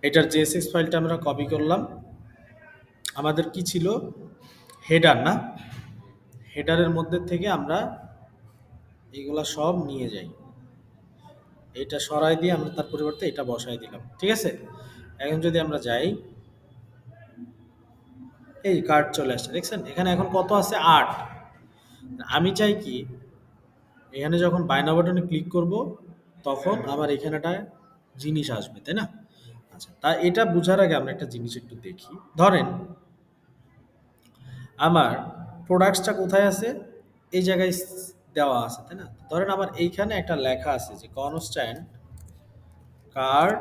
এটার জেএসএক্স ফাইলটা আমরা কপি করলাম। আমাদের কি ছিল? হেডার না? হেডারের মধ্যে থেকে আমরা এগুলা সব নিয়ে যাই। এটা সরাই দিয়ে আমরা তার পরিবর্তে এটা বসাই দিলাম। ঠিক আছে? এখন যদি আমরা যাই, এই কার্ড চলে আসছে। দেখছেন? এখানে এখন কত আছে? ৮। আমি চাই কি? এখানে যখন বাই নাও বাটনে ক্লিক করব, তখন আমার এখানে একটা জিনিস আসবে, তাই না? আচ্ছা, তা এটা বুঝার আগে আমরা একটা জিনিস একটু দেখি। ধরেন আমার প্রোডাক্টসটা কোথায় আছে? এই জায়গায় দেওয়া আছে, তাই না? ধরেন আমার এইখানে একটা লেখা আছে যে কনস্ট্যান্ট কার্ড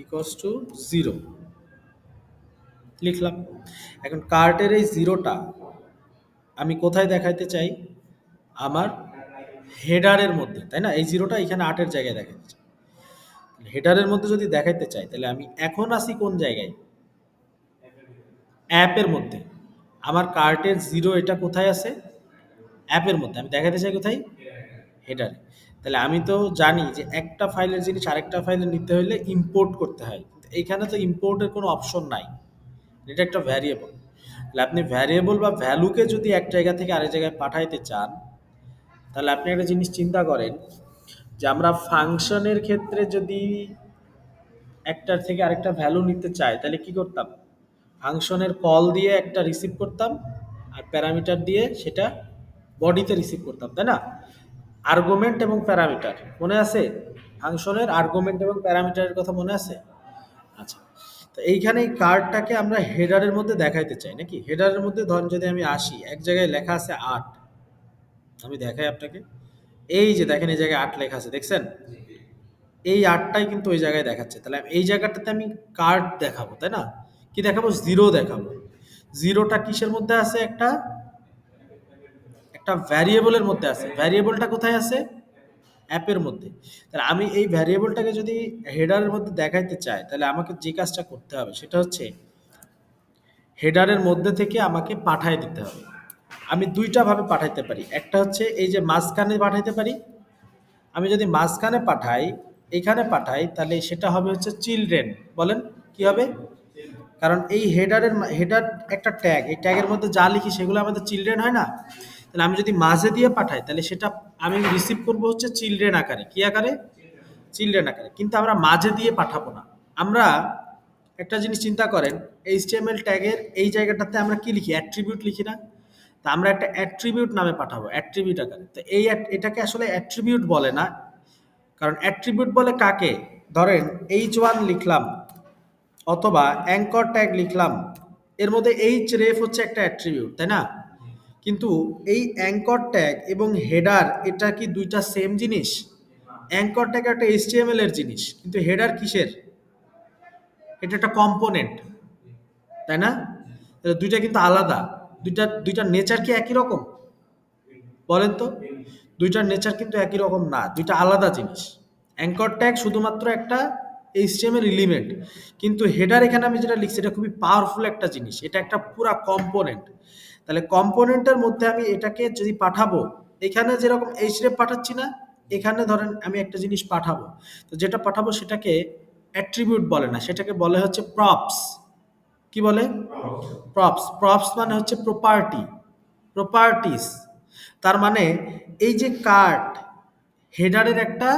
ইকুয়ালস টু 0 লিখলাম। এখন কার্টের এই জিরোটা আমি কোথায় দেখাইতে চাই? আমার হেডারের মধ্যে, তাই না? এই জিরোটা এখানে ৮ এর জায়গায় দেখাইতে চাই। হেডারের মধ্যে যদি দেখাইতে চাই, তাহলে আমি এখন আসি কোন জায়গায়? অ্যাপের মধ্যে। আমার কার্টের জিরো এটা কোথায় আছে? অ্যাপের মধ্যে। আমি দেখাতে চাই কোথায়? হেডারে। তাহলে আমি তো জানি যে একটা ফাইলের জিনিস আরেকটা ফাইলে নিতে হলে ইম্পোর্ট করতে হয়। কিন্তু এইখানে তো ইম্পোর্টের কোনো অপশন নাই। এটা একটা ভ্যারিয়েবল। তাহলে আপনি ভ্যারিয়েবল বা ভ্যালুকে যদি এক জায়গা থেকে আরেক জায়গায় পাঠাইতে চান, তাহলে আপনি একটা জিনিস চিন্তা করেন যে আমরা ফাংশনের ক্ষেত্রে যদি একটার থেকে আরেকটা ভ্যালু নিতে চাই, তাহলে কি করতাম? ফাংশনের কল দিয়ে একটা রিসিভ করতাম, আর প্যারামিটার দিয়ে সেটা বডিতে রিসিভ করতাম, তাই না? আর্গুমেন্ট এবং প্যারামিটার মনে আছে? ফাংশনের আর্গুমেন্ট এবং প্যারামিটারের কথা মনে আছে? আচ্ছা, তো এইখানে এই কার্ডটাকে আমরা হেডারের মধ্যে দেখাইতে চাই নাকি? হেডারের মধ্যে ধরেন যদি আমি আসি, এক জায়গায় লেখা আছে ৮। আমি দেখাই আপনাকে। এই যে দেখেন, এই জায়গায় ৮ লেখা আছে, দেখছেন? এই ৮টাই কিন্তু ওই জায়গায় দেখাচ্ছে। তাহলে এই জায়গাটাতে আমি কার্ড দেখাবো, তাই না? কি দেখাবো? জিরো দেখাবো। জিরোটা কিসের মধ্যে আছে? একটা একটা ভ্যারিয়েবলের মধ্যে আছে। ভ্যারিয়েবলটা কোথায় আছে? অ্যাপের মধ্যে। তাহলে আমি এই ভ্যারিয়েবলটাকে যদি হেডারের মধ্যে দেখাইতে চাই, তাহলে আমাকে যে কাজটা করতে হবে সেটা হচ্ছে হেডারের মধ্যে থেকে আমাকে পাঠায় দিতে হবে। আমি ২ টা ভাবে পাঠাইতে পারি। একটা হচ্ছে এই যে মাঝখানে পাঠাইতে পারি। আমি যদি মাঝখানে পাঠাই, এখানে পাঠাই, তাহলে সেটা হবে হচ্ছে চিলড্রেন। বলেন কি হবে? কারণ এই হেডার একটা ট্যাগ। এই ট্যাগের মধ্যে যা লিখি সেগুলো আমাদের চিলড্রেন হয় না? তাহলে আমি যদি মাঝে দিয়ে পাঠাই, তাহলে সেটা আমি রিসিভ করব হচ্ছে চিলড্রেন আকারে। কি আকারে? চিলড্রেন আকারে। কিন্তু আমরা মাঝে দিয়ে পাঠাবো না। আমরা একটা জিনিস চিন্তা করেন, এইচটিএমএল ট্যাগের এই জায়গাটাতে আমরা কি লিখি? অ্যাট্রিবিউট লিখি না? তা আমরা একটা অ্যাট্রিবিউট নামে পাঠাবো, অ্যাট্রিবিউট আকারে। তো এটাকে আসলে অ্যাট্রিবিউট বলে না। কারণ অ্যাট্রিবিউট বলে কাকে? ধরেন H1 লিখলাম অথবা অ্যাঙ্কর ট্যাগ লিখলাম। এর মধ্যে href হচ্ছে একটা অ্যাট্রিবিউট, তাই না? কিন্তু এই অ্যাঙ্কর ট্যাগ এবং হেডার এটা কি ২ টা সেম জিনিস? অ্যাঙ্কর ট্যাগ একটা HTML এর জিনিস। কিন্তু হেডার কিসের? এটা একটা কম্পোনেন্ট, তাই না? তাহলে ২ টা কিন্তু আলাদা। ২টার নেচার কি একই রকম? বলেন তো? ২ টার নেচার কিন্তু একই রকম না। ২ টা আলাদা জিনিস। অ্যাঙ্কর ট্যাগ শুধুমাত্র একটা HTML এলিমেন্ট। কিন্তু হেডার এখানে আমি যেটা লিখছি এটা খুবই পাওয়ারফুল একটা জিনিস। এটা একটা পুরা কম্পোনেন্ট। তাহলে কম্পোনেন্টের মধ্যে আমি এটাকে যদি পাঠাবো, এখানে যেরকম href পাঠাচ্ছি না? এখানে ধরেন আমি একটা জিনিস পাঠাবো। তো যেটা পাঠাবো সেটাকে অ্যাট্রিবিউট বলে না। সেটাকে বলে হচ্ছে প্রপস। কি বলে? প্রপস। প্রপস মানে হচ্ছে প্রপার্টি, প্রপার্টিস। তার মানে এই যে কার্ড, হেডারের একটা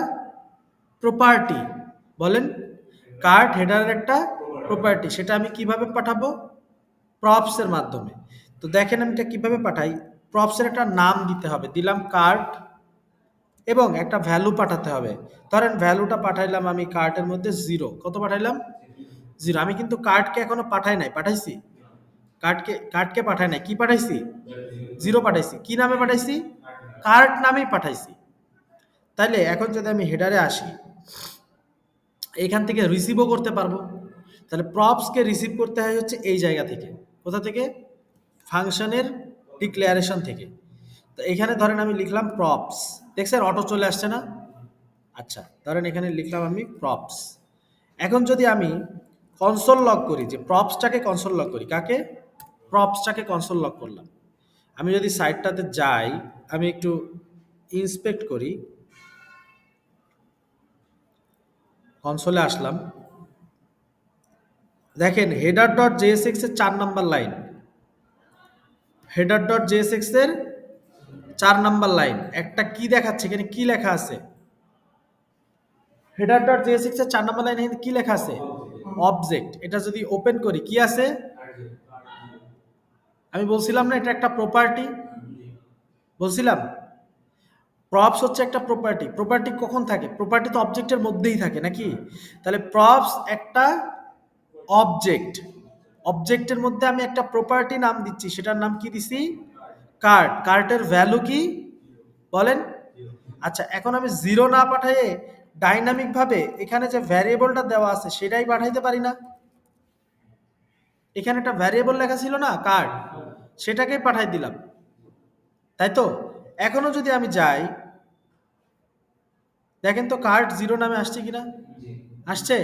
প্রপার্টি। বলেন? কার্ড হেডারের একটা প্রপার্টি। সেটা আমি কিভাবে পাঠাবো? প্রপস এর মাধ্যমে। তো দেখেন আমি এটা কিভাবে পাঠাই? প্রপস এর একটা নাম দিতে হবে। দিলাম কার্ড এবং একটা ভ্যালু পাঠাতে হবে। ধরেন ভ্যালুটা পাঠাইলাম আমি কার্ডের মধ্যে 0। কত পাঠাইলাম? 0। আমি কিন্তু কার্ডকে এখনো পাঠাই নাই। পাঠাইছি? কার্ডকে পাঠাই নাই। কি পাঠাইছি? 0 পাঠাইছি। কি নামে পাঠাইছি? কার্ড নামেই পাঠাইছি। তাইলে এখন যদি আমি হেডারে আসি, এখান থেকে রিসিভও করতে পারবো। তাহলে প্রপসকে রিসিভ করতে হয় হচ্ছে এই জায়গা থেকে। কোথা থেকে? ফাংশনের ডিক্লারেশন থেকে। তো এখানে ধরেন আমি লিখলাম প্রপস। দেখছেন অটো চলে আসছে না? আচ্ছা, ধরেন এখানে লিখলাম আমি প্রপস। এখন যদি আমি কনসোল লগ করি, যে প্রপসটাকে কনসোল লগ করি, কাকে? প্রপসটাকে কনসোল লগ করলাম। আমি যদি সাইটটাতে যাই, আমি একটু ইন্সপেক্ট করি, কনসোলে আসলাম। দেখেন হেডার ডট জেএসএক্স এর 4 number line, header dot JSX এর 4 নাম্বার লাইন একটা কি দেখাচ্ছে, এখানে কি লেখা আছে? হেডার ডট জেএসএক্স এর 4 নাম্বার লাইনে এখানে কি লেখা আছে? অবজেক্ট। এটা যদি ওপেন করি কি আছে? আমি বলছিলাম না এটা একটা প্রপার্টি, বলছিলাম প্রপস হচ্ছে একটা প্রপার্টি। প্রপার্টি কখন থাকে? প্রপার্টি তো অবজেক্টের মধ্যেই থাকে নাকি? তাহলে প্রপস একটা অবজেক্ট, অবজেক্টের মধ্যে আমি একটা প্রপার্টি নাম দিচ্ছি, সেটার নাম কি দিছি? কার্ড। কার্টের ভ্যালু কি বলেন? আচ্ছা, এখন আমি জিরো না পাঠিয়ে ডাইনামিক ভাবে এখানে যে ভ্যারিয়েবলটা দেওয়া আছে সেটাই পাঠাইতে পারি না? এখানে একটা ভ্যারিয়েবল লেখা ছিল না কার্ড, সেটাকেই পাঠাই দিলাম, তাই তো? এখনো যদি আমি যাই, দেখেন তো কার্ড জিরো নামে আসছে কিনা? আসছে?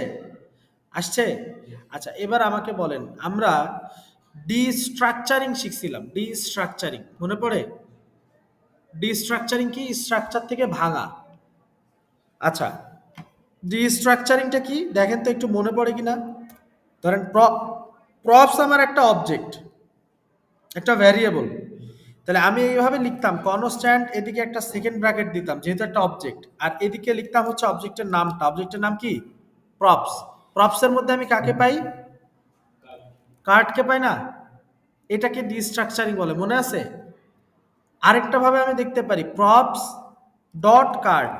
আসছে? আচ্ছা, এবার আমাকে বলেন, আমরা ডিস্ট্রাকচারিং শিখছিলাম, ডিস্ট্রাকচারিং মনে পড়ে? ডিস্ট্রাকচারিং কি? স্ট্রাকচার থেকে ভাঙা। আচ্ছা, ডিস্ট্রাকচারিংটা কি দেখেন তো একটু মনে পড়ে কিনা? ধরেন প্রপস আমার একটা অবজেক্ট, একটা ভ্যারিয়েবল। তাহলে আমি এইভাবে লিখতাম কনস্ট্যান্ট, এদিকে একটা সেকেন্ড ব্র্যাকেট দিতাম যেহেতু একটা অবজেক্ট, আর এদিকে লিখতাম হচ্ছে অবজেক্টের নামটা। অবজেক্টের নাম কি? প্রপস। প্রপসের মধ্যে আমি কাকে পাই? কার্ডকে পাই না? এটাকে ডিস্ট্রাকচারিং বলে, মনে আছে? আরেকটা ভাবে আমি দেখতে পারি প্রপস ডট কার্ড,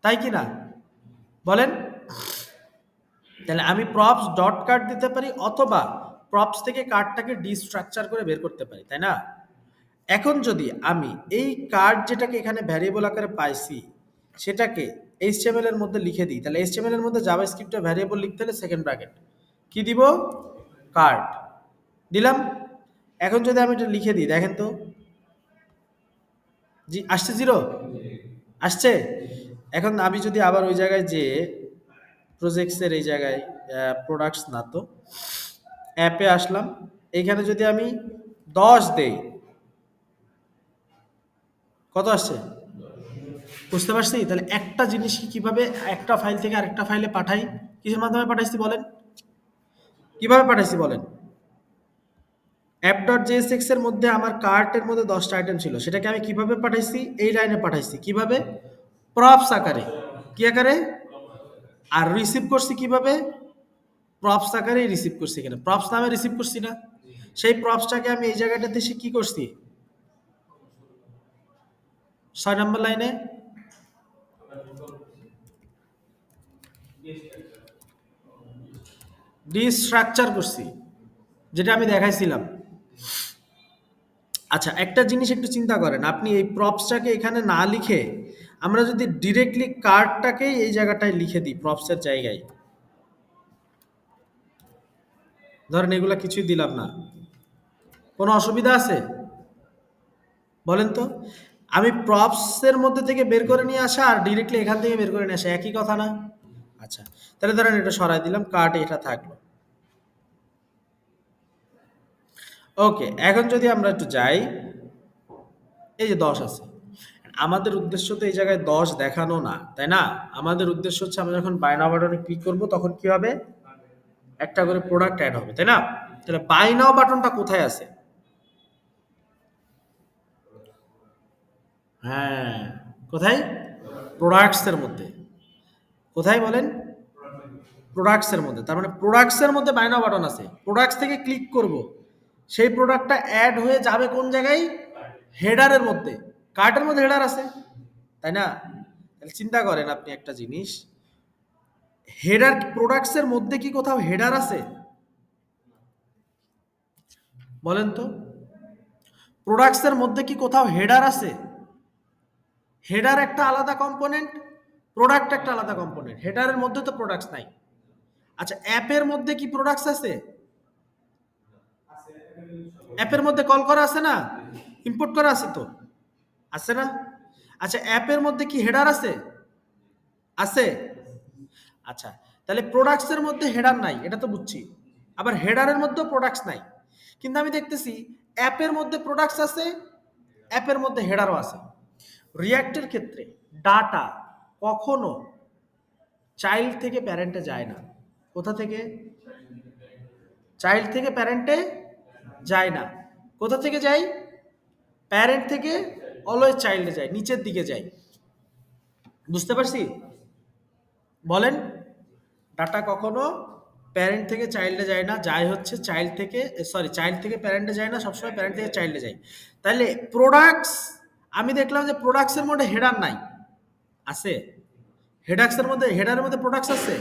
তাই কি না বলেন? তাহলে আমি প্রপস ডট কার্ড দিতে পারি, অথবা প্রপস থেকে কার্ডটাকে ডিস্ট্রাকচার করে বের করতে পারি, তাই না? এখন যদি আমি এই কার্ড যেটাকে এখানে ভ্যারিয়েবল আকারে পাইছি সেটাকে এইচটিএমএল এর মধ্যে লিখে দিই, তাহলে এইচটিএমএল এর মধ্যে জাভাস্ক্রিপ্টে ভ্যারিয়েবল লিখতে হলে সেকেন্ড ব্র্যাকেট কি দিব? কার্ড দিলাম। এখন যদি আমি এটা লিখে দিই, দেখেন তো, জি আসছে জিরো? আসছে? এখন আমি যদি আবার ওই জায়গায় যে প্রজেক্টসের এই জায়গায় প্রোডাক্টস না তো অ্যাপে আসলাম, এইখানে যদি আমি 10 দেই, কত আসছে? বুঝতে পারছি? তাহলে একটা জিনিস কিভাবে একটা ফাইল থেকে আরেকটা ফাইলে পাঠাই? কিসের মাধ্যমে পাঠাইছি বলেন? কিভাবে পাঠাইছি বলেন? অ্যাপ ডট জেএসএক্স এর মধ্যে আমার কার্টের মধ্যে 10টা আইটেম ছিল, সেটাকে আমি কিভাবে পাঠাইছি? এই লাইনে পাঠাইছি। কিভাবে? প্রপস আকারে। কি আকারে? আর রিসিভ করছি কিভাবে? প্রপস আকারেই রিসিভ করছি। এখানে প্রপস নামে রিসিভ করছি না? সেই প্রপসটাকে আমি এই জায়গাটাতে এসে কি করছি? 6 নম্বর লাইনে ডিস্ট্রাকচার করছি, যেটা আমি দেখাইছিলাম। আচ্ছা, একটা জিনিস একটু চিন্তা করেন, আপনি এই প্রপসটাকে এখানে না লিখে আমরা যদি ডিরেক্টলি কার্ডটাকেই এই জায়গাটায় লিখে দিই প্রপসের জায়গায়, ধরেন এগুলা কিছুই দিলাম না, কোনো অসুবিধা আছে বলেন তো? আমি প্রপসের মধ্যে থেকে বের করে নিয়ে আসা আর ডিরেক্টলি এখান থেকে বের করে নিয়ে আসা একই কথা না? আচ্ছা, তাহলে ধরেন এটা সরাই দিলাম, কার্ড এটা থাকলো। ওকে, এখন যদি আমরা একটু যাই, এই যে 10 আছে, আমাদের উদ্দেশ্য তো এই জায়গায় 10 দেখানো না, তাই না? আমাদের উদ্দেশ্য হচ্ছে আমরা যখন বাই নাও বাটনে ক্লিক করব তখন কি হবে? একটা করে প্রোডাক্ট অ্যাড হবে, তাই না? তাহলে বাই নাও বাটনটা কোথায় আছে? হ্যাঁ, কোথায়? প্রোডাক্টস এর মধ্যে। কোথায় বলেন? প্রোডাক্টস এর মধ্যে। তার মানে প্রোডাক্টস এর মধ্যে বাই নাও বাটন আছে, প্রোডাক্টস থেকে ক্লিক করব, সেই প্রোডাক্টটা অ্যাড হয়ে যাবে কোন জায়গায়? হেডারের মধ্যে। কার্টের মধ্যে হেডার আছে, তাই না? তাহলে চিন্তা করেন আপনি একটা জিনিস, হেডার প্রোডাক্টস এর মধ্যে কি কোথাও হেডার আছে বলেন তো? প্রোডাক্টস এর মধ্যে কি কোথাও হেডার আছে? হেডার একটা আলাদা কম্পোনেন্ট, প্রোডাক্ট একটা আলাদা কম্পোনেন্ট, হেডারের মধ্যে তো প্রোডাক্টস নাই। আচ্ছা, অ্যাপের মধ্যে কি প্রোডাক্টস আছে? অ্যাপের মধ্যে কল করা আছে না? ইম্পোর্ট করা আছে তো? আছে না? আচ্ছা, অ্যাপের মধ্যে কি হেডার আছে? আছে। আচ্ছা, তাহলে প্রোডাক্টস এর মধ্যে হেডার নাই এটা তো বুঝছি, আবার হেডারের মধ্যেও প্রোডাক্টস নাই, কিন্তু আমি দেখতেছি অ্যাপের মধ্যে প্রোডাক্টস আছে, অ্যাপের মধ্যে হেডারও আছে। রিয়াক্টের ক্ষেত্রে ডাটা কখনো চাইল্ড থেকে প্যারেন্টে যায় না। কোথা থেকে? চাইল্ড থেকে প্যারেন্টে যায় না। কোথা থেকে যায়? প্যারেন্ট থেকে অলওয়েজ চাইল্ডে যায়, নিচের দিকে যায়। বুঝতে পারছি? বলেন, ডাটা কখনো প্যারেন্ট থেকে চাইল্ডে যায় না, যায় হচ্ছে চাইল্ড থেকে, সরি, চাইল্ড থেকে প্যারেন্টে যায় না, সবসময় প্যারেন্ট থেকে চাইল্ডে যায়। তাহলে প্রোডাক্টস, আমি দেখলাম যে প্রোডাক্টসের মধ্যে হেডার নাই, আছে? হেডাক্সের মধ্যে, হেডারের মধ্যে প্রোডাক্টস আছে,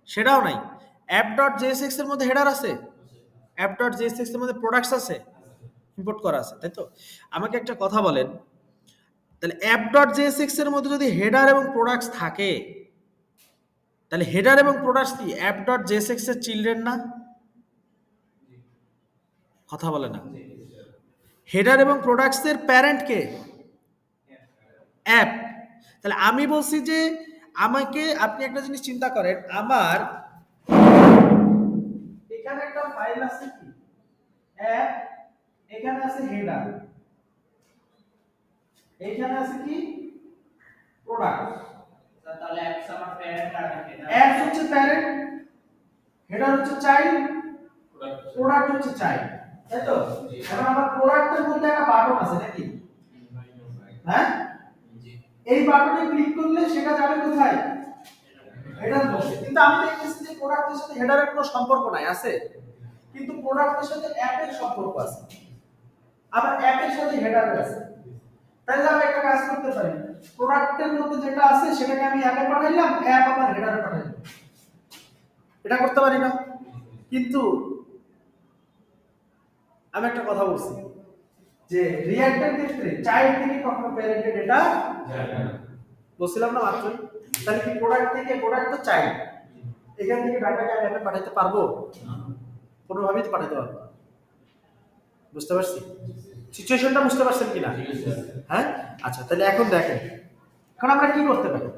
সেটাও নাই। অ্যাপ ডট জেএসএক্স এর মধ্যে হেডার আছে, অ্যাপ ডট জেএসএক্স এর মধ্যে প্রোডাক্টস আছে, ইম্পোর্ট করা আছে, তাই তো? আমাকে একটা কথা বলেন, তাহলে অ্যাপ ডট জেএসএক্স এর মধ্যে যদি হেডার এবং প্রোডাক্টস থাকে, তাহলে হেডার এবং প্রোডাক্টস কি অ্যাপ ডট জেএসএক্স এর চিলড্রেন না? কথা বলে না। হেডার এবং প্রোডাক্টস এর প্যারেন্ট কে? অ্যাপ। তাহলে আমি বলছি যে আমাকে, আপনি একটা জিনিস চিন্তা করেন, আমার এখানে একটা ফাইল আছে কি অ্যাপ, এখানে আছে হেডার, এখানে আছে কি প্রোডাক্ট। তাহলে অ্যাপস আমার প্যারেন্ট আর হেডার, অ্যাপস হচ্ছে প্যারেন্ট, হেডার হচ্ছে চাইল্ড, প্রোডাক্ট হচ্ছে চাইল্ড, তাই তো? এখন আমার প্রোডাক্টের মধ্যে একটা বাটন আছে নাকি? হ্যাঁ, এই বাটনে ক্লিক করলে সেটা যাবে কোথায়? হেডার মধ্যে। কিন্তু আমি দেখতেছি যে প্রোডাক্টের সাথে হেডারের কোনো সম্পর্ক নাই, আছে? কিন্তু প্রোডাক্টের সাথে অ্যাপের সম্পর্ক আছে, আবার অ্যাপের সাথে হেডার আছে। তাহলে আমি একটা কাজ করতে পারি, প্রোডাক্টের মধ্যে যেটা আছে সেটাকে আমি অ্যাপে পাঠাইলাম, অ্যাপ আমার হেডারে পাঠাইলাম, এটা করতে পারি না? কিন্তু আমি একটা কথা বলছি যে রিঅ্যাক্টের ক্ষেত্রে চাইল্ড থেকে কখনো প্যারেন্টে ডেটা যায় না, বলছিলাম না মাত্র? তাহলে কি প্রোডাক্ট থেকে, প্রোডাক্ট তো চাইল্ড, এখান থেকে ডাটাকে আমি অ্যাপে পাঠাতে পারবো? কোনোভাবেই তো পাঠাতে পারবো না। বুঝতে পারছি সিচুয়েশনটা? বুঝতে পারছেন কিনা? হ্যাঁ, আচ্ছা, তাহলে এখন দেখেন, এখন আমরা কি করতে পারি?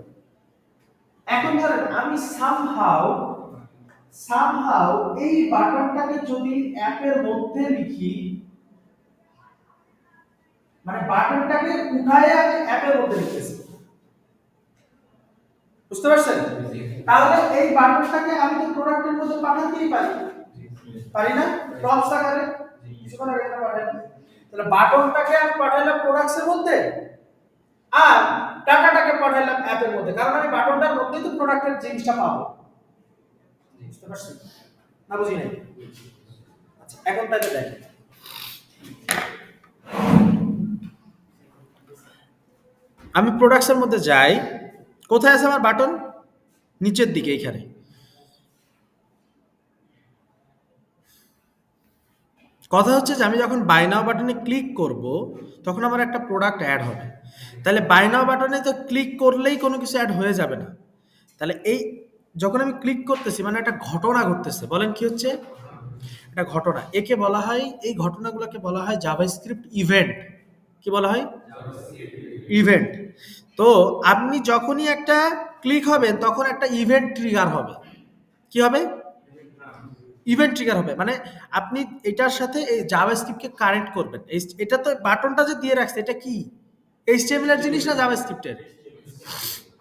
এখন ধরেন আমি সামহাউ এই বাটনটাকে যদি অ্যাপের মধ্যে লিখি, মানে বাটনটাকে উঠায় আমি অ্যাপের মধ্যে লিখতেছি, বুঝতে পারছেন? তাহলে এই বাটনটাকে আমি তো প্রোডাক্টের মধ্যে পাঠাতেই পারি, পারি না? টপস আকারে কিছুক্ষণ আগে এটা পাঠালাম, তাহলে বাটনটাকে আমি পাঠাইলাম প্রোডাক্টস এর মধ্যে, আর টাকাটাকে পাঠাইলাম অ্যাপের মধ্যে, কারণ আমি বাটনটার মধ্যেই তো প্রোডাক্টের জিনিসটা পাবো। বুঝতে পারছেন না? বুঝি নাই? আচ্ছা, এখন তাহলে দেখেন, আমি প্রোডাক্টসের মধ্যে যাই, কোথায় আছে আমার বাটন? নিচের দিকে, এখানে। কথা হচ্ছে যে আমি যখন বাই নাও বাটনে ক্লিক করব, তখন আমার একটা প্রোডাক্ট অ্যাড হবে। তাহলে বাই নাও বাটনে তো ক্লিক করলেই কোনো কিছু অ্যাড হয়ে যাবে না। তাহলে এই যখন আমি ক্লিক করতেছি, মানে একটা ঘটনা ঘটতেছে, বলেন কি হচ্ছে? একটা ঘটনা, একে বলা হয়, এই ঘটনাগুলোকে বলা হয় জাভাস্ক্রিপ্ট ইভেন্ট। কি বলা হয়? ইভেন্ট। তো আপনি যখনই একটা ক্লিক হবেন, তখন একটা ইভেন্ট ট্রিগার হবে। কি হবে? ইভেন্ট ট্রিগার হবে, মানে আপনি এটার সাথে এই জাভাস্ক্রিপ্টকে কানেক্ট করবেন। এটা তো বাটনটা যে দিয়ে রাখছে, এটা কি এইচটিএমএল এর জিনিস না জাভাস্ক্রিপ্টের?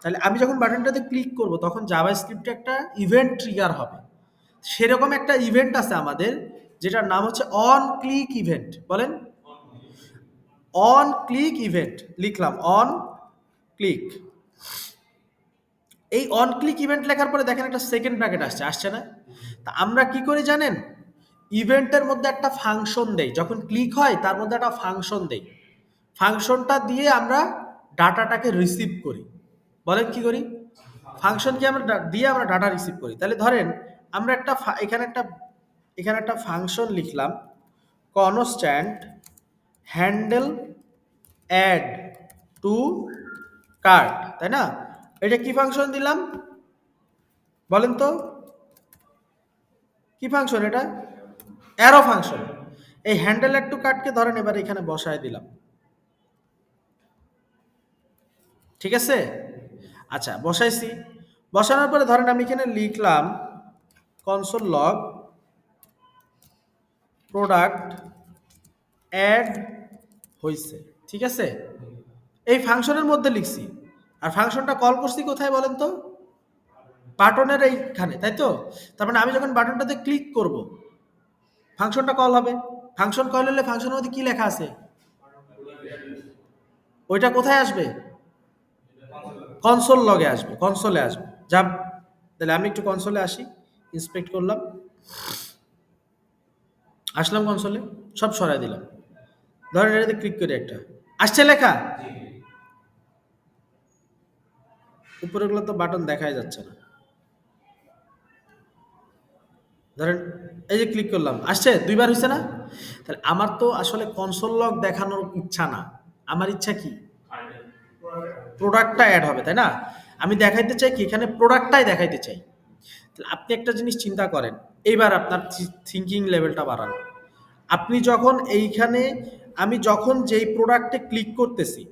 তাহলে আমি যখন বাটনটাতে ক্লিক করব, তখন জাভাস্ক্রিপ্টে একটা ইভেন্ট ট্রিগার হবে। সেরকম একটা ইভেন্ট আছে আমাদের, যেটার নাম হচ্ছে অন ক্লিক ইভেন্ট। বলেন, অন ক্লিক ইভেন্ট লিখলাম, অন ক্লিক। এই অন ক্লিক ইভেন্ট লেখার পরে দেখেন একটা সেকেন্ড ব্র্যাকেট আসছে, আসছে না? তা আমরা কি করি জানেন? ইভেন্টের মধ্যে একটা ফাংশন দেই, যখন ক্লিক হয় তার মধ্যে একটা ফাংশন দেই, ফাংশনটা দিয়ে আমরা ডাটাটাকে রিসিভ করি। বলেন কি করি? ফাংশনকে আমরা দিয়ে আমরা ডাটা রিসিভ করি। তাহলে ধরেন আমরা একটা এখানে একটা ফাংশন লিখলাম, constant handle add to cart, তাই না? এটা কি ফাংশন দিলাম বলেন তো? কি ফাংশন এটা? Arrow function. এই হ্যান্ডেল অ্যাড টু কার্টকে ধরেন এবার এখানে বসায় দিলাম, ঠিক আছে? আচ্ছা, বসাইছি। বসানোর পরে ধরেন আমি এখানে লিখলাম কনসোল লগ প্রোডাক্ট অ্যাড হইছে, ঠিক আছে? এই ফাংশনের মধ্যে লিখছি, আর ফাংশনটা কল করছি কোথায় বলেন তো? বাটনের এইখানে, তাই তো? তার মানে আমি যখন বাটনটাতে ক্লিক করব, ফাংশনটা কল হবে। ফাংশন কল হলে ফাংশনের মধ্যে কি লেখা আছে? ওইটা কোথায় আসবে? কনসোল লগে আসবে, কনসোলে আসবে। যাব, তাহলে আমি একটু কনসোলে আসি, ইন্সপেক্ট করলাম, আসলাম কনসোলে, সব সরাই দিলাম। ধরেন এটাতে ক্লিক করি একটা, আসছে লেখা, উপরেগুলো তো বাটন দেখাই যাচ্ছে না। ধরেন এই যে ক্লিক করলাম, আসছে, দুইবার হয়েছে না? তাহলে আমার তো আসলে কনসোল লগ দেখানোর ইচ্ছা না, আমার ইচ্ছা কি? প্রোডাক্টটা অ্যাড হবে, তাই না? আমি দেখাইতে চাই কি, এখানে প্রোডাক্টটাই দেখাইতে চাই। তাহলে আপনি একটা জিনিস চিন্তা করেন, এইবার আপনার থিঙ্কিং লেভেলটা বাড়ান। আপনি যখন এইখানে, আমি যখন যেই প্রোডাক্টে ক্লিক করতেছি,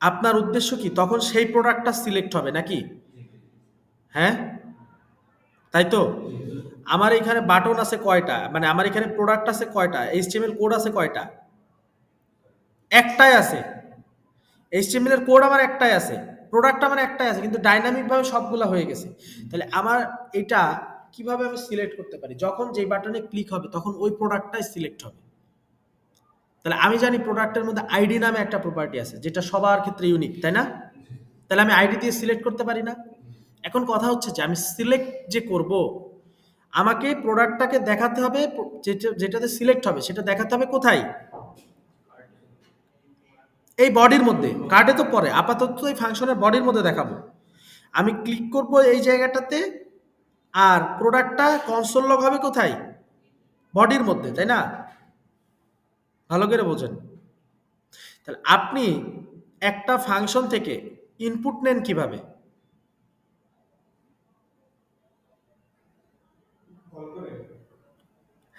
আপনার উদ্দেশ্য কি? তখন সেই প্রোডাক্টটা সিলেক্ট হবে নাকি? হ্যাঁ, তাই তো? আমার এখানে বাটন আছে কয়টা, মানে আমার এখানে প্রোডাক্ট আছে কয়টা, এইচটিএমএল কোড আছে কয়টা? একটাই আছে। এইচটিএমএল এর কোড আমার একটাই আছে, প্রোডাক্ট আমার একটাই আছে, কিন্তু ডাইনামিক ভাবে সবগুলা হয়ে গেছে। তাহলে আমার এটা কিভাবে আমি সিলেক্ট করতে পারি? যখন যেই বাটনে ক্লিক হবে তখন ওই প্রোডাক্টটাই সিলেক্ট হবে। তাহলে আমি জানি প্রোডাক্টের মধ্যে আইডি নামে একটা প্রপার্টি আছে, যেটা সবার ক্ষেত্রে ইউনিক, তাই না? তাহলে আমি আইডি দিয়ে সিলেক্ট করতে পারি না? এখন কথা হচ্ছে যে আমি সিলেক্ট যে করব, আমাকে প্রোডাক্টটাকে দেখাতে হবে, যেটাতে সিলেক্ট হবে সেটা দেখাতে হবে কোথায়? এই বডির মধ্যে। কার্ডে তো পরে, আপাতত এই ফাংশনের বডির মধ্যে দেখাবো। আমি ক্লিক করব এই জায়গাটাতে, আর প্রোডাক্টটা কনসোল লগ হবে কোথায়? বডির মধ্যে, তাই না? ভালো করে বোঝেন। তাহলে আপনি একটা ফাংশন থেকে ইনপুট নেন কিভাবে?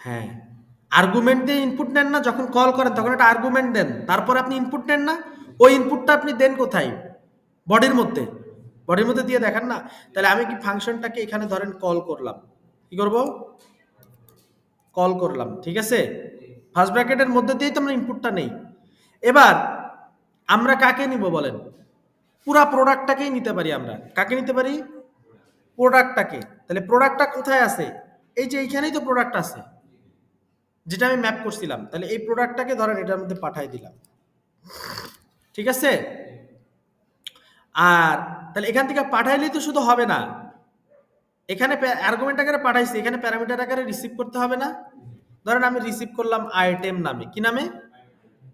হ্যাঁ, আর্গুমেন্ট দিয়ে ইনপুট নেন না? যখন কল করেন তখন একটা আর্গুমেন্ট দেন, তারপর আপনি ইনপুট নেন না? ওই ইনপুটটা আপনি দেন কোথায়? বডির মধ্যে। বডির মধ্যে দিয়ে দেখান না? তাহলে আমি কি ফাংশনটাকে এখানে ধরেন কল করলাম, কি করব? কল করলাম, ঠিক আছে? ফার্স্ট ব্র্যাকেটের মধ্যে দিয়েই তো আমরা ইনপুটটা নেই। এবার আমরা কাকে নিব বলেন? পুরা প্রোডাক্টটাকেই নিতে পারি আমরা। কাকে নিতে পারি? প্রোডাক্টটাকে। তাহলে প্রোডাক্টটা কোথায় আছে? এই যে এইখানেই তো প্রোডাক্ট আছে, যেটা আমি ম্যাপ করছিলাম। তাহলে এই প্রোডাক্টটাকে ধরেন এটার মধ্যে পাঠাই দিলাম, ঠিক আছে? আর তাহলে এখান থেকে পাঠাইলেই তো শুধু হবে না, এখানে আর্গুমেন্ট আকারে পাঠাইছি, এখানে প্যারামিটার আকারে রিসিভ করতে হবে না? ধরেন আমি রিসিভ করলাম আইটেম নামে, কি নামে?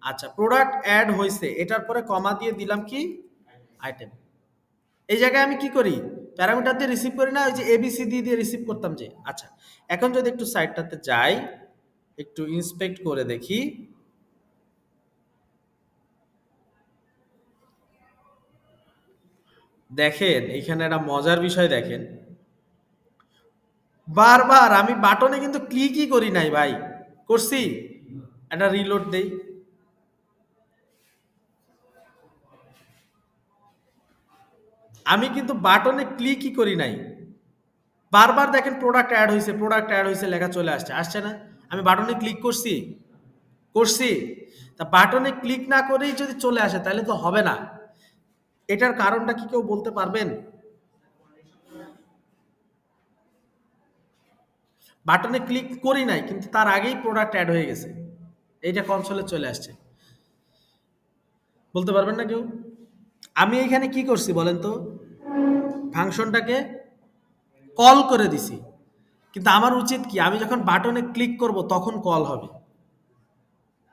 আচ্ছা, প্রোডাক্ট অ্যাড হয়েছে, এটার পরে কমা দিয়ে দিলাম কি? আইটেম। এই জায়গায় আমি কি করি? প্যারামিটার দিয়ে রিসিভ করি না, ওই যে এবিসিডি দিয়ে রিসিভ করতাম যে। আচ্ছা, এখন যদি একটু সাইটটাতে যাই, একটু ইন্সপেক্ট করে দেখি, দেখেন এখানে একটা মজার বিষয় দেখেন, বারবার আমি বাটনে কিন্তু ক্লিকই করি নাই ভাই। করছি? একটা রিলোড দেই, আমি কিন্তু বাটনে ক্লিকই করি নাই। বারবার দেখেন প্রোডাক্ট অ্যাড হয়েছে, প্রোডাক্ট অ্যাড হয়েছে লেখা চলে আসছে, আসছে না? আমি বাটনে ক্লিক করছি? করছি। তা বাটনে ক্লিক না করেই যদি চলে আসে তাহলে তো হবে না। এটার কারণটা কি কেউ বলতে পারবেন? বাটনে ক্লিক করি নাই, কিন্তু তার আগেই প্রোডাক্ট অ্যাড হয়ে গেছে, এইটা কনসোলে চলে আসছে। বলতে পারবেন না কেউ? আমি এখানে কি করছি বলেন তো? ফাংশনটাকে কল করে দিছি, কিন্তু আমার উচিত কি? আমি যখন বাটনে ক্লিক করব তখন কল হবে,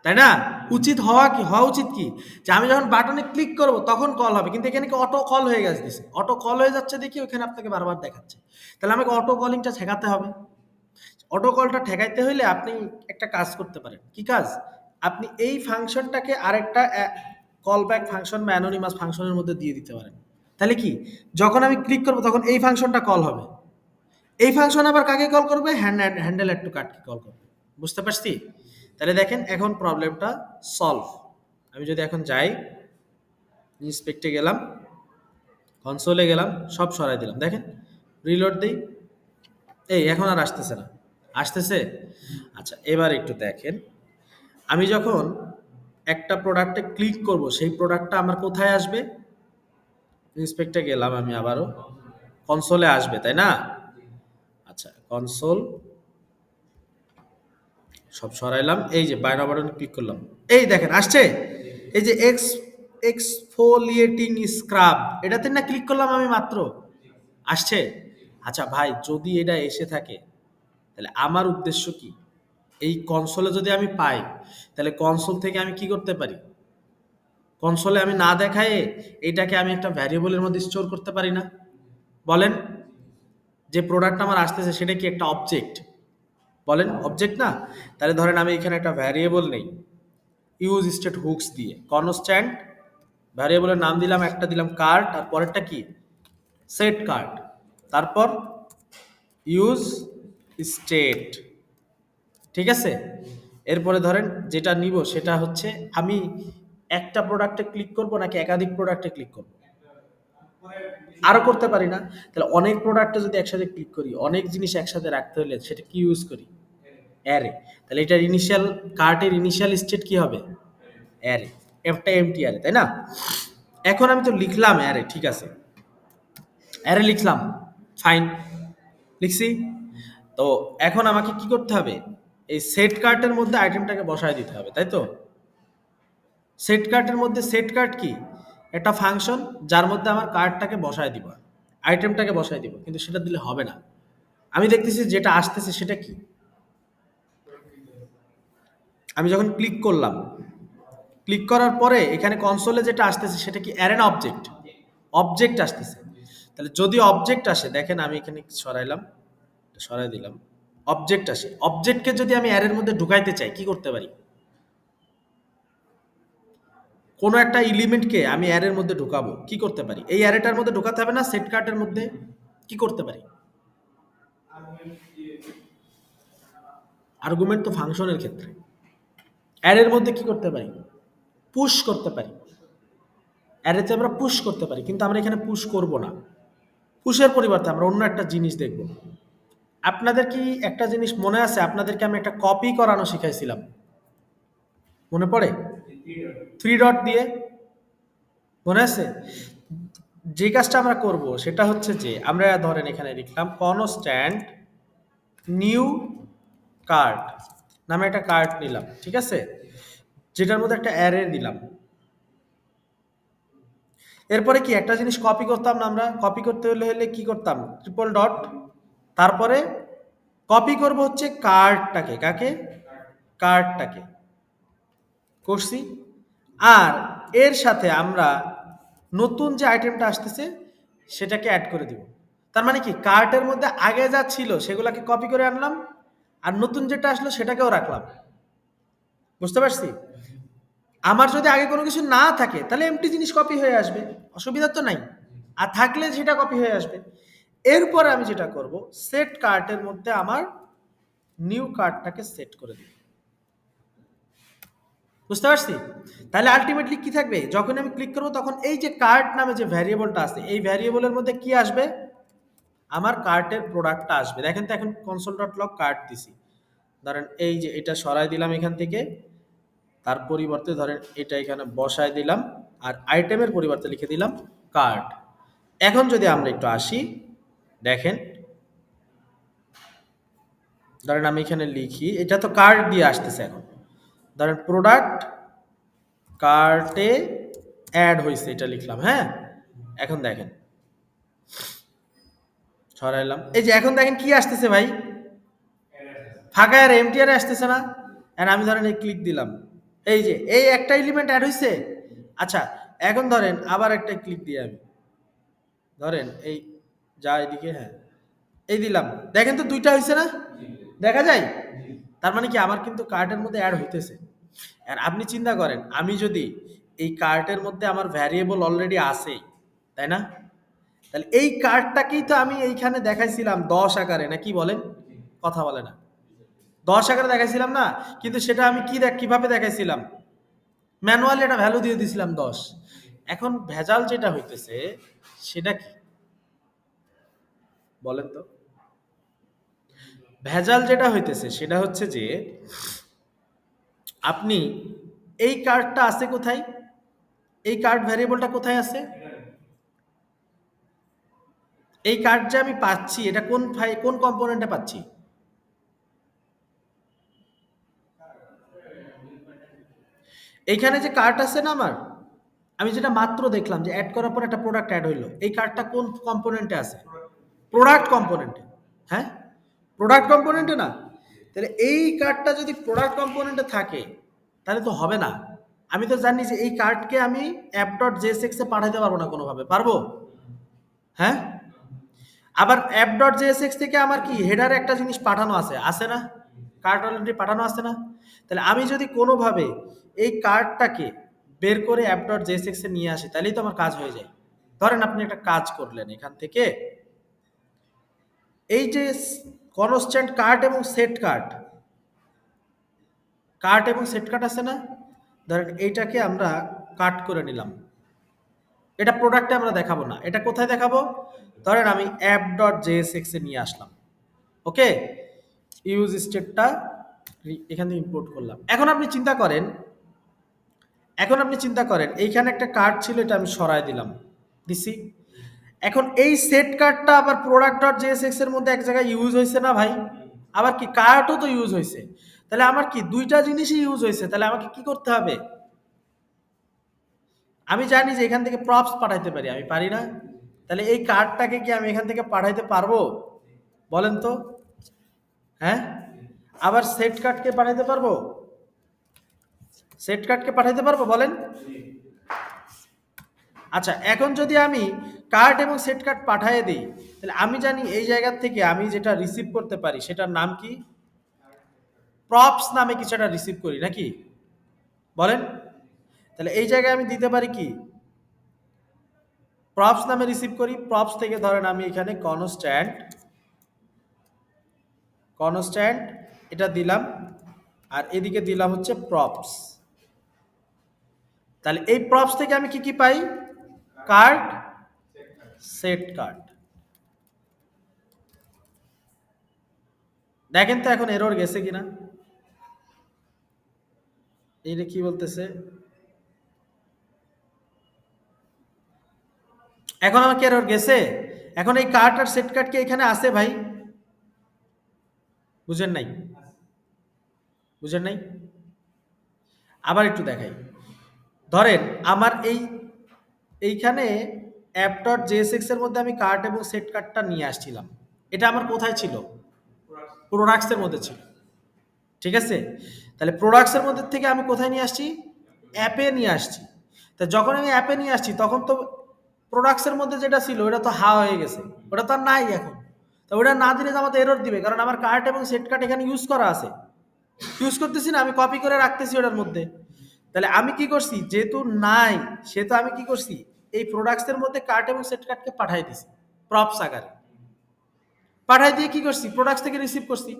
তাই না? উচিত হওয়া কি, হওয়া উচিত কি, যে আমি যখন বাটনে ক্লিক করব তখন কল হবে, কিন্তু এখানে কি অটো কল হয়ে গেছে, দিছে অটো কল হয়ে যাচ্ছে দেখি ওখানে আপনাকে বারবার দেখাচ্ছে। তাহলে আমাকে অটো কলিংটা শেখাতে হবে। অটো কলটা ঠেকাইতে হইলে আপনি একটা কাজ করতে পারেন। কি কাজ? আপনি এই ফাংশনটাকে আরেকটা কল ব্যাক ফাংশন বা অ্যানোনিমাস ফাংশনের মধ্যে দিয়ে দিতে পারেন। তাহলে কি, যখন আমি ক্লিক করব তখন এই ফাংশনটা কল হবে, এই ফাংশন আবার কাকে কল করবে? হ্যান্ডেল অ্যাড টু কার্টকে কল করবে। বুঝতে পারছি? তাহলে দেখেন এখন প্রবলেমটা সলভ। আমি যদি এখন যাই, ইন্সপেক্টে গেলাম, কনসোলে গেলাম, সব সরাই দিলাম, দেখেন রিলোড দেই, এই এখন আর আসতেছে না। আসতেছে? আচ্ছা, এবার একটু দেখেন, আমি যখন একটা প্রোডাক্টে ক্লিক করব সেই প্রোডাক্টটা আমার কোথায় আসবে? ইন্সপেক্টে গেলাম আমি আবারও, কনসোলে আসবে, তাই না? আচ্ছা, কনসোল, সব সরাইলাম, এই যে বায়না বাটনে ক্লিক করলাম, এই দেখেন আসছে, এই যে এক্সফোলিয়েটিং স্ক্রাব, এটাতে না ক্লিক করলাম আমি মাত্র, আসছে। আচ্ছা ভাই, যদি এটা এসে থাকে তাহলে আমার উদ্দেশ্য কি? এই কনসোলে যদি আমি পাই, তাহলে কনসোল থেকে আমি কি করতে পারি? কনসোলে আমি না দেখায়ে এটাকে আমি একটা ভ্যারিয়েবলের মধ্যে স্টোর করতে পারি না? বলেন, যে প্রোডাক্ট আমার আসতেছে সেটা কি একটা অবজেক্ট? বলেন অবজেক্ট না? তাহলে ধরেন আমি এখানে একটা ভ্যারিয়েবল নেই, ইউজ স্টেট হুকস দিয়ে কনস্ট্যান্ট ভ্যারিয়েবলের নাম দিলাম, একটা দিলাম কার্ট, আর পরেরটা কি? Set cart. তারপর ইউজ স্টেট, ঠিক আছে? এরপরে ধরেন যেটা নিব সেটা হচ্ছে, আমি একটা প্রোডাক্টে ক্লিক করব নাকি একাধিক প্রোডাক্টে ক্লিক করব? আরো করতে পারি না? তাহলে অনেক প্রোডাক্টে যদি একসাথে ক্লিক করি, অনেক জিনিস একসাথে রাখতে হলে সেটা কি ইউজ করি? অ্যারে। তাহলে এটার ইনিশিয়াল, কার্টের ইনিশিয়াল স্টেট কি হবে? অ্যারে। একটা এমটি অ্যারে, তাই না? এখন আমি তো লিখলাম অ্যারে, ঠিক আছে, অ্যারে লিখলাম, ফাইন, লিখছি। তো এখন আমাকে কি করতে হবে? এই সেট কার্টের মধ্যে আইটেমটাকে বসায় দিতে হবে, তাই তো? সেট কার্টের মধ্যে সেট কার্ট কি? একটা ফাংশন যার মধ্যে আমার কার্ডটাকে বসায় দিব, আইটেমটাকে বসায় দিব, কিন্তু সেটা দিলে হবে না। আমি দেখতেছি যেটা আসতেছে সেটা কি? আমি যখন ক্লিক করলাম, ক্লিক করার পরে এখানে কনসোলে যেটা আসতেছে সেটা কি অ্যারে না অবজেক্ট? অবজেক্ট আসতেছে। তাহলে যদি অবজেক্ট আসে, দেখেন আমি এখানে সরাইলাম, সরাই দিলাম, অবজেক্ট আসে, অবজেক্টকে যদি আমি অ্যারের মধ্যে ঢুকাইতে চাই কি করতে পারি? কোনো একটা এলিমেন্টকে আমি অ্যারের মধ্যে ঢুকাবো, কি করতে পারি? এই অ্যারেটার মধ্যে ঢুকাতে হবে না সেট কার্টের মধ্যে? কি করতে পারি? আর্গুমেন্ট তো ফাংশনের ক্ষেত্রে, অ্যারের মধ্যে কি করতে পারি? পুশ করতে পারি। অ্যারেতে আমরা পুশ করতে পারি, কিন্তু আমরা এখানে পুশ করব না। পুশের পরিবর্তে আমরা অন্য একটা জিনিস দেখব। আপনাদের কি একটা জিনিস মনে আছে? আপনাদেরকে আমি একটা কপি করানো শিখাইছিলাম, মনে পড়ে? থ্রি ডট দিয়ে, মনে আছে? যে কাজটা আমরা করব সেটা হচ্ছে যে, আমরা ধরেন এখানে লিখলাম কনস্ট্যান্ট নিউ কার্ড নামে একটা কার্ড নিলাম, ঠিক আছে, যেটার মধ্যে একটা অ্যারে দিলাম। এরপরে কি একটা জিনিস কপি করতাম না? আমরা কপি করতে হলে হলে কি করতাম? ট্রিপল ডট, তারপরে কপি করব হচ্ছে কার্ডটাকে, কাকে? কার্ডটাকে করছি। আর এর সাথে আমরা নতুন যে আইটেমটা আসতেছে সেটাকে অ্যাড করে দিব। তার মানে কি, কার্টের মধ্যে আগে যা ছিল সেগুলোকে কপি করে আনলাম, আর নতুন যেটা আসলো সেটাকেও রাখলাম। বুঝতে পারছি? আমার যদি আগে কোনো কিছু না থাকে তাহলে এমটি জিনিস কপি হয়ে আসবে, অসুবিধা তো নাই। আর থাকলে সেটা কপি হয়ে আসবে। এরপরে আমি যেটা করব, সেট কার্টের মধ্যে আমার নিউ কার্ডটাকে সেট করে দিব। বুঝতে পারছি? তাহলে আলটিমেটলি কি থাকবে? যখন আমি ক্লিক করব তখন এই যে কার্ট নামে যে ভ্যারিয়েবলটা আছে, এই ভ্যারিয়েবলের মধ্যে কি আসবে? আমার কার্টের প্রোডাক্টটা আসবে। দেখেন তো, এখন কনসোল ডট লগ কার্ট দিছি, ধরেন এই যে এটা সরাই দিলাম এখান থেকে, তার পরিবর্তে ধরেন এটা এখানে বসায় দিলাম, আর আইটেমের পরিবর্তে লিখে দিলাম কার্ট। এখন যদি আমরা একটু আসি, দেখেন, ধরেন আমি এখানে লিখি, এটা তো কার্ট দিয়ে আসতেছে, এখন ধরেন প্রোডাক্ট কার্টে অ্যাড হয়েছে, এটা লিখলাম, হ্যাঁ। এখন দেখেন, সরাইলাম, এই যে এখন দেখেন কি আসতেছে ভাই? ফাঁকা আর এমটিআর আসতেছে না? আর আমি ধরেন এই ক্লিক দিলাম, এই যে এই একটা এলিমেন্ট অ্যাড হয়েছে। আচ্ছা, এখন ধরেন আবার একটা ক্লিক দিয়ে আমি, ধরেন এই যা এদিকে, হ্যাঁ, এই দিলাম, দেখেন তো দুইটা হয়েছে না? দেখা যায়? তার মানে কি আমার কিন্তু কার্টের মধ্যে অ্যাড হইতেছে। আর আপনি চিন্তা করেন, আমি যদি এই কার্টের মধ্যে আমার ভ্যারিয়েবল অলরেডি আছে, তাই না? তাহলে এই কার্ডটাকেই তো আমি এইখানে দেখাইছিলাম 10 আকারে, না কি বলেন? কথা বলে না? 10 আকারে দেখাইছিলাম না? কিন্তু সেটা আমি কিভাবে দেখাইছিলাম? ম্যানুয়ালি একটা ভ্যালু দিয়ে দিছিলাম 10। এখন ভেজাল যেটা হইতেছে সেটা কি? বলেন তো? ভেজাল যেটা হইতেছে সেটা হচ্ছে যে, আপনি এই কার্ডটা আছে কোথায়? এই কার্ড ভ্যারিয়েবলটা কোথায় আছে? এই কার্ড যে আমি পাচ্ছি এটা কোন কম্পোনেন্টে পাচ্ছি? এইখানে যে কার্ট আছে না আমার, আমি যেটা মাত্র দেখলাম যে অ্যাড করার পর একটা প্রোডাক্ট অ্যাড হইলো, এই কার্ডটা কোন কম্পোনেন্টে আছে? প্রোডাক্ট কম্পোনেন্টে। হ্যাঁ, প্রোডাক্ট কম্পোনেন্টে না? তাহলে এই কার্ডটা যদি প্রোডাক্ট কম্পোনেন্টে থাকে তাহলে তো হবে না। আমি তো জানি যে এই কার্ডকে আমি অ্যাপ ডট জেএসএক্স এ পাঠাইতে পারবো না কোনোভাবে, পারবো? হ্যাঁ, আবার অ্যাপ ডট জেএসএক্স থেকে আমার কি হেডারে একটা জিনিস পাঠানো আছে, আছে না? কার্ড অলরেডি পাঠানো আছে না? তাহলে আমি যদি কোনোভাবে এই কার্ডটাকে বের করে অ্যাপ ডট জেএসএক্স এ নিয়ে আসি তাহলেই তো আমার কাজ হয়ে যায়। ধরেন আপনি একটা কাজ করলেন, এখান থেকে এই যে কনস্ট্যান্ট কার্ড এবং সেট কার্ড, কার্ড এবং সেট কার্ড আছে না? ধরেন এইটাকে আমরা কাট করে নিলাম, এটা প্রোডাক্টে আমরা দেখাবো না, এটা কোথায় দেখাবো? ধরেন আমি অ্যাপ ডট জেএসএক্স এ নিয়ে আসলাম, ওকে, ইউজ স্টেটটা এখান থেকে ইম্পোর্ট করলাম। এখন আপনি চিন্তা করেন এইখানে একটা কার্ড ছিল, এটা আমি সরায় দিলাম, দিছি। এখন এই সেট কার্ডটা আবার প্রোডাক্ট ডট জেএসএক্স এর মধ্যে এক জায়গায় ইউজ হয়েছে না ভাই? আবার কি কার্ডও তো ইউজ হয়েছে, তাহলে আমার কি দুইটা জিনিসই ইউজ হয়েছে, তাহলে আমাকে কি করতে হবে? আমি জানি যে এখান থেকে প্রপস পাঠাইতে পারি, আমি পারি না? তাহলে এই কার্ডটাকে কি আমি এখান থেকে পাঠাইতে পারবো? বলেন তো। হ্যাঁ, আবার সেট কার্ডকে পাঠাইতে পারবো? সেট কার্ডকে পাঠাইতে পারবো বলেন? আচ্ছা, এখন যদি আমি কার্ড এবং সেট কার্ড পাঠিয়ে দিই, তাহলে আমি জানি এই জায়গা থেকে আমি যেটা রিসিভ করতে পারি সেটার নাম কি? প্রপস নামে কিছু একটা রিসিভ করি নাকি? বলেন। তাহলে এই জায়গায় আমি দিতে পারি কি? প্রপস নামে রিসিভ করি। প্রপস থেকে ধরেন আমি এখানে কনস্ট্যান্ট কনস্ট্যান্ট এটা দিলাম, আর এদিকে দিলাম হচ্ছে প্রপস। তাহলে এই প্রপস থেকে আমি কি কি পাই? Card, set card. দেখেন তো এখন এরর গেছে কিনা। এইটা কি বলতেছে? এখন আমাকে এরর গেছে। এখন এই কার্ড আর সেট কার্ড কি এখানে আছে ভাই? বুঝেন নাই? বুঝেন নাই? আবার একটু দেখাই। ধরেন আমার এইখানে অ্যাপ ডট জেএসএক্স এর মধ্যে আমি কার্ড এবং সেট কার্ডটা নিয়ে আসছিলাম। এটা আমার কোথায় ছিল? প্রোডাক্টস এর মধ্যে ছিল। ঠিক আছে? তাহলে প্রোডাক্টস এর মধ্যে থেকে আমি কোথায় নিয়ে আসছি? অ্যাপে নিয়ে আসছি। তা যখন আমি অ্যাপে নিয়ে আসছি তখন তো প্রোডাক্টস এর মধ্যে যেটা ছিল ওটা তো হয়ে গেছে, ওটা তো আর নাই এখন। তো ওটা না দিলে তো আমাদের এরর দিবে, কারণ আমার কার্ড এবং সেট কার্ড এখানে ইউজ করা আছে, ইউজ করতেছি না, আমি কপি করে রাখতেছি ওটার মধ্যে। তাহলে আমি কি করছি, যেহেতু নাই সেহেতু আমি কি করছি, এই প্রোডাক্টস এর মধ্যে কার্ড এবং সেট কার্ডকে পাঠাই দিছি প্রপস আকারে। পাঠাই দিয়ে কি করছি, প্রোডাক্টস থেকে রিসিভ করছি।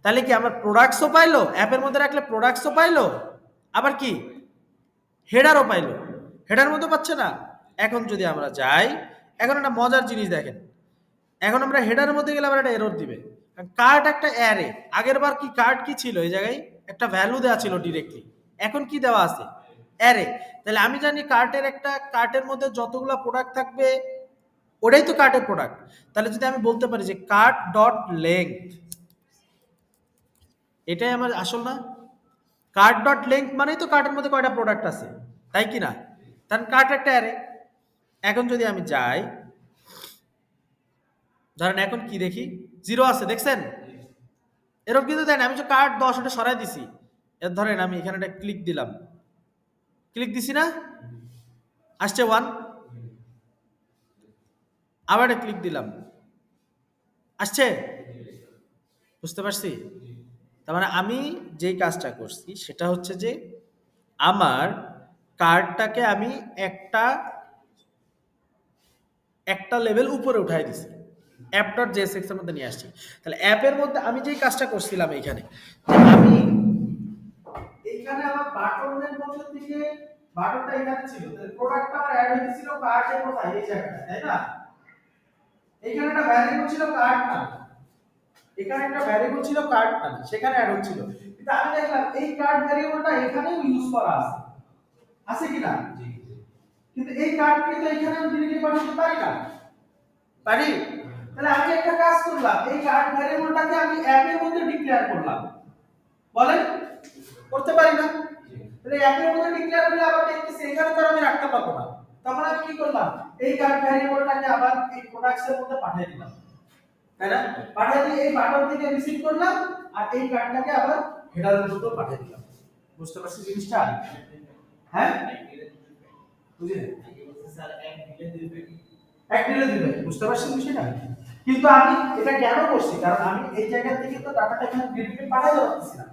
তাহলে কি আমার প্রোডাক্টসও পাইলো, অ্যাপের মধ্যে রাখলে প্রোডাক্টসও পাইলো, আবার কি হেডারও পাইলো। হেডার মধ্যে পাচ্ছে না? এখন যদি আমরা যাই, এখন একটা মজার জিনিস দেখেন, এখন আমরা হেডারের মধ্যে গেলে আবার একটা এরর দিবে। কার্ড একটা অ্যারে, আগের বার কি কার্ড কি ছিল, এই জায়গায় একটা ভ্যালু দেওয়া ছিল ডিরেক্টলি, এখন কি দেওয়া আছে? অ্যারে। তাহলে আমি জানি কার্টের মধ্যে যতগুলো প্রোডাক্ট থাকবে ওটাই তো কার্টের প্রোডাক্ট। তাহলে যদি আমি বলতে পারি যে কার্ট ডট লেংথ, এটাই আমার আসল না? কার্ট ডট লেংথ মানেই তো কার্টের মধ্যে কয়টা প্রোডাক্ট আছে, তাই কি না? কারণ কার্ট একটা অ্যারে। এখন যদি আমি যাই, ধরেন এখন কি দেখি, 0 আছে, দেখছেন? এরকম কিন্তু দেন, আমি যে কার্ড 10 ওটা সরাই দিছি। এর ধরেন আমি এখানে একটা ক্লিক দিলাম, ক্লিক দিছি না, আসছে 1। আবার একটা ক্লিক দিলাম, আসছে। বুঝতে পারছি? তার মানে আমি যেই কাজটা করছি সেটা হচ্ছে যে আমার কার্ডটাকে আমি একটা একটা লেভেল উপরে উঠাই দিছি, অ্যাপ ডট জেএসএক্স এর মধ্যে নিয়ে আসছি। তাহলে অ্যাপের মধ্যে আমি যেই কাজটা করছিলাম এইখানে, আমি এইখানে আমার বাটনের মধ্যে থেকে বাটনটা এখানে ছিল, তাহলে প্রোডাক্টটা আমার অ্যাড হয়েছিল কার্ডের কোথায়, এই জায়গাটা, তাই না? এখানে একটা ভ্যারিয়েবল ছিল কার্ড নাম, এখানে একটা ভ্যারিয়েবল ছিল কার্ড নাম, সেখানে অ্যাড হচ্ছিল। কিন্তু আমি দেখলাম এই কার্ড ভ্যারিয়েবলটা এখানেও ইউজ করা আছে, আছে কি না? কিন্তু এই কার্ডকে তো এখানে আমি ডিরেক্টলি পাঠাতে পারি না, পারি? তাহলে আমি একটা কাজ করলাম, এই কার্ড ভ্যারিয়েবলটাকে আমি অ্যাপের মধ্যে ডিক্লেয়ার করলাম, বলেন? করতে পারি না? তাহলে অ্যাপের মধ্যে ডিক্লেয়ার করলে আবার দেখতেছি এখানে তো আর আমি রাখতে পারবো না, তখন আমি কি করলাম, এই কার্ড ভ্যারিয়েবলটাকে আবার এই প্রোডাক্টসের মধ্যে পাঠিয়ে দিলাম, তাই না? পাঠিয়ে দিয়ে এই বাটন থেকে রিসিভ করলাম আর এই কার্ডটাকে আবার হেডারের মধ্যে পাঠিয়ে দিলাম। বুঝতে পারছিস জিনিসটা? হ্যাঁ, বুঝলি? স্যার এক দিলে দিবে। এক মিলে দিবে, বুঝতে পারছেন বিষয়টা? কিন্তু আমি এটা কেন করছি, কারণ আমি এই জায়গা থেকে তো ডাটাটা এখানে ডিরেক্টলি পাঠাতে পারতেছি না,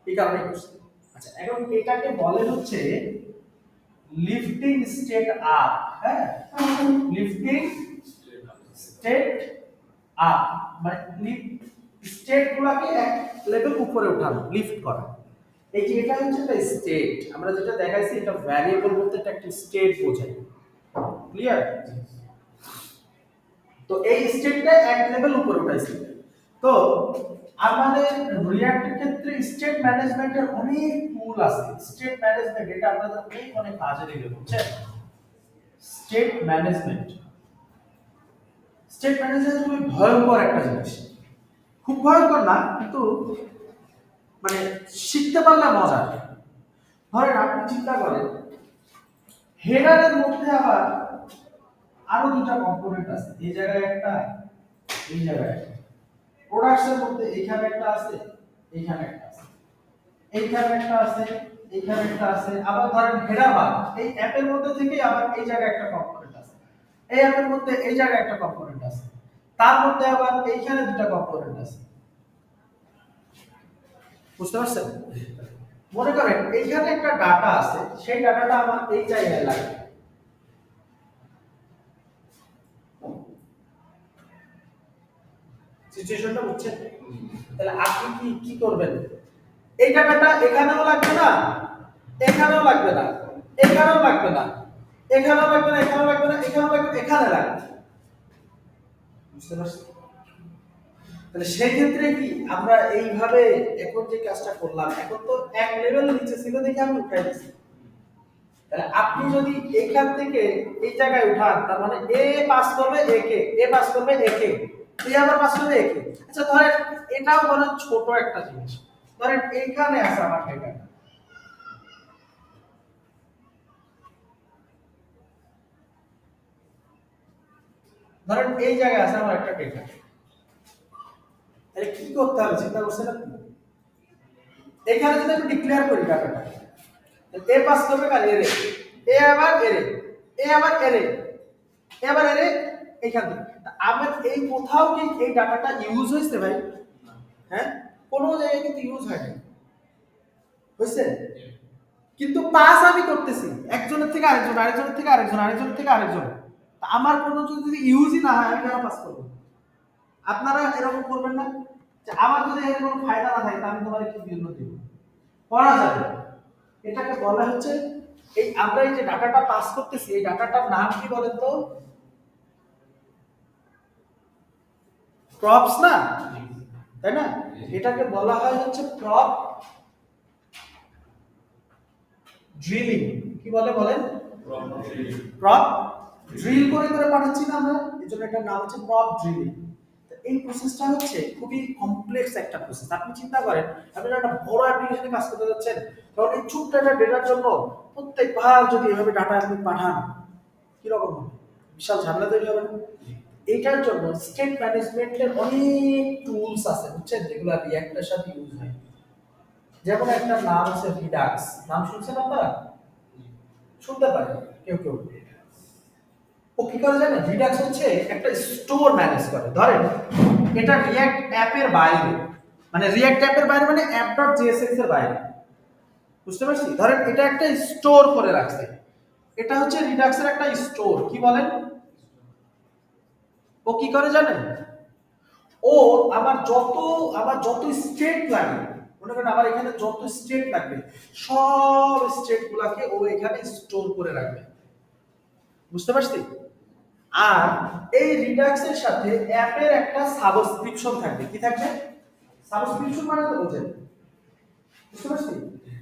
এই কারণে করছি। আচ্ছা, এখন এটাকে বলে হচ্ছে লিফটিং স্টেট আপ। হ্যাঁ, লিফটিং স্টেট আপ মানে স্টেট গুলাকে এক লেভেল উপরে ওঠানো, লিফট করা। এই যে এটা হচ্ছে একটা স্টেট, আমরা যেটা দেখাইছি এটা ভ্যারিয়েবল বলতে এটা একটা স্টেট বোঝায়। ক্লিয়ার? তো এই স্টেটটা এক লেভেল উপরে উঠাইছি। তো আমাদের রিঅ্যাক্টের ক্ষেত্রে স্টেট ম্যানেজমেন্টের অনেক টুল আছে। স্টেট ম্যানেজমেন্ট এটা আপনাদের অনেক অনেক কাজে দিবে, বুঝছেন? স্টেট ম্যানেজমেন্ট, স্টেট ম্যানেজমেন্ট খুবই ভয়ঙ্কর একটা জিনিস, খুব ভয়ঙ্কর না কিন্তু মানে শিখতে পারলে মজা। ধরেন আপনি চিন্তা করেন হেডারের মধ্যে আবার আরো দুটো কম্পোনেন্ট আছে, এই জায়গায় একটা, এই জায়গায় একটা। প্রোডাক্টসের মধ্যে এখানে একটা আছে, এখানে একটা আছে, এইখানে একটা আছে, এইখানে একটা আছে। আবার ধরেন হেডার বার, এই অ্যাপের মধ্যে থেকে আবার এই জায়গায় একটা কম্পোনেন্ট আছে, এই অ্যাপের মধ্যে এই জায়গায় একটা কম্পোনেন্ট আছে, তার মধ্যে আবার এইখানে দুটো কম্পোনেন্ট আছে। বুঝতে পারছেন? মনে করেন এইখানে একটা ডাটা আছে, সেই ডাটাটা আমার এই জায়গায় লাগবে। সিচুয়েশনটা বুঝছেন? তাহলে আপনি কি কি করবেন, এই ডাটাটা এখানেও লাগবে না, এখানেও লাগবে না, এখানেও লাগবে না, এখানেও লাগবে না, এখানেও লাগবে না, এখানেও লাগবে, এখানে লাগবে। বুঝতে পারছেন? তাহলে সেই ক্ষেত্রে কি আমরা এইভাবে এখন যে কাজটা করলাম, এখন তো এক লেভেল নিচে ছিল দেখে আমি উঠাই দিচ্ছি। তাহলে আপনি যদি এইখান থেকে এই জায়গায় উঠান, তার মানে এ পাস করবে এ কে, এ পাস করবে এ কে, এ আবার পাস করবে এ কে। আচ্ছা ধরেন এটাও বলেন ছোট একটা জিনিস, ধরেন এইখানে আছে আমার ডেটা, ধরেন এই জায়গায় আছে আমার একটা ডেটা। তাহলে কি করতে হবে চিন্তা করছেন আপনি? এখানে যদি আমি ডিক্লেয়ার করি ডাটাটা, এ পাস করবে কার এরে, এ আবার এরে, এ আবার এরে, এ আবার এরে, এইখান থেকে আমার এই কোথাও কি এই ডাটাটা ইউজ হয়েছে ভাই? হ্যাঁ, কোনো জায়গায় কিন্তু ইউজ হয় না, হয়েছে? কিন্তু পাস আমি করতেছি একজনের থেকে আরেকজন, আরেকজনের থেকে আরেকজন, আরেকজনের থেকে আরেকজন। তা আমার কোনো যদি ইউজই না হয় আমি কেন পাস করবো? আপনারা এরকম করবেন না যে আমার যদি এর কোনো ফায়দা না থাকে তা আমি তোমার কি জন্য দিব? করা যাবে। এটাকে বলা হচ্ছে এই আমরা এই যে ডাটাটা পাস করতেছি এই ডাটাটার নাম কি বলেন তো? প্রপস না, তাই না? এটাকে বলা হয় হচ্ছে প্রপ ড্রিলিং। কি বলে বলেন? প্রপ ড্রিল করে করে পাঠাচ্ছি না আমরা, এজন্য এটার নাম হচ্ছে প্রপ ড্রিলিং। এই প্রসেসটা হচ্ছে খুবই কমপ্লেক্স একটা প্রসেস। আপনি চিন্তা করেন আপনি একটা বড় অ্যাপ্লিকেশনে কাজ করতে যাচ্ছেন, তখন এই ছোট্ট একটা ডেটার জন্য প্রত্যেকবার যদি এভাবে ডাটা আপনি পাঠান কিরকম হবে? বিশাল ঝামেলা তৈরি হবে না? এইটার জন্য স্টেট ম্যানেজমেন্টের অনেক টুলস আছে, বুঝছেন, যেগুলো রিঅ্যাক্টের সাথে ইউজ হয়। যেমন একটা নাম আছে রিডাক্স, নাম শুনছেন আপনারা? শুনতে পারেন কেউ কেউ। ও কি করে জানেন? রিডাক্স হচ্ছে একটা স্টোর ম্যানেজ করে। ধরেন এটা রিঅ্যাক্ট অ্যাপের বাইরে, মানে রিঅ্যাক্ট অ্যাপের বাইরে মানে app.jsx এর বাইরে, বুঝতে পারছি? ধরেন এটা একটা স্টোর করে রাখছে, এটা হচ্ছে রিডাক্সের একটা স্টোর। কি বলেন? ও কি করে জানেন? ও আমার যত স্টেট লাগে, মনে করেন আমার এখানে যত স্টেট লাগবে সব স্টেট গুলাকে ও এখানে স্টোর করে রাখবে, বুঝতে পারছি? আর এই রিডাক্সের সাথে অ্যাপের একটা সাবস্ক্রিপশন থাকবে। কি থাকবে? সাবস্ক্রিপশন মানে তো বোঝেন, বুঝতে পারছি?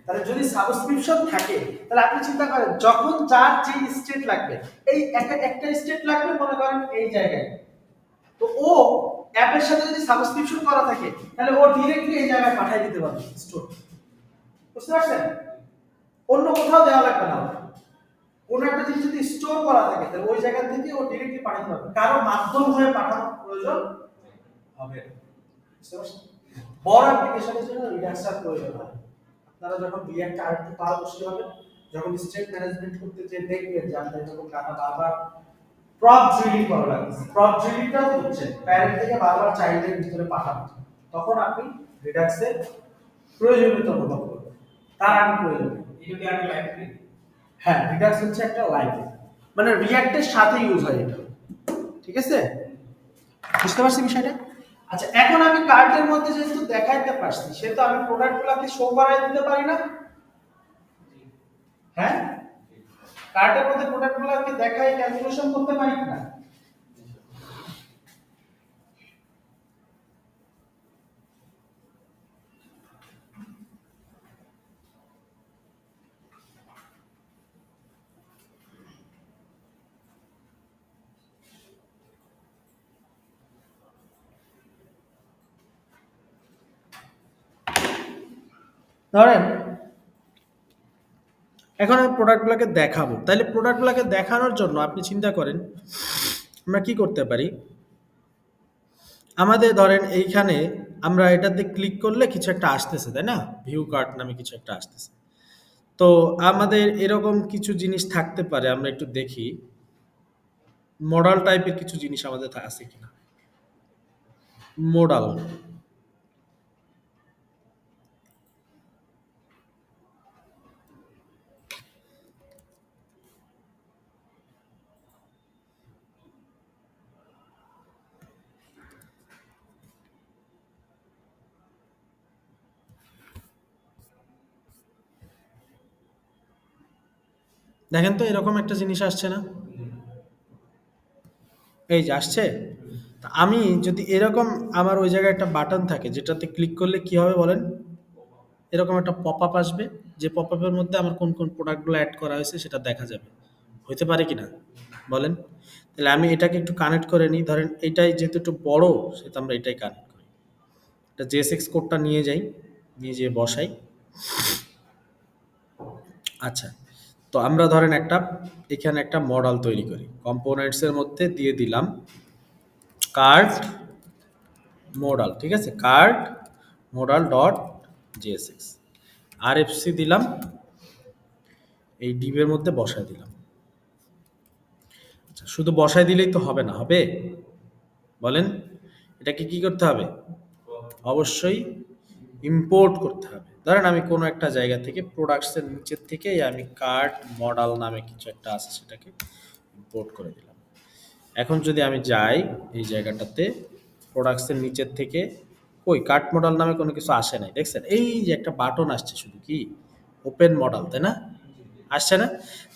তাহলে যদি সাবস্ক্রিপশন থাকে তাহলে আপনি চিন্তা করেন যখন যার যে স্টেট লাগবে, এই একটা স্টেট লাগবে মনে করেন এই জায়গায়, তো ও অ্যাপের সাথে যদি সাবস্ক্রিপশন করা থাকে তাহলে ও ডাইরেক্টলি এই জায়গায় পাঠিয়ে দিতে পারবে স্টোর, বুঝতে পারছেন? ও অন্য কোথাও দেওয়া লাগবে না। কোনো একটা জিনিস যদি স্টোর করা থাকে তাহলে ওই জায়গা থেকে ও ডিরেক্টলি পাঠাতে পারবে, কারো মাধ্যম হয়ে পাঠানোর প্রয়োজন হবে না। বুঝতে পারছেন? বড় অ্যাপ্লিকেশনের জন্য রিডাক্সটার প্রয়োজন হয়। আপনারা যখন রিঅ্যাক্ট আরেকটু পারদর্শী হবেন, যখন স্টেট ম্যানেজমেন্ট করতে যে দেখবেন যে আপনার যখন ডাটা বারবার প্রপ ড্রিলিং করা লাগছে, প্রপ ড্রিলিংটাও হচ্ছে প্যারেন্ট থেকে বারবার চাইল্ডের ভিতরে পাঠানো, তখন আপনি রিডাক্সের প্রয়োজনীয়তা অনুভব করবেন। তার আগে প্রয়োজন নেই। এটা কি একটা লাইব্রেরি? হ্যাঁ, রিডাক্স হচ্ছে একটা লাইব্রেরি, মানে রিঅ্যাক্টের সাথে ইউজ হয় এটা। ঠিক আছে, বুঝতে পারছি বিষয়টা? আচ্ছা, এখন আমি কার্টের মধ্যে যেহেতু দেখাইতে পারছি, সেহেতু আমি প্রোডাক্টগুলোকে শো করাই দিতে পারি না? হ্যাঁ, কার্টের মধ্যে প্রোডাক্টগুলোকে দেখাই ক্যালকুলেশন করতে পারি না? ধরেন এখন আমি প্রোডাক্টগুলোকে দেখাবো, তাহলে প্রোডাক্টগুলোকে দেখানোর জন্য আপনি চিন্তা করেন আমরা কি করতে পারি। আমাদের ধরেন এইখানে আমরা এটাতে ক্লিক করলে কিছু একটা আসতেছে, তাই না? ভিউ কার্ট নামে কিছু একটা আসতেছে। তো আমাদের এরকম কিছু জিনিস থাকতে পারে, আমরা একটু দেখি মডাল টাইপের কিছু জিনিস আমাদের আছে কিনা। মোডাল, দেখেন তো এরকম একটা জিনিস আসছে না? এই যে আসছে। তা আমি যদি এরকম আমার ওই জায়গায় একটা বাটন থাকে যেটাতে ক্লিক করলে কি হবে বলেন? এরকম একটা পপ আপ আসবে, যে পপ আপের মধ্যে আমার কোন কোন প্রোডাক্টগুলো অ্যাড করা হয়েছে সেটা দেখা যাবে। হইতে পারে কি না বলেন? তাহলে আমি এটাকে একটু কানেক্ট করে নিই, ধরেন এটাই যেহেতু একটু বড়, সেহেতু আমরা এটাই কানেক্ট করি। এটা জেএসএক্স কোডটা নিয়ে যাই, নিয়ে যেয়ে বসাই। আচ্ছা, তো আমরা ধরেন একটা এখানে একটা মডেল তৈরি করি, কম্পোনেন্টস এর মধ্যে দিয়ে দিলাম কার্ড মডেল। ঠিক আছে, card model dot JSX, RFC দিলাম, এই ডিবের মধ্যে বসায় দিলাম। আচ্ছা, শুধু বসায় দিলেই তো হবে না, হবে? বলেন, এটাকে কি করতে হবে? অবশ্যই ইম্পোর্ট করতে হবে। ধরেন আমি কোনো একটা জায়গা থেকে প্রোডাক্টসের নিচের থেকে আমি কার্ড মডেল নামে কিছু একটা আছে সেটাকে ইম্পোর্ট করে দিলাম। এখন যদি আমি যাই এই জায়গাটাতে প্রোডাক্টসের নিচের থেকে, কই কার্ট মডেল নামে কোনো কিছু আসে নাই, দেখছেন? এই যে একটা বাটন আসছে শুধু, কি ওপেন মডেল, তাই না? আসছে না?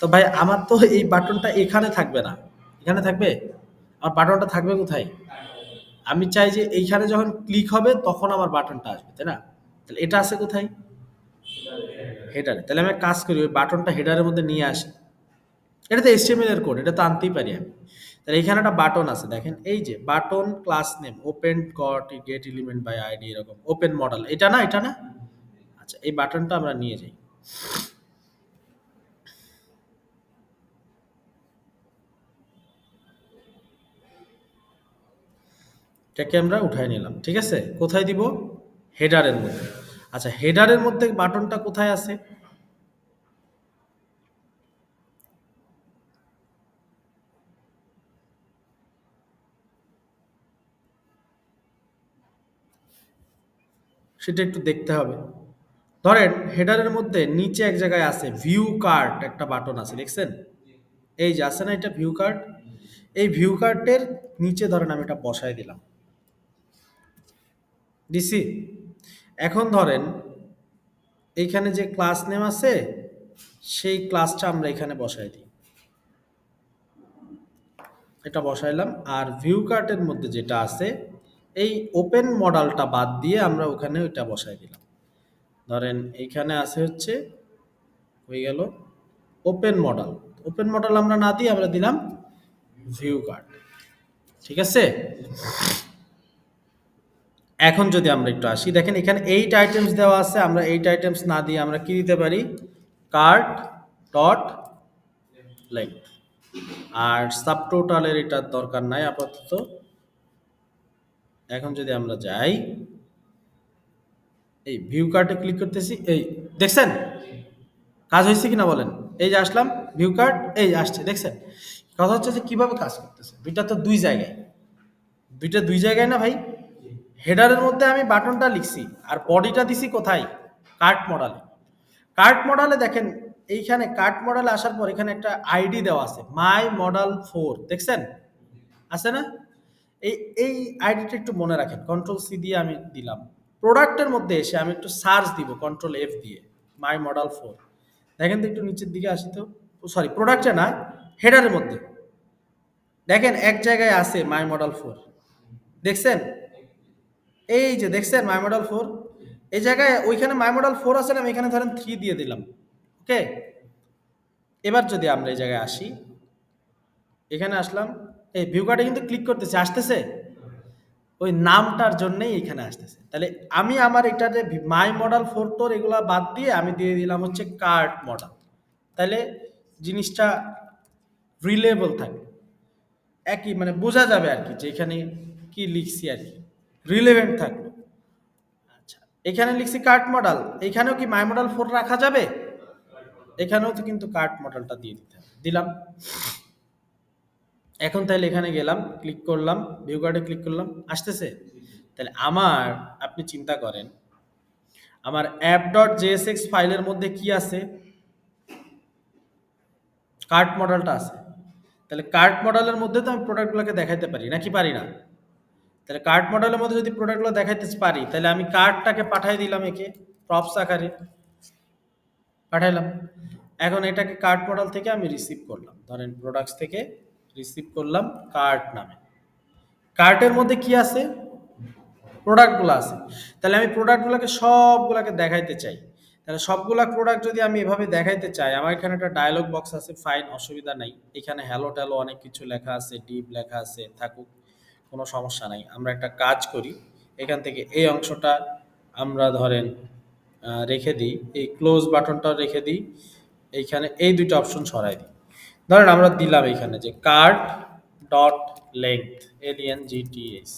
তো ভাই আমার তো এই বাটনটা এখানে থাকবে না, এখানে থাকবে? আমার বাটনটা থাকবে কোথায়? আমি চাই যে এইখানে যখন ক্লিক হবে তখন আমার বাটনটা আসবে, তাই না? তাহলে এটা আছে কোথায়? হেডারে। তাহলে আমি এক কাজ করি, ওই বাটনটা হেডারের মধ্যে নিয়ে আসি। এটা তো HTML এর কোড, এটা তো আনতেই পারি আমি। তাহলে এখানে একটা বাটন আছে, দেখেন এই যে button class name open got get element by ID, এরকম ওপেন মডেল, এটা না? এটা না? আচ্ছা, এই বাটনটা আমরা নিয়ে যাই, এটাকে আমরা উঠাই নিলাম। ঠিক আছে, কোথায় দিব? হেডারের মধ্যে। আচ্ছা, হেডারের মধ্যে বাটনটা কোথায় আছে? সেটা একটু দেখতে হবে। ধরেন হেডারের মধ্যে নিচে এক জায়গায় আছে ভিউ কার্ট, একটা বাটন আছে, দেখছেন? এই যে আছে না, এটা ভিউ কার্ট। এই ভিউ কার্টের নিচে ধরেন আমি এটা বসায় দিলাম, ডিসি। এখন ধরেন এইখানে যে ক্লাস নেম আছে সেই ক্লাসটা আমরা এখানে বসাই দিই, এটা বসাইলাম। আর ভিউ কার্টের মধ্যে যেটা আছে এই ওপেন মডেলটা বাদ দিয়ে আমরা ওখানে ওইটা বসাই দিলাম। ধরেন এইখানে আছে হচ্ছে, হয়ে গেল ওপেন মডেল। ওপেন মডেল আমরা না দিয়ে আমরা দিলাম ভিউ কার্ড। ঠিক আছে, এখন যদি আমরা একটু আসি, দেখেন এখানে 8 আইটেমস দেওয়া আছে, আমরা 8 আইটেমস না দিয়ে আমরা কি দিতে পারি? Cart dot length. আর সাব টোটালের এটার দরকার নাই আপাতত। এখন যদি আমরা যাই এই ভিউ কার্টে ক্লিক করতেছি, এই দেখছেন কাজ হয়েছে কিনা বলেন। এই যে আসলাম ভিউ কার্ট, এই আসছে দেখছেন। কথা হচ্ছে যে কিভাবে কাজ করতেছে, দুইটা তো দুই জায়গায়, দুইটা দুই জায়গায় না ভাই। হেডারের মধ্যে আমি বাটনটা লিখছি আর বডিটা দিছি কোথায়, কার্ট মডেলে। কার্ট মডেলে দেখেন এইখানে কার্ট মডেলে আসার পর এখানে একটা আইডি দেওয়া আছে মাই মডেল 4, দেখছেন আছে না। এই এই আইডিটা একটু মনে রাখেন, কন্ট্রোল সি দিয়ে আমি দিলাম। প্রোডাক্টের মধ্যে এসে আমি একটু সার্চ দিব কন্ট্রোল এফ দিয়ে, মাই মডেল 4। দেখেন তো একটু নিচের দিকে আসি তো, সরি প্রোডাক্টে না, হেডারের মধ্যে দেখেন এক জায়গায় আছে মাই মডেল 4, দেখছেন এই যে দেখছেন মাই মডেল 4। এই জায়গায় ওইখানে মাই মডেল 4 আছে না, আমি এখানে ধরেন 3 দিয়ে দিলাম। ওকে, এবার যদি আমরা এই জায়গায় আসি, এখানে আসলাম, এই ভিউ কার্ডে কিন্তু ক্লিক করতেছে, আসতেছে ওই নামটার জন্যই এখানে আসতেছে। তাহলে আমি আমার এটাতে মাই মডেল 4 তোর এগুলা বাদ দিয়ে আমি দিয়ে দিলাম হচ্ছে কার্ট মডেল। তাহলে জিনিসটা রিলেবল থাকে, একই মানে বোঝা যাবে আর কি যে এখানে কি লিখছি আর কি, রিলেভেন্ট থাকলো। আচ্ছা, এখানে লিখছি কার্ট মডেল, এখানেও কি মাই মডেল 4 রাখা যাবে, এখানেও তো কিন্তু কার্ট মডেলটা দিয়ে দিতে হবে, দিলাম। এখন তাহলে এখানে গেলাম, ক্লিক করলাম, ভিউ কার্ডে ক্লিক করলাম, আসতেছে। তাহলে আমার, আপনি চিন্তা করেন আমার অ্যাপ ডট জেএসএক্স ফাইলের মধ্যে কি আছে, কার্ট মডেলটা আছে। তাহলে কার্ট মডেলের মধ্যে তো আমি প্রোডাক্টগুলোকে দেখাইতে পারি নাকি পারি না। তাহলে কার্ট মডেলের মধ্যে যদি প্রোডাক্টগুলো দেখাইতে পারি, তাহলে আমি কার্টটাকে পাঠাই দিলাম একে প্রপস আকারে পাঠাইলাম। এখন এটাকে কার্ট মডেল থেকে আমি রিসিভ করলাম, ধরেন প্রোডাক্টস থেকে রিসিভ করলাম কার্ট নামে। কার্টের মধ্যে কি আছে, প্রোডাক্টগুলো আছে। তাহলে আমি প্রোডাক্টগুলোকে সবগুলোকে দেখাইতে চাই। তাহলে সবগুলা প্রোডাক্ট যদি আমি এভাবে দেখাইতে চাই, আমার এখানে একটা ডায়লগ বক্স আছে, ফাইন, অসুবিধা নাই। এখানে হ্যালো ট্যালো অনেক কিছু লেখা আছে, ডিপ লেখা আছে, থাকুক, কোনো সমস্যা নাই। আমরা একটা কাজ করি, এখান থেকে এই অংশটা আমরা ধরেন রেখে দিই, এই ক্লোজ বাটনটাও রেখে দিই, এইখানে এই দুইটা অপশন সরাই দিই। ধরেন আমরা দিলাম এইখানে যে cart dot length, LENGTH,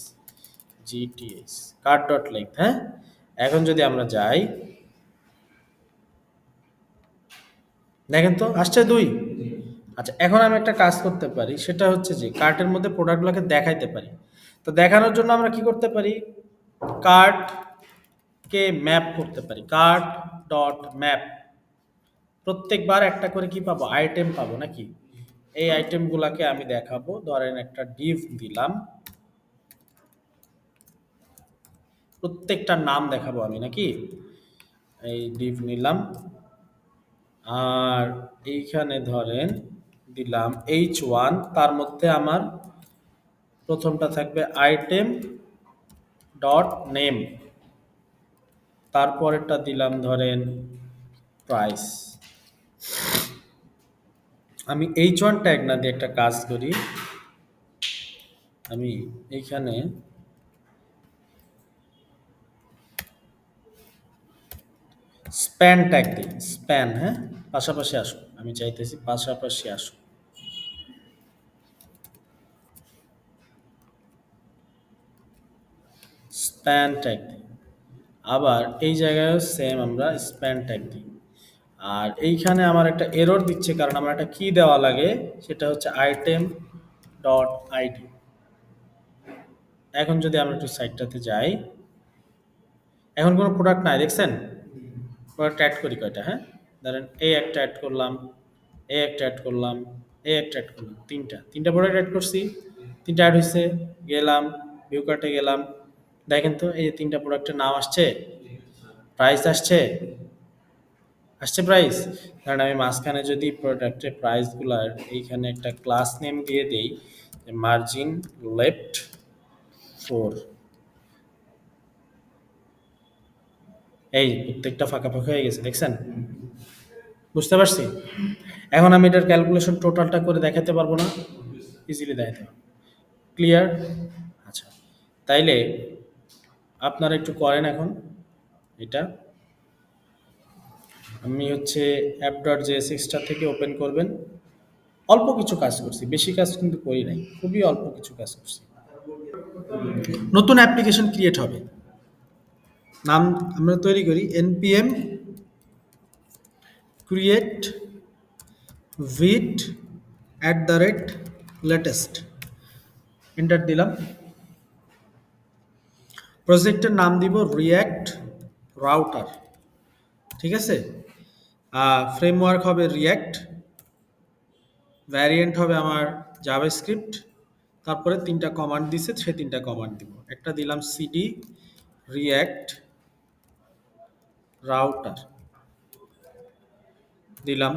GTH, cart dot length. হ্যাঁ, এখন যদি আমরা যাই, দেখেন তো আসছে 2। আচ্ছা, এখন আমি একটা কাজ করতে পারি, সেটা হচ্ছে যে কার্টের মধ্যে প্রোডাক্টগুলোকে দেখাইতে পারি। তো দেখানোর জন্য আমরা কি করতে পারি, কার্ট কে ম্যাপ করতে পারি, কার্ট ডট ম্যাপ। প্রত্যেকবার একটা করে কি পাবো, আইটেম পাবো নাকি। এই আইটেমগুলোকে আমি দেখাবো, ধরেন একটা ডিভ দিলাম, প্রত্যেকটার নাম দেখাবো আমি নাকি। এই ডিভ নিলাম, আর এইখানে ধরেন দিলাম H1, তার মধ্যে আমার প্রথমটা থাকবে আইটেম ডট নেম, তারপরেরটা দিলাম ধরেন প্রাইস। আমি H1 ট্যাগ না দিয়ে একটা কাজ করি, আমি এইখানে স্প্যান ট্যাগ দিই, স্প্যান। হ্যাঁ, পাশাপাশি আসুন, আমি চাইতেছি পাশাপাশি আসুন। স্প্যান ট্যাগ দিই, আবার এই জায়গায়ও সেম আমরা স্প্যান ট্যাগ দিই। আর এইখানে আমার একটা এরর দিচ্ছে, কারণ আমার একটা কি দেওয়া লাগে, সেটা হচ্ছে আইটেম ডট আইডি। এখন যদি আমরা একটু সাইটটাতে যাই, এখন কোনো প্রোডাক্ট নাই, দেখছেন। প্রোডাক্ট অ্যাড করি কয়টা, হ্যাঁ, ধরেন এই একটা অ্যাড করলাম, এই একটা অ্যাড করলাম, এই একটা অ্যাড করলাম, তিনটা প্রোডাক্ট অ্যাড করছি, তিনটা অ্যাড হয়েছে। গেলাম ভিউ কার্টে গেলাম, দেখেন তো এই যে তিনটা প্রোডাক্টের নাম আসছে, প্রাইস আসছে, আসছে প্রাইস। কারণ আমি মাঝখানে যদি প্রোডাক্টের প্রাইসগুলার এইখানে একটা ক্লাস নেম দিয়ে দেই, মার্জিন লেফট 4, এই প্রত্যেকটা ফাঁকা ফাঁকা হয়ে গেছে, দেখছেন, বুঝতে পারছি। এখন আমি এটার ক্যালকুলেশন টোটালটা করে দেখাতে পারবো না, ইজিলি দেখাতে পারবো। ক্লিয়ার? আচ্ছা, তাইলে আপনারা একটু করেন এখন এটা। আমি হচ্ছে app.jsx থেকে ওপেন করবেন। অল্প কিছু কাজ করছি, বেশি কাজ কিন্তু করি নাই, খুবই অল্প কিছু কাজ করছি। নতুন অ্যাপ্লিকেশন ক্রিয়েট হবে, নাম আমরা তৈরি করি npm create with @latest, enter দিলাম। প্রজেক্টের নাম দিব রিয়্যাক্ট রাউটার, ঠিক আছে। ফ্রেমওয়ার্ক হবে রিয়্যাক্ট, ভ্যারিয়েন্ট হবে আমার জাভাস্ক্রিপ্ট, তারপরে তিনটা কমান্ড দিছে, সে তিনটা কমান্ড দিব। একটা দিলাম সিডি রিয়্যাক্ট রাউটার দিলাম,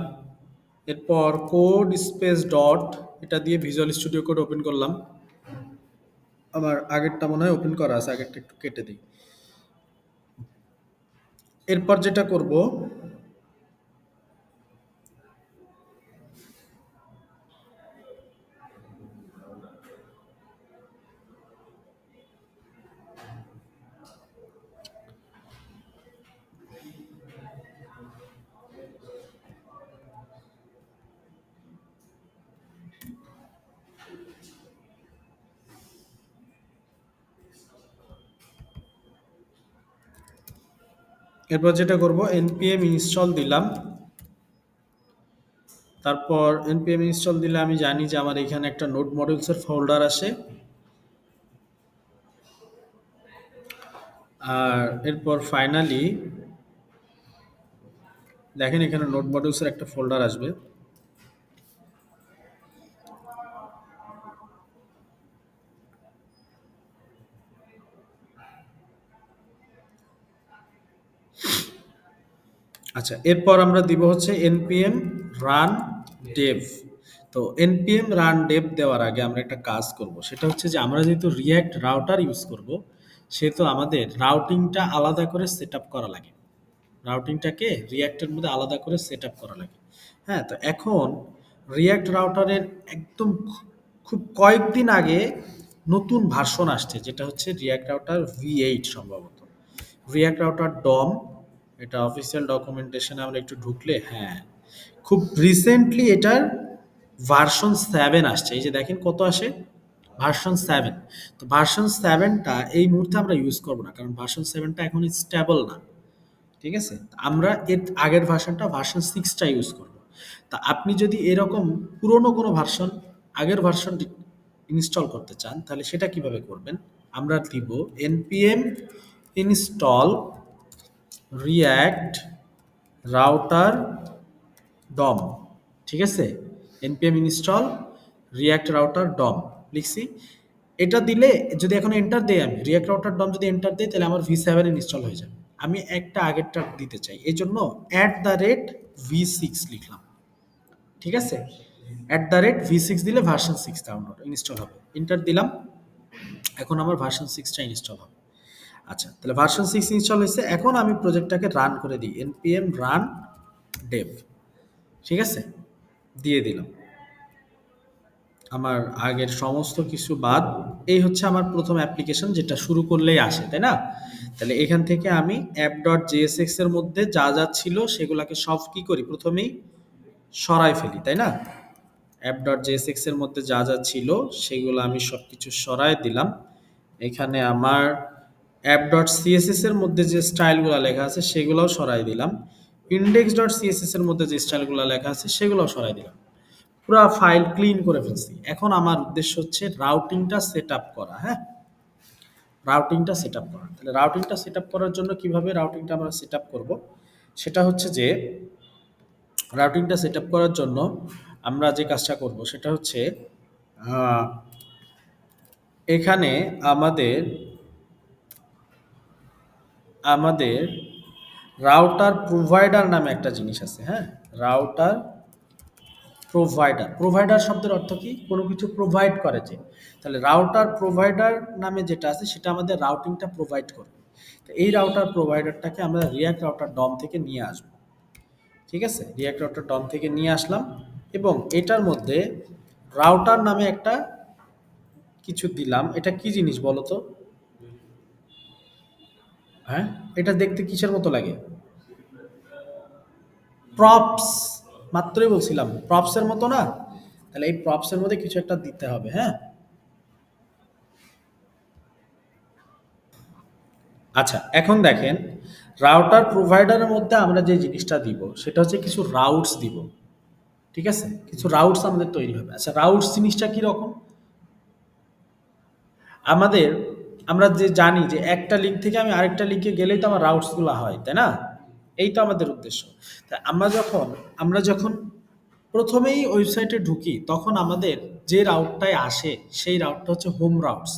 এরপর কোড স্পেস ডট, এটা দিয়ে ভিজুয়াল স্টুডিও কোড ওপেন করলাম। আমার আগেরটা মনে হয় ওপেন করা আছে, আগেরটা একটু কেটে দিই। এরপর যেটা করব, এরপর যেটা করব npm ইনস্টল দিলাম। তারপর npm ইনস্টল দিলে আমি জানি যে আমার এখানে একটা নোড মডিউলসের ফোল্ডার আসে। আর এরপর ফাইনালি দেখেন এখানে নোড মডিউলসের একটা ফোল্ডার আসবে। আচ্ছা, এরপর আমরা দিব হচ্ছে npm run dev। তো npm run dev দেওয়ার আগে আমরা একটা কাজ করব, সেটা হচ্ছে যে আমরা যেহেতু রিয়্যাক্ট রাউটার ইউজ করব, সেহেতু আমাদের রাউটিংটা আলাদা করে সেট আপ করা লাগে। রাউটিংটাকে রিয়্যাক্টের মধ্যে আলাদা করে সেট আপ করা লাগে। হ্যাঁ, তো এখন রিয়্যাক্ট রাউটারের একদম খুব কয়েকদিন আগে নতুন ভার্সন আসছে, যেটা হচ্ছে রিয়্যাক্ট রাউটার V8 সম্ভবত, রিয়্যাক্ট রাউটার ডম। এটা অফিসিয়াল ডকুমেন্টেশনে আমরা একটু ঢুকলে, হ্যাঁ, খুব রিসেন্টলি এটার ভার্সন 7 আসছে। এই যে দেখেন কত আসে, ভার্সন 7। তো ভার্সন 7টা এই মুহূর্তে আমরা ইউজ করব না, কারণ ভার্সন 7টা এখন স্টেবল না, ঠিক আছে। আমরা এর আগের ভার্সনটা ভার্সন 6টা ইউজ করব। তা আপনি যদি এরকম পুরনো কোনো ভার্সন, আগের ভার্সনটি ইনস্টল করতে চান, তাহলে সেটা কিভাবে করবেন? আমরা দিব npm install react router dom, ঠিক আছে। npm install react router dom লিখছি। এটা দিলে যদি এখন এন্টার দেই, আমি react router dom যদি এন্টার দেই, তাহলে আমার v7 ইনস্টল হয়ে যাবে। আমি একটা আগেরটা দিতে চাই, এই জন্য @v6 লিখলাম, ঠিক আছে। @v6 দিলে ভার্সন 6 ডাউনলোড ইনস্টল হবে, এন্টার দিলাম। এখন আমার ভার্সন 6টা ইনস্টল হবে। আচ্ছা, তাহলে ভার্সন 6 ইনস্টল হয়েছে। এখন আমি প্রজেক্টটাকে রান করে দিই, npm run dev, ঠিক আছে, দিয়ে দিলাম। আমার আগের সমস্ত কিছু বাদ, এই হচ্ছে আমার প্রথম অ্যাপ্লিকেশন, যেটা শুরু করলেই আসে, তাই না? তাহলে এখান থেকে আমি app.jsx এর মধ্যে যা যা ছিল সেগুলাকে সব কি করি, প্রথমেই সরাই ফেলি, তাই না? app.jsx এর মধ্যে যা যা ছিল সেগুলো আমি সবকিছু সরাই দিলাম। এখানে আমার app.css এর মধ্যে যে স্টাইলগুলো লেখা আছে সেগুলোও সরাই দিলাম। index.css এর মধ্যে যে স্টাইলগুলো লেখা আছে সেগুলোও সরাই দিলাম। পুরা ফাইল ক্লিন করে ফেলছি। এখন আমার উদ্দেশ্য হচ্ছে রাউটিংটা সেট আপ করা। হ্যাঁ, রাউটিংটা সেট আপ করা। তাহলে রাউটিংটা সেট আপ করার জন্য কিভাবে রাউটিংটা আমরা সেট আপ করবো, সেটা হচ্ছে যে রাউটিংটা সেট আপ করার জন্য আমরা যে কাজটা করব সেটা হচ্ছে আহ, এখানে আমাদের আমাদের রাউটার প্রোভাইডার নামে একটা জিনিস আছে। হ্যাঁ, রাউটার প্রোভাইডার, প্রোভাইডার শব্দের অর্থ কি, কোনো কিছু প্রোভাইড করে যে। তাহলে রাউটার প্রোভাইডার নামে যেটা আছে সেটা আমাদের রাউটিংটা প্রোভাইড করবে। তো এই রাউটার প্রোভাইডারটাকে আমরা রিয়্যাক্ট রাউটার ডম থেকে নিয়ে আসবো, ঠিক আছে। রিয়্যাক্ট রাউটার ডম থেকে নিয়ে আসলাম এবং এটার মধ্যে রাউটার নামে একটা কিছু দিলাম। এটা কি জিনিস বলো তো? হ্যাঁ, এটা দেখতে কিসের মতো লাগে? প্রপস, মাত্রই বলছিলাম প্রপসের মতো না, তাহলে এই প্রপসের মধ্যে কিছু একটা দিতে হবে। হ্যাঁ, আচ্ছা এখন দেখেন, রাউটার প্রোভাইডারের মধ্যে আমরা যে জিনিসটা দিব সেটা হচ্ছে কিছু রাউটস দিব। ঠিক আছে, কিছু রাউটস আমাদের তৈরি হবে। আচ্ছা, রাউটস জিনিসটা কি রকম? আমাদের, আমরা যে জানি যে একটা লিঙ্ক থেকে আমি আরেকটা লিঙ্কে গেলেই তো আমার রাউটসগুলো হয়, তাই না? এই তো আমাদের উদ্দেশ্য। তা আমরা যখন প্রথমেই ওয়েবসাইটে ঢুকি তখন আমাদের যে রাউটটায় আসে সেই রাউটটা হচ্ছে হোম রাউটস।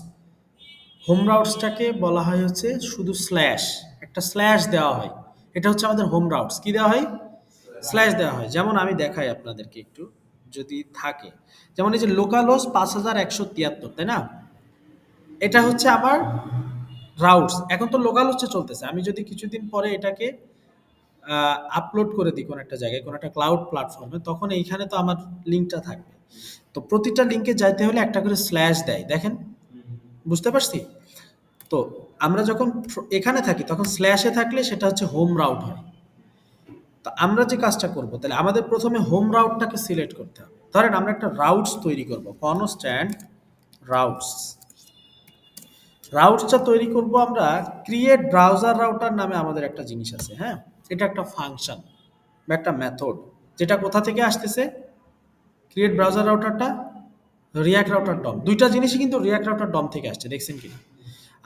হোম রাউটসটাকে বলা হয় হচ্ছে শুধু স্ল্যাশ, একটা স্ল্যাশ দেওয়া হয়, এটা হচ্ছে আমাদের হোম রাউটস। কি দেওয়া হয়? স্ল্যাশ দেওয়া হয়। যেমন আমি দেখাই আপনাদেরকে একটু, যদি থাকে, যেমন এই যে লোকাল হোস্ট 5173, তাই না? এটা হচ্ছে আমার রাউটস। এখন তো লোকাল হচ্ছে চলতেছে, আমি যদি কিছুদিন পরে এটাকে আপলোড করে দিই কোনো একটা জায়গায়, কোনো একটা ক্লাউড প্ল্যাটফর্মে, তখন এইখানে তো আমার লিঙ্কটা থাকবে। তো প্রতিটা লিঙ্কে যাইতে হলে একটা করে স্ল্যাশ দেয়, দেখেন, বুঝতে পারছি? তো আমরা যখন এখানে থাকি তখন স্ল্যাশে থাকলে সেটা হচ্ছে হোম রাউট হয়। তো আমরা যে কাজটা করব, তাহলে আমাদের প্রথমে হোম রাউটটাকে সিলেক্ট করতে হবে। ধরেন আমরা একটা রাউটস তৈরি করব, কনস্ট্যান্ট রাউটস। রাউটসটা তৈরি করব আমরা, ক্রিয়েট ব্রাউজার রাউটার নামে আমাদের একটা জিনিস আছে। হ্যাঁ, এটা একটা ফাংশন বা একটা মেথড, যেটা কোথা থেকে আসতেছে? ক্রিয়েট ব্রাউজার রাউটারটা রিয়াক্ট রাউটার ডম, দুইটা জিনিসই কিন্তু রিয়াক্ট রাউটার ডম থেকে আসছে, দেখছেন কিনা?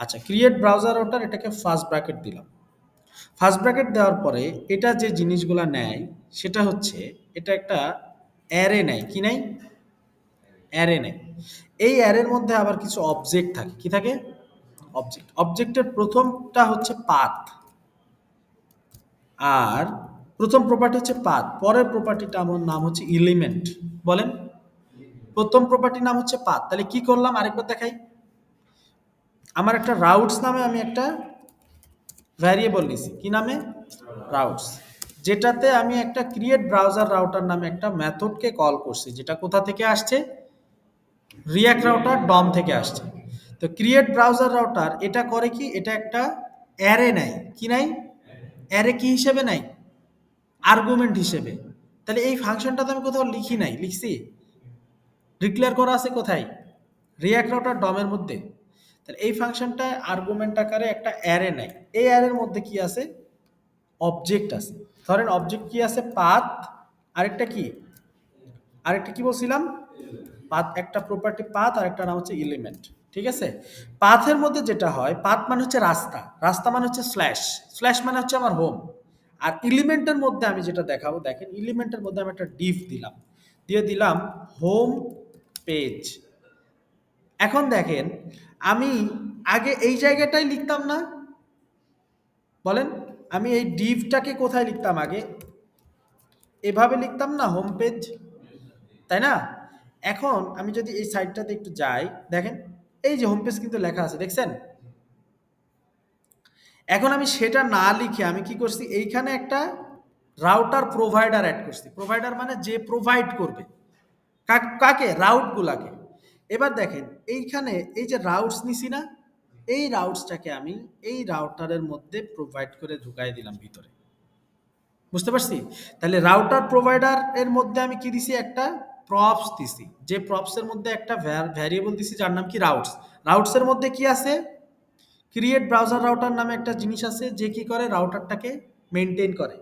আচ্ছা, ক্রিয়েট ব্রাউজার রাউটার, এটাকে ফার্স্ট ব্র্যাকেট দিলাম। ফার্স্ট ব্র্যাকেট দেওয়ার পরে এটা যে জিনিসগুলা নেয় সেটা হচ্ছে, এটা একটা অ্যারে নেয়। কি নেয়? অ্যারে নেয়। এই অ্যারের মধ্যে আবার কিছু অবজেক্ট থাকে। কি থাকে? অবজেক্ট। অবজেক্টের প্রথমটা হচ্ছে পাথ, আর প্রথম প্রপার্টি হচ্ছে পাথ, পরের প্রপার্টিটা আমার নাম হচ্ছে এলিমেন্ট। বলেন, প্রথম প্রপার্টির নাম হচ্ছে পাথ। তাহলে কি করলাম আরেকবার দেখাই। আমার একটা রাউটস নামে আমি একটা ভ্যারিয়েবল নিছি। কি নামে? রাউটস। যেটাতে আমি একটা ক্রিয়েট ব্রাউজার রাউটার নামে একটা মেথডকে কল করছি, যেটা কোথা থেকে আসছে? রিয়াক্ট রাউটার ডম থেকে আসছে। তো ক্রিয়েট ব্রাউজার রাউটার এটা করে কি, এটা একটা অ্যারে নেয়। কি নাই? অ্যারে কি হিসেবে নেয়? আর্গুমেন্ট হিসেবে। তাহলে এই ফাংশনটা তো আমি কোথাও লিখি নাই, লিখছি? ডিক্লেয়ার করা আছে কোথায়? রিয়াক্ট রাউটার ডমের মধ্যে। তাহলে এই ফাংশনটা আর্গুমেন্ট আকারে একটা অ্যারে নেয়। এই অ্যারের মধ্যে কি আছে? অবজেক্ট আছে। ধরেন অবজেক্ট কি আছে? পাথ, আরেকটা কি, আরেকটা কি বলছিলাম? পাথ, একটা প্রপার্টি পাথ, আর একটা নাম হচ্ছে এলিমেন্ট। ঠিক আছে? পাথের মধ্যে যেটা হয়, পাথ মানে হচ্ছে রাস্তা, রাস্তা মানে হচ্ছে স্ল্যাশ, স্ল্যাশ মানে হচ্ছে আমার হোম। আর এলিমেন্টের মধ্যে আমি যেটা দেখাবো, দেখেন এলিমেন্টের মধ্যে আমি একটা ডিভ দিলাম, দিয়ে দিলাম হোম পেজ। এখন দেখেন, আমি আগে এই জায়গাটাই লিখতাম না? বলেন, আমি এই ডিভটাকে কোথায় লিখতাম আগে? এভাবে লিখতাম না, হোম পেজ, তাই না? এখন আমি যদি এই সাইটটাতে একটু যাই, দেখেন এই যে হোম পেজ কিন্তু লেখা আছে, দেখছেন? এখন আমি সেটা না লিখে আমি কি করছি, এইখানে একটা রাউটার প্রোভাইডার অ্যাড করছি। প্রোভাইডার মানে যে প্রোভাইড করবে, কাকে? রাউট গুলাকে। এবার দেখেন এইখানে এই যে রাউটস নিছি না, এই রাউটসটাকে আমি এই রাউটারের মধ্যে প্রোভাইড করে ঢুকাই দিলাম ভিতরে। বুঝতে পারছি? তাহলে রাউটার প্রোভাইডার এর মধ্যে আমি কি দিছি? একটা প্রপস দিছি, যে প্রপস এর মধ্যে একটা ভ্যারিয়েবল দিছি যার নাম কি? রাউটস। রাউটস এর মধ্যে কি আছে? ক্রিয়েট ব্রাউজার রাউটার নামে একটা জিনিস আছে, যে কি করে? রাউটারটাকে মেনটেন করে।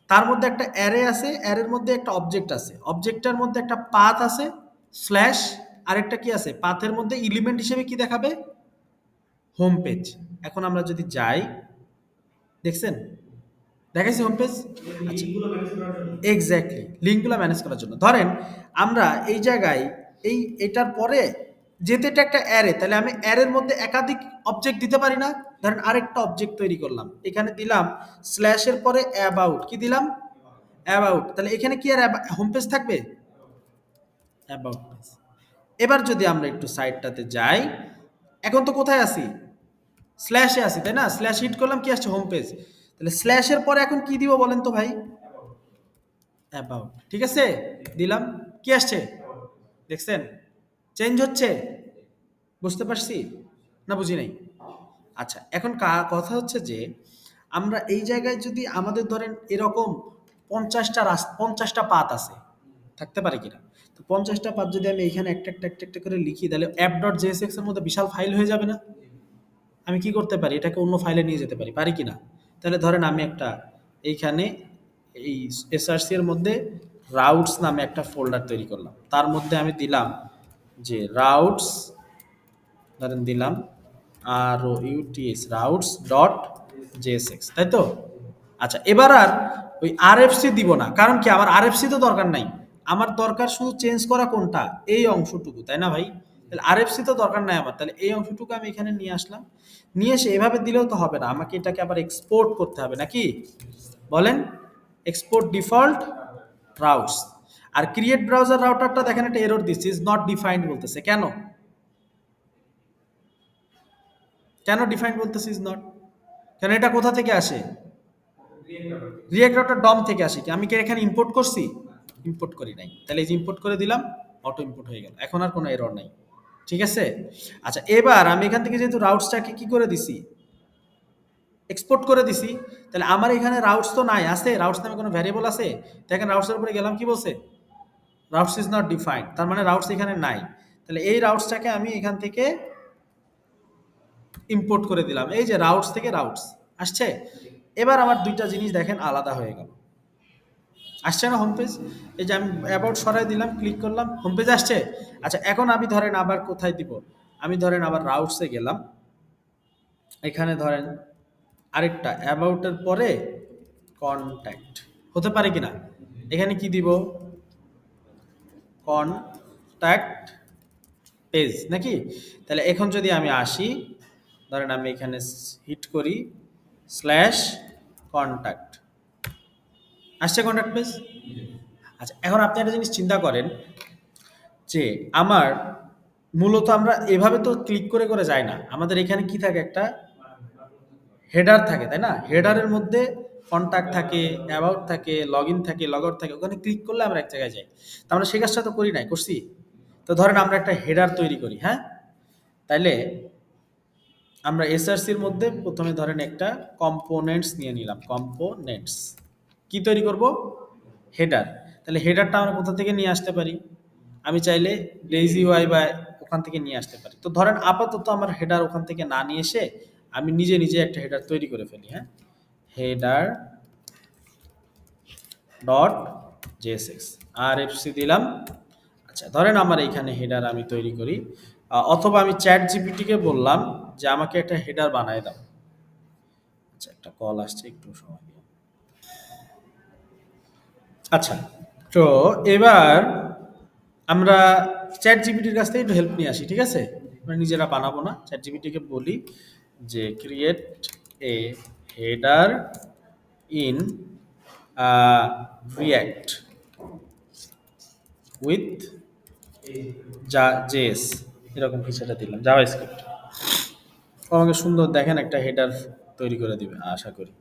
তার মধ্যে একটা অ্যারে আছে, অ্যারের মধ্যে একটা অবজেক্ট আছে, অবজেক্টের মধ্যে একটা পাথ আছে স্ল্যাশ, আরেকটা কি আছে? পাথের মধ্যে এলিমেন্ট হিসেবে কি দেখাবে? Home page. এখন আমরা যদি যাই, দেখছেন? দেখাইছি হোম পেজ? আচ্ছা, এক্স্যাক্টলি লিঙ্কগুলো ম্যানেজ করার জন্য। ধরেন আমরা এই জায়গায় এই এটার পরে যেহেতু এটা একটা অ্যারে, তাহলে আমি অ্যারের মধ্যে একাধিক অবজেক্ট দিতে পারি না? ধরেন আরেকটা অবজেক্ট তৈরি করলাম, এখানে দিলাম স্ল্যাশের পরে অ্যাবাউট। কি দিলাম? অ্যাবাউট। তাহলে এখানে কি আর হোম পেজ থাকবে? About page. এবার যদি আমরা একটু সাইডটাতে যাই, এখন তো কোথায় আছি? স্ল্যাশে আছি, তাই না? স্ল্যাশ হিট করলাম, কি আসছে? Home page. তাহলে স্ল্যাশের পরে এখন কি দিব বলেন তো ভাই? অ্যাবাউট। ঠিক আছে, দিলাম, কি আসছে? দেখছেন চেঞ্জ হচ্ছে? বুঝতে পারছি না বুঝি নাই? আচ্ছা, এখন কথা হচ্ছে যে আমরা এই জায়গায় যদি আমাদের ধরেন এরকম 50টা পাত আছে, থাকতে পারে কিনা? তো 50টা পাত যদি আমি এখানে একটা একটা একটা একটা করে লিখি, তাহলে অ্যাপ ডট জেএসএক্স এর মধ্যে বিশাল ফাইল হয়ে যাবে না? আমি কি করতে পারি, এটাকে অন্য ফাইলে নিয়ে যেতে পারি, পারি কিনা? তাহলে ধরেন আমি একটা এইখানে এই এসআরসি এর মধ্যে রাউটস নামে একটা ফোল্ডার তৈরি করলাম, তার মধ্যে আমি দিলাম যে রাউটস, ধরেন দিলাম আর ও ইউটিএস রাউটস ডট জেএসএক্স, তাই তো? আচ্ছা, এবার আর ওই আরএফসি দিব না, কারণ কি আমার আরএফসি তো দরকার নাই, আমার দরকার শুধু চেঞ্জ করা কোনটা, এই অংশটুকু, তাই না ভাই? তাহলে আরএফসি তো দরকার নাই আমার, তাহলে এই অংশটুকু আমি এখানে নিয়ে আসলাম, নিয়ে এসে এভাবে দিলেও তো হবে না, আমাকে এটাকে আবার এক্সপোর্ট করতে হবে নাকি? বলেন, এক্সপোর্ট ডিফল্ট রাউটস। আর ক্রিয়েট ব্রাউজার রাউটারটা দেখেন একটা এরর দিচ্ছে, ইজ নট ডিফাইন্ড বলতেছে, কেন? কেন ডিফাইন্ড বলতেছে ইজ নট? কেন, এটা কোথা থেকে আসে? রিয়েক্ট রাউটার ডম থেকে আসে কি? আমি কি এখানে ইম্পোর্ট করছি? ইম্পোর্ট করি নাই, তাহলে এই যে ইম্পোর্ট করে দিলাম, অটো ইম্পোর্ট হয়ে গেল, এখন আর কোনো এরর নাই। ঠিক আছে? আচ্ছা, এবার আমি এখান থেকে যেহেতু রাউটসটাকে কি করে দিছি, এক্সপোর্ট করে দিছি, তাহলে আমার এখানে রাউটস তো নাই, আছে রাউটস নামে কোনো ভ্যারিয়েবল আছে? দেখেন রাউটসের উপরে গেলাম, কি বলছে? রাউটস ইজ নট ডিফাইন্ড, তার মানে রাউটস এখানে নাই। তাহলে এই রাউটসটাকে আমি এখান থেকে ইম্পোর্ট করে দিলাম, এই যে রাউটস থেকে রাউটস আসছে। এবার আমার দুইটা জিনিস দেখেন আলাদা হয়ে গেল, আসছে না হোম পেজ? এই যে আমি অ্যাবাউট সরাই দিলাম, ক্লিক করলাম, হোম পেজ আসছে। আচ্ছা, এখন আমি ধরেন আবার কোথায় দিব, আমি ধরেন আবার রাউটসে গেলাম, এখানে ধরেন আরেকটা অ্যাবাউটের পরে কন্ট্যাক্ট, হতে পারে কিনা? এখানে কি দিব, কন্ট্যাক্ট পেজ নাকি? তাহলে এখন যদি আমি আসি, ধরেন আমি এখানে হিট করি স্ল্যাশ কন্ট্যাক্ট, আসছে কন্ট্যাক্ট পেজ। আচ্ছা, এখন আপনি একটা জিনিস চিন্তা করেন যে আমার মূলত আমরা এভাবে তো ক্লিক করে করে যাই না, আমাদের এখানে কি থাকে, একটা হেডার থাকে, তাই না? হেডারের মধ্যে কন্ট্যাক্ট থাকে, অ্যাবাউট থাকে, লগ ইন থাকে, লগ আউট থাকে, ওখানে ক্লিক করলে আমরা এক জায়গায় যাই। তো আমরা সেই কাজটা তো করি নাই, করছি? তো ধরেন আমরা একটা হেডার তৈরি করি, হ্যাঁ? তাইলে আমরা এসআরসির মধ্যে প্রথমে ধরেন একটা কম্পোনেন্টস নিয়ে নিলাম, কম্পোনেন্টস কি তৈরি করব, হেডার। তাহলে হেডারটা আমরা কোথা থেকে নিয়ে আসতে পারি? আমি চাইলে লেজি ওয়াই বা ওখান থেকে নিয়ে আসতে পারি। তো ধরেন আপাতত আমার হেডার ওখান থেকে না নিয়ে এসে আমি নিজে নিজে একটা হেডার তৈরি করে ফেলি, হ্যাঁ? হেডার ডট জেএসএক্স আর এফসি দিলাম। আচ্ছা, ধরেন আমার এইখানে হেডার আমি তৈরি করি, অথবা আমি চ্যাট জিপিটিকে বললাম যে আমাকে একটা হেডার বানায় দাও। আচ্ছা, একটা কল আসছে, একটু সময় দিও। আচ্ছা, তো এবার আমরা চ্যাট জিপিটির কাছ থেকে একটু হেল্প নিয়ে আসি, ঠিক আছে? আমরা নিজেরা বানাবো না, চ্যাট জিপিটিকে বলি যে create a header in react with JS, এরকম কিছু একটা দিলাম, জাভা স্ক্রিপ্ট। আমাকে সুন্দর দেখেন একটা হেডার তৈরি করে দিবে আশা করি।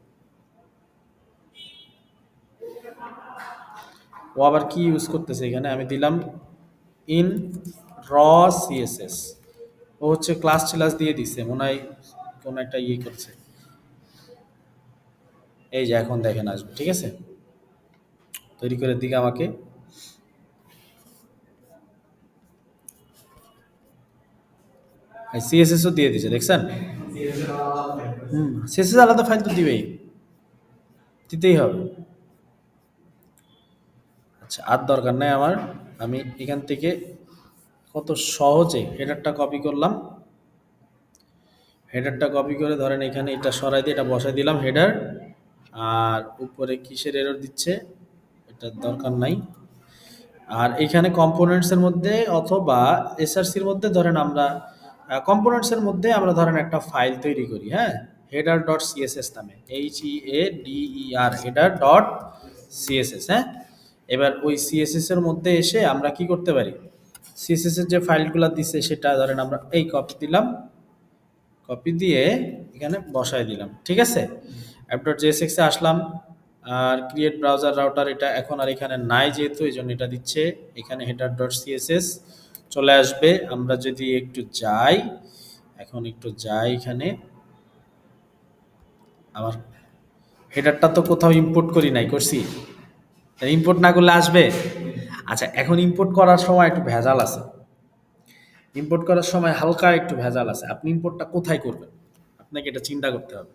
ও আবার কি ইউজ করতেছে এখানে, আমি দিলাম ইন র সিএসএস, ও হচ্ছে ক্লাস টিলাস দিয়ে দিচ্ছে মনে হয়, কোন একটা ইয়ে করছে। এই যে এখন দেখেন আসবে, ঠিক আছে? তৈরি করে দিকে আমাকে, সিএসএস ও দিয়ে দিছে, দেখছেন? সিএসএস আলাদা ফাইল তো দিবেই, দিতেই হবে। আচ্ছা, আর দরকার নাই আমার, আমি এখান থেকে কত সহজে হেডারটা কপি করলাম, হেডারটা কপি করে ধরেন এখানে এটা সরাই দিয়ে এটা বসাই দিলাম হেডার। আর উপরে কিসের এরর দিচ্ছে, এটার দরকার নাই। আর এখানে কম্পোনেন্টসের মধ্যে অথবা এসআরসির মধ্যে ধরেন আমরা কম্পোনেন্টসের মধ্যে আমরা ধরেন একটা ফাইল তৈরি করি, হ্যাঁ? হেডার ডট সিএসএস নামে, HEADER হেডার ডট সিএসএস, হ্যাঁ? এবার ওই সিএসএস এর মধ্যে এসে আমরা কি করতে পারি, সিএসএস এর যে ফাইলগুলো দিছে সেটা ধরেন আমরা এই কপি দিলাম, কপি দিয়ে এখানে বসায় দিলাম, ঠিক আছে? অ্যাপ ডট জেএসএক্স এ আসলাম, আর ক্রিয়েট ব্রাউজার রাউটার এটা এখন আর এখানে নাই যেহেতু, এই জন্য এটা দিচ্ছে। এখানে হেডার ডট সিএসএস চলে আসবে, আমরা যদি একটু যাই, এখন একটু যাই এখানে, আমার হেডারটা তো কোথাও ইম্পোর্ট করি নাই, করছি? ইম্পোর্ট না করলে আসবে? আচ্ছা, এখন ইম্পোর্ট করার সময় একটু ভেজাল আছে। ইম্পোর্ট করার সময় হালকা একটু ভেজাল আছে। আপনি ইম্পোর্টটা কোথায় করবেন? আপনাকে এটা চিন্তা করতে হবে।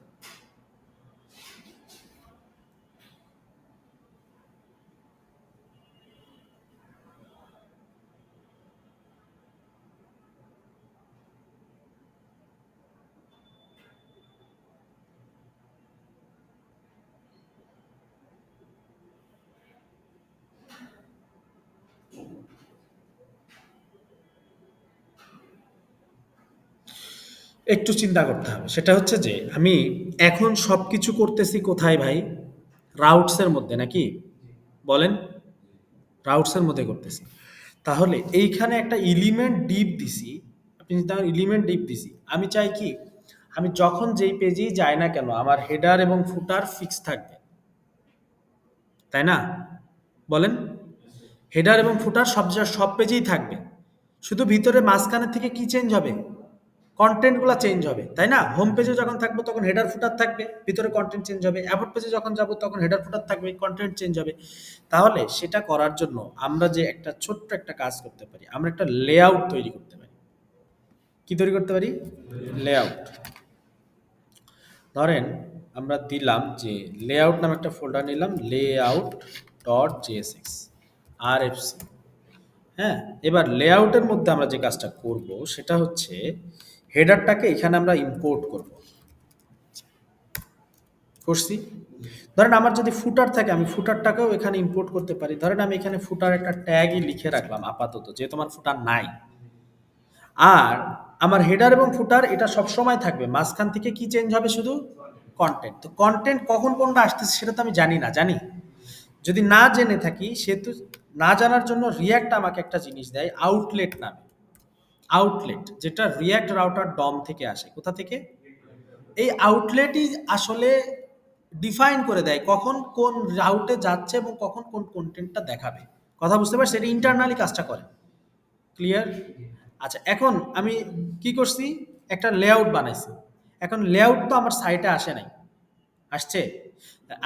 একটু চিন্তা করতে হবে। সেটা হচ্ছে যে আমি এখন সবকিছু করতেছি কোথায় ভাই? রাউটস এর মধ্যে নাকি? বলেন? রাউটস এর মধ্যে করতেছি। তাহলে এইখানে একটা এলিমেন্ট ডিপ দিছি। আপনি তার এলিমেন্ট ডিপ দিছি। আমি চাই কি? আমি যখন যেই পেজেই যাই না কেন আমার হেডার এবং ফুটার ফিক্স থাকবে। তাই না? বলেন? হেডার এবং ফুটার সব পেজেই থাকবে। শুধু ভিতরে মাঝখানের থেকে কি চেঞ্জ হবে? কনটেন্ট গুলা চেঞ্জ হবে, তাই না? হোম পেজে যখন থাকবো তখন হেডার ফুটার থাকবে, ভিতরে কন্টেন্ট চেঞ্জ হবে। অ্যাবাউট পেজে যখন যাব তখন হেডার ফুটার থাকবে, কন্টেন্ট চেঞ্জ হবে। তাহলে সেটা করার জন্য আমরা যে একটা ছোট্ট একটা কাজ করতে পারি, আমরা একটা লেআউট তৈরি করতে পারি। কি তৈরি করতে পারি? লেআউট। ধরেন আমরা দিলাম যে লেআউট নামে একটা ফোল্ডার নিলাম, লেআউট ডট জেএসএক্স আরএফসি। হ্যাঁ, এবার লেআউটের মধ্যে আমরা যে কাজটা করব সেটা হচ্ছে হেডারটাকে এখানে আমরা ইম্পোর্ট করব। করছি। ধরেন আমার যদি ফুটার থাকে আমি ফুটারটাকেও এখানে ইম্পোর্ট করতে পারি। ধরেন আমি এখানে ফুটার একটা ট্যাগই লিখে রাখলাম আপাতত, যেহেতু আমার ফুটার নাই। আর আমার হেডার এবং ফুটার এটা সবসময় থাকবে, মাঝখান থেকে কি চেঞ্জ হবে? শুধু কন্টেন্ট। তো কন্টেন্ট কখন কোনটা আসতেছে সেটা তো আমি জানি না, জানি? যদি না জেনে থাকি সেহেতু না জানার জন্য রিয়াক্ট আমাকে একটা জিনিস দেয় আউটলেট নামে। আউটলেট যেটা রিয়াক্ট রাউটার ডম থেকে আসে। কোথা থেকে? এই আউটলেটই আসলে ডিফাইন করে দেয় কখন কোন রাউটে যাচ্ছে এবং কখন কোন কন্টেন্টটা দেখাবে। কথা বুঝতে পারছি? এটা ইন্টারনালি কাজটা করে। ক্লিয়ার? আচ্ছা, এখন আমি কি করছি? একটা লেআউট বানাইছি। এখন লেআউট তো আমার সাইটে আসে নাই, আসছে?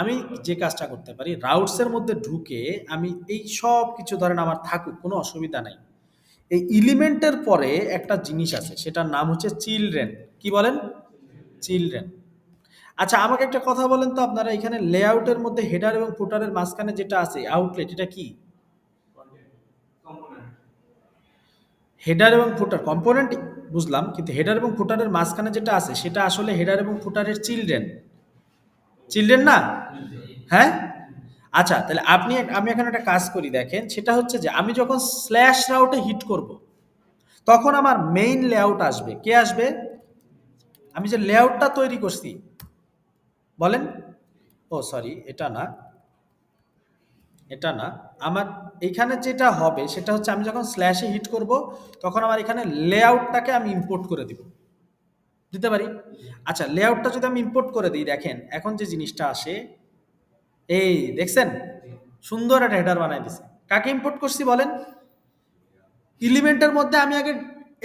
আমি যে কাজটা করতে পারি রাউটস এর মধ্যে ঢুকে আমি এই সব কিছু ধরেন আমার থাকুক, কোনো অসুবিধা নাই। এই এলিমেন্টের পরে একটা জিনিস আছে সেটার নাম হচ্ছে চিলড্রেন। কি বলেন? চিলড্রেন। আচ্ছা, আমাকে একটা কথা বলেন তো, আপনারা এখানে লেআউটের মধ্যে হেডার এবং ফুটারের মাঝখানে যেটা আছে আউটলেট, এটা কি? component. হেডার এবং ফুটার কম্পোনেন্ট বুঝলাম, কিন্তু হেডার এবং ফুটারের মাঝখানে যেটা আছে সেটা আসলে হেডার এবং ফুটারের চিলড্রেন। চিলড্রেন না? হ্যাঁ? আচ্ছা, তাহলে আমি এখানে একটা কাজ করি, দেখেন। সেটা হচ্ছে যে আমি যখন স্ল্যাশ রাউটে হিট করব তখন আমার মেইন লেআউট আসবে। কে আসবে? আমি যে লেআউটটা তৈরি করছি, বলেন? ও সরি, এটা না, এটা না। আমার এখানে যেটা হবে সেটা হচ্ছে আমি যখন স্ল্যাশে হিট করব তখন আমার এখানে লেআউটটাকে আমি ইম্পোর্ট করে দিব। দিতে পারি? আচ্ছা, লেআউটটা যদি আমি ইম্পোর্ট করে দিই, দেখেন এখন যে জিনিসটা আসে, এই দেখছেন? সুন্দর একটা হেডার বানাই দিছে। কাকে ইম্পোর্ট করছি বলেন? এলিমেন্টের মধ্যে আমি আগে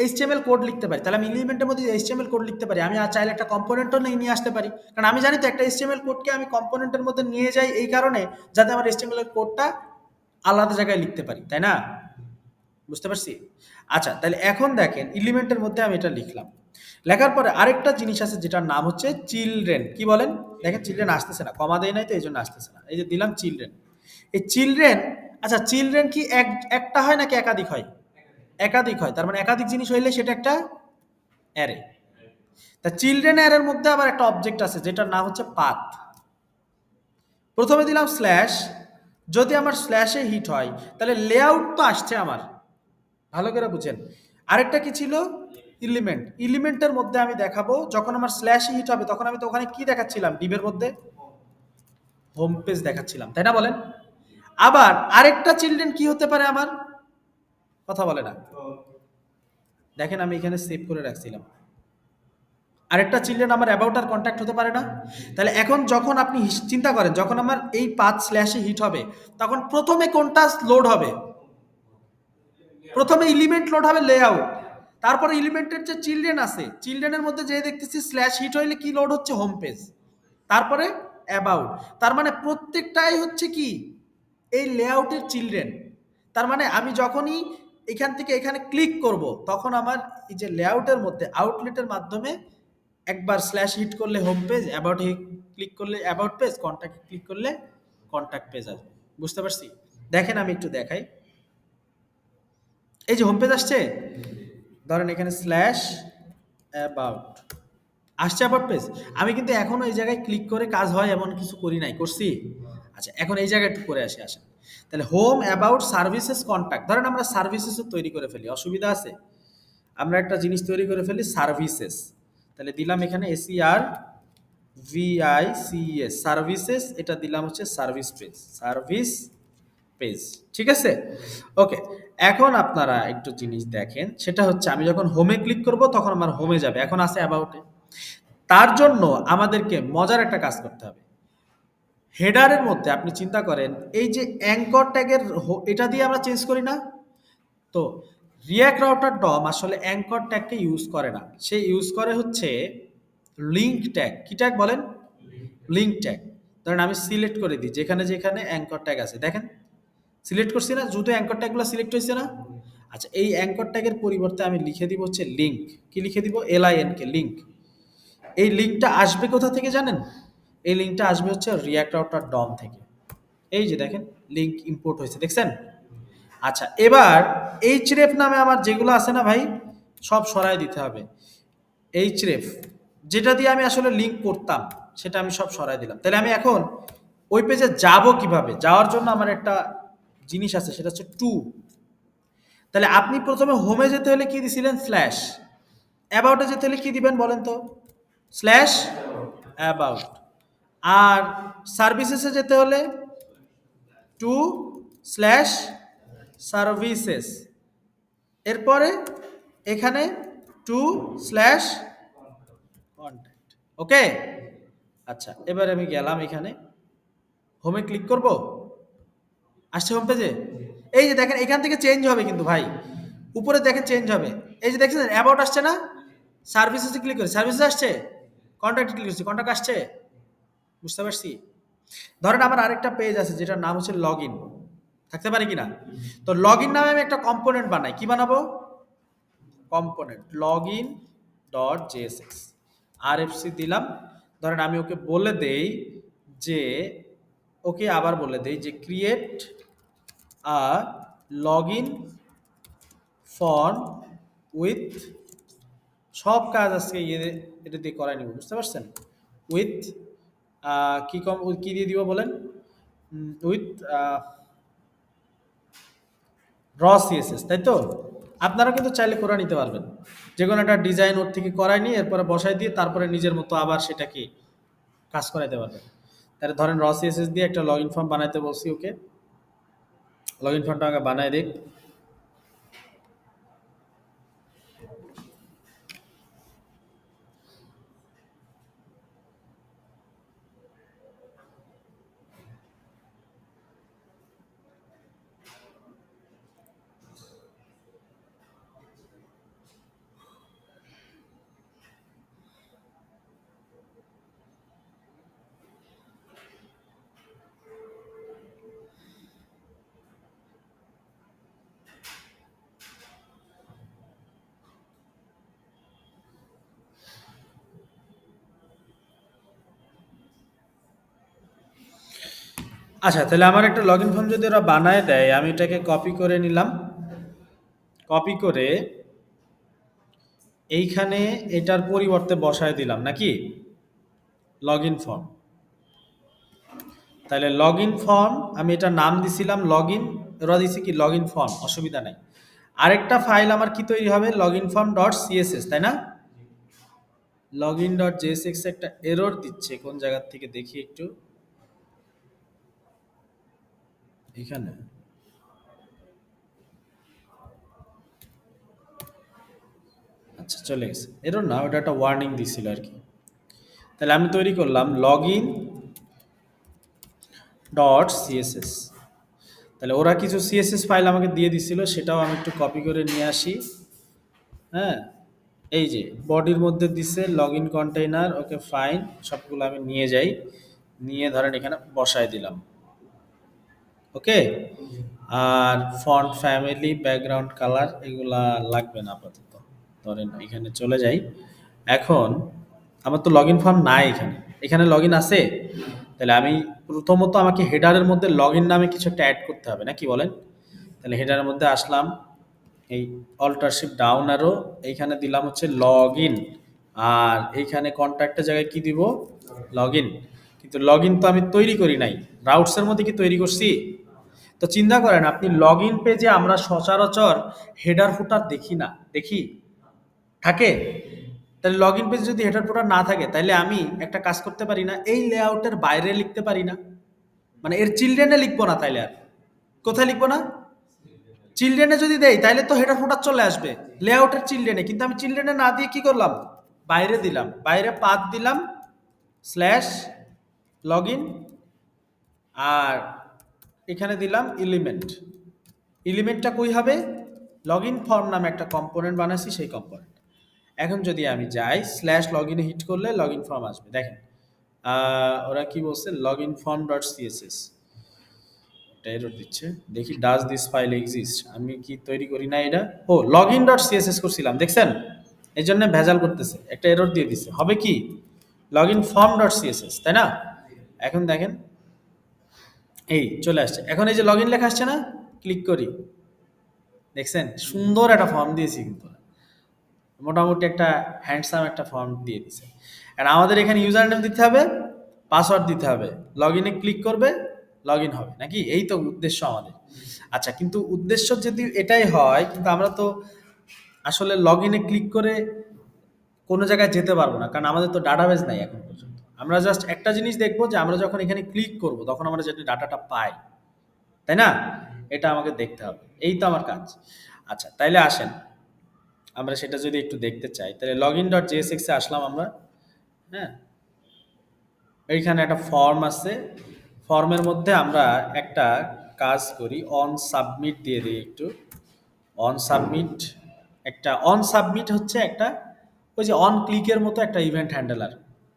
এইচটিএমএল কোড লিখতে পারি। তাহলে আমি এলিমেন্টের মধ্যে এইচটিএমএল কোড লিখতে পারি। আমি আর চাইলে একটা কম্পোনেন্টও নিয়ে আসতে পারি। কারণ আমি জানি তো একটা এইচটিএমএল কোডকে আমি কম্পোনেন্টের মধ্যে নিয়ে যাই এই কারণে যাতে আমার এইচটিএমএল এর কোডটা আলাদা জায়গায় লিখতে পারি। তাই না? বুঝতে পারছি? আচ্ছা, তাহলে এখন দেখেন এলিমেন্টের মধ্যে আমি এটা লিখলাম। লেখার পরে আরেকটা জিনিস আছে যেটার নাম হচ্ছে চিলড্রেন। কি বলেন? দেখেন চিলড্রেন আসতেছে না, কমা দেয় নাই তো এইজন্য আসতেছে না। এই যে দিলাম চিলড্রেন। এই চিলড্রেন, আচ্ছা চিলড্রেন কি একটা হয় নাকি একাধিক হয়? একাধিক হয়। তার মানে একাধিক জিনিস হইলে সেটা একটা অ্যারে। তা চিলড্রেন অ্যারের মধ্যে আবার একটা অবজেক্ট আছে যেটার নাম হচ্ছে পাথ। প্রথমে দিলাম স্ল্যাশ। যদি আমার স্ল্যাশে হিট হয় তাহলে লেআউট তো আসছে আমার, ভালো করে বুঝেন। আরেকটা কি ছিল? এলিমেন্ট। এলিমেন্টের মধ্যে আমি দেখাবো যখন আমার স্ল্যাশ হিট হবে তখন আমি তো ওখানে কি দেখাচ্ছিলাম ডিবের মধ্যে? হোম পেজ দেখাচ্ছিলাম, তাই না? বলেন। আবার আরেকটা চিলড্রেন কি হতে পারে আমার? কথা বলে না। দেখেন আমি এখানে সেভ করে রাখছিলাম। আরেকটা চিলড্রেন আমার অ্যাবাউট আর কন্ট্যাক্ট হতে পারে না? তাহলে এখন যখন আপনি চিন্তা করেন যখন আমার এই পাথ স্ল্যাশে হিট হবে তখন প্রথমে কোনটা লোড হবে? প্রথমে এলিমেন্ট লোড হবে, লেআউট। তারপরে এলিমেন্টের যে চিলড্রেন আছে চিলড্রেনের মধ্যে যে দেখতেছি স্ল্যাশ হিট হইলে কি লোড হচ্ছে? Home page. তারপরে অ্যাবাউট। তার মানে প্রত্যেকটাই হচ্ছে কি এই লেআউটের চিলড্রেন। তার মানে আমি যখনই এখান থেকে এখানে ক্লিক করব তখন আমার এই যে লেআউটের মধ্যে আউটলেটের মাধ্যমে একবার স্ল্যাশ হিট করলে হোম পেজ, অ্যাবাউট ক্লিক করলে অ্যাবাউট পেজ, কন্ট্যাক্ট ক্লিক করলে কন্ট্যাক্ট পেজ আসবে। বুঝতে পারছি? দেখেন আমি একটু দেখাই। এই যে হোম পেজ আসছে, ধরেন এখানে স্ল্যাশ অ্যাবাউট আসছে অ্যাবাউট পেজ। আমি কিন্তু এখনো এই জায়গায় ক্লিক করে কাজ হয় এমন কিছু করি নাই, করছি? আচ্ছা, এখন এই জায়গায় একটু করে আসেন। তাহলে হোম অ্যাবাউট সার্ভিসেস কন্ট্যাক্ট, ধরেন আমরা সার্ভিসেসও তৈরি করে ফেলি, অসুবিধা আছে? আমরা একটা জিনিস তৈরি করে ফেলি সার্ভিসেস, তাহলে দিলাম এখানে এসইআর ভিআইসিএস সার্ভিসেস, এটা দিলাম হচ্ছে সার্ভিস পেজ, সার্ভিস পেজ। ঠিক আছে? ওকে, এখন আপনারা একটু জিনিস দেখেন, সেটা হচ্ছে আমি যখন হোমে ক্লিক করব তখন আমার হোমে যাবে, এখন আছে অ্যাবাউটে। তার জন্য আমাদেরকে মজার একটা কাজ করতে হবে। হেডারের মধ্যে আপনি চিন্তা করেন, এই যে অ্যাঙ্কর ট্যাগের এটা দিয়ে আমরা চেঞ্জ করি না? তো রিয়াক্ট রাউটার ডম আসলে অ্যাঙ্কর ট্যাগকে ইউজ করে না, সে ইউজ করে হচ্ছে লিঙ্ক ট্যাগ। কি ট্যাগ বলেন? Link tag. ধরেন আমি সিলেক্ট করে দিই যেখানে যেখানে অ্যাঙ্কর ট্যাগ আছে, দেখেন সিলেক্ট করছি না, যেহেতু অ্যাঙ্কর ট্যাগগুলো সিলেক্ট হয়েছে না? আচ্ছা, এই অ্যাঙ্কর ট্যাগের পরিবর্তে আমি লিখে দিব হচ্ছে লিঙ্ক। কি লিখে দিব? LINK, link. এই লিঙ্কটা আসবে কোথা থেকে জানেন? এই লিঙ্কটা আসবে হচ্ছে রিয়াক্ট রাউটার ডম থেকে। এই যে দেখেন লিঙ্ক ইম্পোর্ট হয়েছে, দেখছেন? আচ্ছা, এবার এইচরেফ নামে আমার যেগুলো আছে না ভাই, সব সরাই দিতে হবে। এইচরেফ যেটা দিয়ে আমি আসলে লিঙ্ক করতাম সেটা আমি সব সরাই দিলাম। তাহলে আমি এখন ওই পেজে যাব কিভাবে? যাওয়ার জন্য আমার একটা জিনিস আছে, সেটা হচ্ছে টু। তাহলে আপনি প্রথমে হোমে যেতে হলে কি দিছিলেন? স্ল্যাশ। অ্যাবাউটে যেতে হলে কি দিবেন বলেন তো? Slash about. আর সার্ভিসেসে যেতে হলে টু স্ল্যাশ সার্ভিসেস। এরপরে এখানে টু স্ল্যাশ কন্ট্যাক্ট। ওকে? আচ্ছা, এবার আমি গেলাম এখানে, হোমে ক্লিক করব, আসছে হোম পেজে। এই যে দেখেন এখান থেকে চেঞ্জ হবে কিন্তু ভাই, উপরে দেখেন চেঞ্জ হবে। এই যে দেখছেন অ্যাবাউট আসছে না? সার্ভিসেসে ক্লিক করে সার্ভিসেস আসছে, কন্ট্যাক্ট ক্লিক করছি কন্ট্যাক্ট আসছে। বুঝতে পারছি? ধরেন আমার আরেকটা পেজ আছে যেটার নাম হচ্ছে লগ ইন, থাকতে পারে কিনা? তো লগ ইন নামে আমি একটা কম্পোনেন্ট বানাই, কি বানাবো? Component log in dot JSX, RFC দিলাম। ধরেন আমি ওকে বলে দেই যে, ওকে আবার বলে দেই যে create a log in form with, সব কাজ আজকে এটা দিয়ে করাই নিব, বুঝতে পারছেন? উইথ কি দিয়ে দিব বলেন? উইথ র সিএসএস, তাই তো? আপনারা কিন্তু চাইলে করে নিতে পারবেন, যে কোনো একটা ডিজাইন ওর থেকে করাই নিয়ে এরপরে বসাই দিয়ে তারপরে নিজের মতো আবার সেটাকে কাজ করাইতে পারবেন। তাহলে ধরেন র সিএসএস দিয়ে একটা লগ ইন ফর্ম বানাইতে বলছি ওকে, লগ ইন ফর্মটা আগে বানাই দিক। আচ্ছা, তাহলে আমার একটা লগ ইন ফর্ম যদি ওরা বানায় দেয়, আমি এটাকে কপি করে নিলাম। কপি করে এইখানে এটার পরিবর্তে বসায় দিলাম নাকি লগ ইন ফর্ম। তাহলে লগ ইন ফর্ম, আমি এটা নাম দিছিলাম লগ ইন, ওরা দিছি কি লগ ইন ফর্ম, অসুবিধা নাই। আরেকটা ফাইল আমার কি তৈরি হবে? Log in form dot CSS, তাই না? লগ ইন ডট জেএসএক্স একটা এরর দিচ্ছে কোন জায়গা থেকে দেখি একটু, এখানে। আচ্ছা, চলে গেছে, এরর না, ওটা একটা ওয়ার্নিং দিছিল আর কি। তাহলে আমি তৈরি করলাম লগ ইন ডট সিএসএস। তাহলে ওরা কিছু সিএসএস ফাইল আমাকে দিয়ে দিছিল, সেটাও আমি একটু কপি করে নিয়ে আসি। হ্যাঁ, এই যে বডির মধ্যে দিছে log in container, okay fine, সবগুলো আমি নিয়ে যাই, নিয়ে ধরেন এখানে বসায় দিলাম। ওকে। আর ফন্ট ফ্যামিলি ব্যাকগ্রাউন্ড কালার এগুলা লাগবে না আপাতত। ধরেন এখানে চলে যাই। এখন আমার তো লগ ইন ফর্ম নাই এখানে, এখানে লগ ইন আছে। তাহলে আমি প্রথমত আমাকে হেডারের মধ্যে লগ ইন নামে কিছু একটা অ্যাড করতে হবে, নাকি বলেন? তাহলে হেডারের মধ্যে আসলাম, এই অল্টারশিপ ডাউন আরো, এইখানে দিলাম হচ্ছে লগ ইন। আর এইখানে কন্ট্যাক্টের জায়গায় কি দিব? Log in. কিন্তু লগ ইন তো আমি তৈরি করি নাই, রাউটসের মধ্যে কি তৈরি করছি? তো চিন্তা করেন, আপনি লগ ইন পেজে আমরা সচরাচর হেডার ফুটার দেখি না, দেখি? থাকে? তাহলে লগ ইন পেজে যদি হেডার ফুটার না থাকে, তাহলে আমি একটা কাজ করতে পারি না, এই লেআউটের বাইরে লিখতে পারি না, মানে এর চিলড্রেনে লিখবো না, তাইলে আর কোথায় লিখবো না? চিলড্রেনে যদি দেই তাহলে তো হেডার ফুটার চলে আসবে লেআউটের চিলড্রেনে, কিন্তু আমি চিলড্রেনে না দিয়ে কি করলাম? বাইরে দিলাম, বাইরে পাথ দিলাম স্ল্যাশ লগ ইন। আর এখানে দিলাম এলিমেন্ট। এলিমেন্টটা কই হবে? লগ ইন ফর্ম নামে একটা কম্পোনেন্ট বানাইছি, সেই কম্পোনেন্ট। এখন যদি আমি যাই স্ল্যাশ লগ ইনে হিট করলে লগ ইন ফর্ম আসবে, দেখেন। ওরা কি বলছে? Log in form dot CSS, এটা এরর দিচ্ছে। দেখি ডাজ দিস ফাইল এক্সিস্ট, আমি কি তৈরি করি না এটা? ও লগ ইন ডট সিএসএস করছিলাম, দেখছেন? এই জন্য ভেজাল করতেছে, একটা এরর দিয়ে দিছে। হবে কি? Log in form dot CSS, তাই না? এখন দেখেন, এই চলে আসছে। এখন এই যে লগ ইন লেখা আসছে না, ক্লিক করি, দেখছেন সুন্দর একটা ফর্ম দিয়েছি কিন্তু, মোটামুটি একটা হ্যান্ডসাম একটা ফর্ম দিয়ে দিছে। আর আমাদের এখানে ইউজার নেম দিতে হবে, পাসওয়ার্ড দিতে হবে, লগ ইনে ক্লিক করবে, লগ ইন হবে, নাকি? এই তো উদ্দেশ্য আমাদের। আচ্ছা, কিন্তু উদ্দেশ্য যদি এটাই হয়, কিন্তু আমরা তো আসলে লগ ইনে ক্লিক করে কোনো জায়গায় যেতে পারবো না, কারণ আমাদের তো ডাটাবেস নাই এখন পর্যন্ত। আমরা জাস্ট একটা জিনিস দেখবো, যে আমরা যখন এখানে ক্লিক করব তখন আমরা যাতে ডাটাটা পাই, তাই না? এটা আমাকে দেখতে হবে, এই তো আমার কাজ। আচ্ছা, তাইলে আসেন আমরা সেটা যদি একটু দেখতে চাই, তাহলে লগ ইন ডট জেএসএক্স এ আসলাম আমরা। হ্যাঁ, এইখানে একটা ফর্ম আছে, ফর্মের মধ্যে আমরা একটা কাজ করি, অন সাবমিট দিয়ে দিই একটু। অন সাবমিট, একটা অন সাবমিট হচ্ছে একটা, ওই যে অন ক্লিকের মতো একটা ইভেন্ট হ্যান্ডেলার।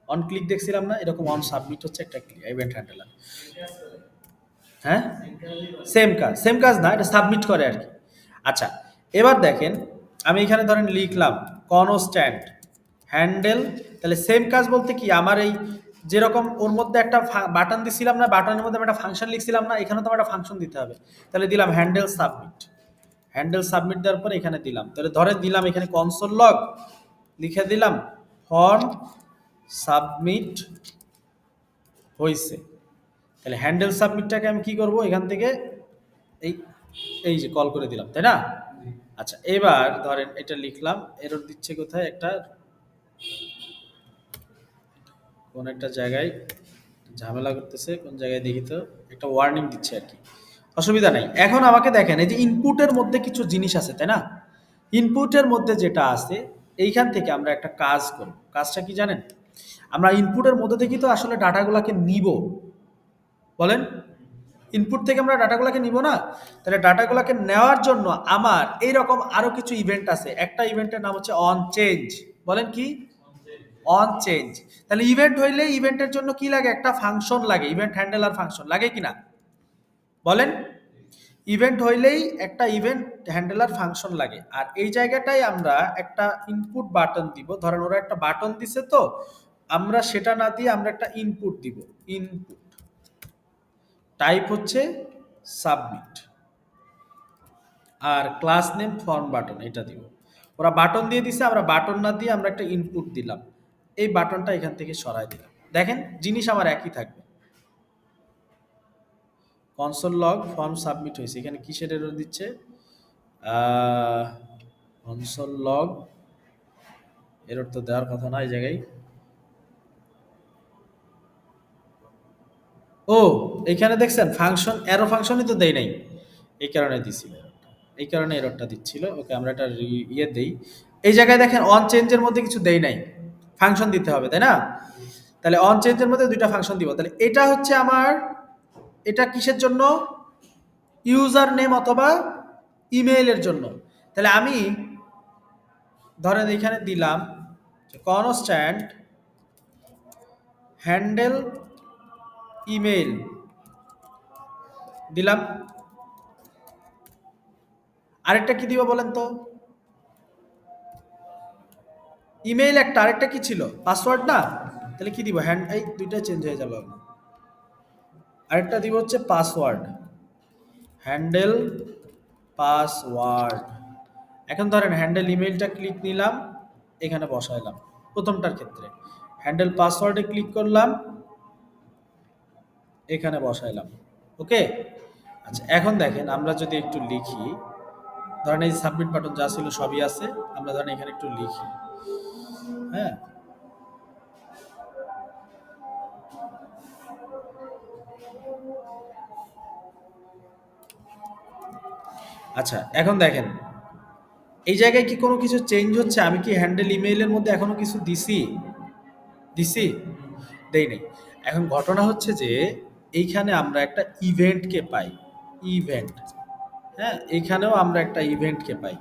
অন ক্লিক দেখছিলাম না, এরকম অন সাবমিট হচ্ছে একটা ইভেন্ট হ্যান্ডেলার। হ্যাঁ, সেম কাজ, সেম কাজ না, এটা সাবমিট করে আর কি। আচ্ছা, এবার দেখেন, আমি এখানে ধরেন লিখলাম কনস্ট্যান্ট হ্যান্ডেল, তাহলে সেম কাজ বলতে কি, আমার এই যেরকম ওর মধ্যে একটা বাটন দিছিলাম না, বাটনের মধ্যে আমি একটা ফাংশন লিখছিলাম না, এখানে তো আমার একটা ফাংশন দিতে হবে। তাহলে দিলাম হ্যান্ডেল সাবমিট। হ্যান্ডেল সাবমিট দেওয়ার পরে এখানে দিলাম, তাহলে ধরে দিলাম এখানে কনসোল লগ, লিখে দিলাম ফর্ম সাবমিট হয়েছে। তাহলে হ্যান্ডেল সাবমিটটাকে আমি কি করব, এখান থেকে এই এই যে কল করে দিলাম, তাই না? আচ্ছা, এবার ধরেন এটা লিখলাম, এরর দিচ্ছে কোথায়, একটা কোন একটা জায়গায় ঝামেলা করতেছে, কোন জায়গায় দেখি তো, একটা ওয়ার্নিং দিচ্ছে আর কি। অসুবিধা নাই। এখন আমাকে দেখেন, এই যে ইনপুটের মধ্যে কিছু জিনিস আছে, তাই না? ইনপুটের মধ্যে যেটা আছে, এইখান থেকে আমরা একটা কাজ করব। কাজটা কি জানেন? আমরা ইনপুটের মধ্যে থেকেই তো আসলে ডাটাগুলোকে নিব, বলেন? ইনপুট থেকে আমরা ডাটাগুলোকে নিব না? তাহলে ডাটাগুলোকে নেওয়ার জন্য আমার এইরকম আরো কিছু ইভেন্ট আছে। একটা ইভেন্টের নাম হচ্ছে অন চেঞ্জ। বলেন কি? On change. তাহলে ইভেন্ট হইলে ইভেন্টের জন্য কি লাগে? একটা ফাংশন লাগে, ইভেন্ট হ্যান্ডেলার ফাংশন লাগে কিনা বলেন? ইভেন্ট হইলেই একটা ইভেন্ট হ্যান্ডেলার ফাংশন লাগে। আর এই জায়গাটাই আমরা একটা ইনপুট বাটন দিব। ধরেন ওরা একটা বাটন দিছে, তো আমরা সেটা না দিয়ে আমরা একটা ইনপুট দিব। ইনপুট টাইপ হচ্ছে সাবমিট, আর ক্লাস নেম ফর্ম বাটন, এটা দিব। ওরা বাটন দিয়ে দিছে, আমরা বাটন না দিয়ে আমরা একটা ইনপুট দিলাম। এই বাটনটা এখান থেকে সরাই দিলাম, দেখেন জিনিস আমার একই থাকবে। কনসোল লগ ফর্ম সাবমিট হয়েছে, এখানে কিসের এরর দিচ্ছে? কনসোল লগ এরর তো দেওয়ার কথা না এই জায়গায়। ও, এইখানে দেখছেন ফাংশন, অ্যারো ফাংশনই তো দেই নাই, এই কারণে দিছিল এররটা। এই কারণে এররটা দিচ্ছিল। ওকে, আমরা একটা ইয়ে দেই। এই জায়গায় দেখেন অন চেঞ্জের মধ্যে কিছু দেই নাই, ফাংশন দিতে হবে, তাই না? তাহলে অন চেঞ্জের মধ্যে দুইটা ফাংশন দিব। তাহলে এটা হচ্ছে আমার, এটা কিসের জন্য? ইউজার নেম অথবা ইমেইলের জন্য। তাহলে আমি ধরেন এখানে দিলাম কনস্ট্যান্ট হ্যান্ডেল ইমেইল, দিলাম। আরেকটা কি দিব বলেন তো? ইমেইল একটা, আরেকটা কি ছিল? পাসওয়ার্ড না? তাহলে কি দিব? এই দুইটা চেঞ্জ হয়ে গেল। আরেকটা দিব হচ্ছে পাসওয়ার্ড, হ্যান্ডেল পাসওয়ার্ড। এখন ধরেন হ্যান্ডেল ইমেইলটা ক্লিক নিলাম, এখানে বসাইলাম প্রথমটার ক্ষেত্রে। হ্যান্ডেল পাসওয়ার্ডে ক্লিক করলাম, এখানে বসাইলাম। ওকে। আচ্ছা এখন দেখেন আমরা যদি একটু লিখি, ধরেন এই সাবমিট বাটন যা ছিল সবই আছে, আমরা ধরেন এখানে একটু লিখি। হ্যাঁ, আচ্ছা এখন দেখেন এই জায়গায় কি কোনো কিছু চেঞ্জ হচ্ছে? আমি কি হ্যান্ডেল ইমেইলের মধ্যে এখনো কিছু দিছি? দিছি? দেই নাই। এখন ঘটনা হচ্ছে যে এইখানে আমরা একটা ইভেন্টকে পাই। ইভেন্ট। হ্যাঁ, এইখানেও আমরা একটা ইভেন্টকে পাই।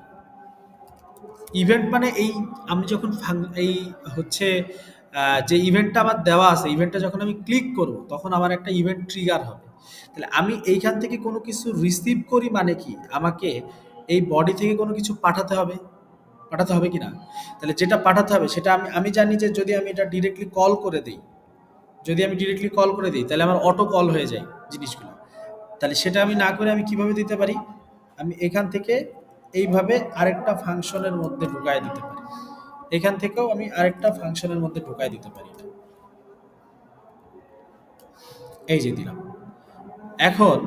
ইভেন্ট মানে এই আমি যখন এই হচ্ছে যে ইভেন্টটা আমার দেওয়া আছে, ইভেন্টটা যখন আমি ক্লিক করব তখন আমার একটা ইভেন্ট ট্রিগার হবে। তাহলে আমি এইখান থেকে কোনো কিছু রিসিভ করি মানে কি আমাকে এই বডি থেকে কোনো কিছু পাঠাতে হবে। পাঠাতে হবে কি না? তাহলে যেটা পাঠাতে হবে সেটা আমি আমি জানি যে যদি আমি এটা ডিরেক্টলি কল করে দেই, যদি আমি ডিরেক্টলি কল করে দিই তাহলে আমার অটো কল হয়ে যায় জিনিসগুলো। তাহলে সেটা আমি না করে আমি কিভাবে দিতে পারি? আমি এখান থেকে এইভাবে আরেকটা ফাংশনের মধ্যে ঢুকায় দিতে পারি। এখান থেকেও আমি আরেকটা ফাংশনের মধ্যে ঢুকায় দিতে পারি। এই যে দিলাম। এখন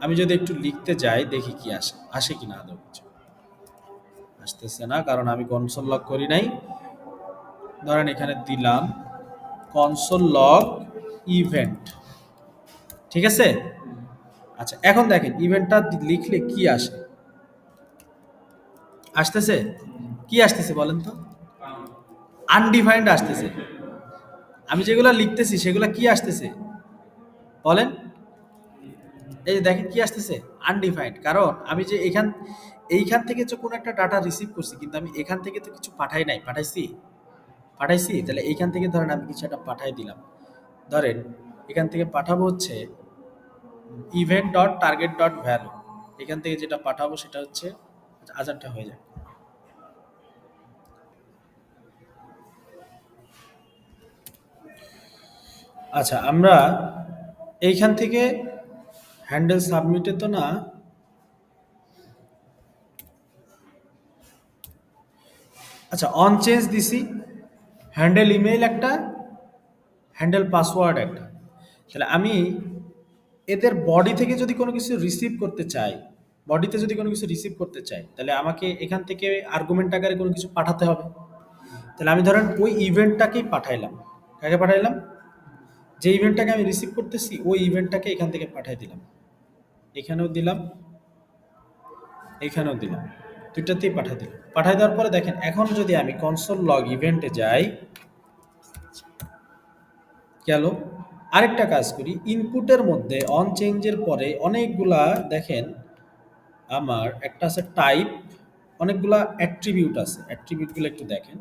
আমি যদি একটু লিখতে যাই দেখি কি আসে, আসে কিনা আদৌ কিছু। আসতেছে না কারণ আমি কনসোল লগ করি নাই। ধরেন এখানে দিলাম কনসোল লগ ইভেন্ট। ঠিক আছে? আচ্ছা এখন দেখেন ইভেন্টটা লিখলে কি আসে? আসতেছে? কি আসতেছে বলেন তো? আনডিফাইন্ড আসতেছে। আমি যেগুলা লিখতেছি সেগুলা কি আসতেছে? বলেন? এই যে দেখেন কি আসতেছে? আনডিফাইন্ড। কারণ আমি যে এইখান থেকে যে কোনো একটা ডাটা রিসিভ করছি কিন্তু আমি এখান থেকে তো কিছু পাঠাই নাই। পাঠাইছি? পাঠাইছি? তাহলে এইখান থেকে ধরেন আমি কিছু একটা পাঠাই দিলাম। ধরেন এখান থেকে পাঠাবো হচ্ছে event.target.value। এখান থেকে যেটা পাঠাবো সেটা হচ্ছে আজানটা হয়ে যায়। আচ্ছা আমরা এইখান থেকে হ্যান্ডেল সাবমিটে তো না, আচ্ছা অন চেঞ্জ দিছি, হ্যান্ডেল ইমেইল একটা, হ্যান্ডেল পাসওয়ার্ড একটা। তাহলে আমি এদের বডি থেকে যদি কোনো কিছু রিসিভ করতে চাই, বডিতে যদি কোনো কিছু রিসিভ করতে চাই তাহলে আমাকে এখান থেকে আর্গুমেন্ট আকারে কোনো কিছু পাঠাতে হবে। তাহলে আমি ধরেন ওই ইভেন্টটাকেই পাঠাইলাম। কাকে পাঠাইলাম? যে ইভেন্টটাকে আমি রিসিভ করতেছি ওই ইভেন্টটাকে এখান থেকে পাঠাই দিলাম। এখানেও দিলাম, এখানেও দিলাম, দুইটাতেই পাঠাই দিলাম। পাঠাই দেওয়ার পরে দেখেন এখন যদি আমি কনসোল লগ ইভেন্টে যাই, গেল। আরেকটা কাজ করি, ইনপুটের মধ্যে অন চেঞ্জের পরে অনেকগুলা দেখেন আমার একটা আছে টাইপ, অনেকগুলা অ্যাট্রিবিউট আছে। অ্যাট্রিবিউটগুলো একটু দেখেন।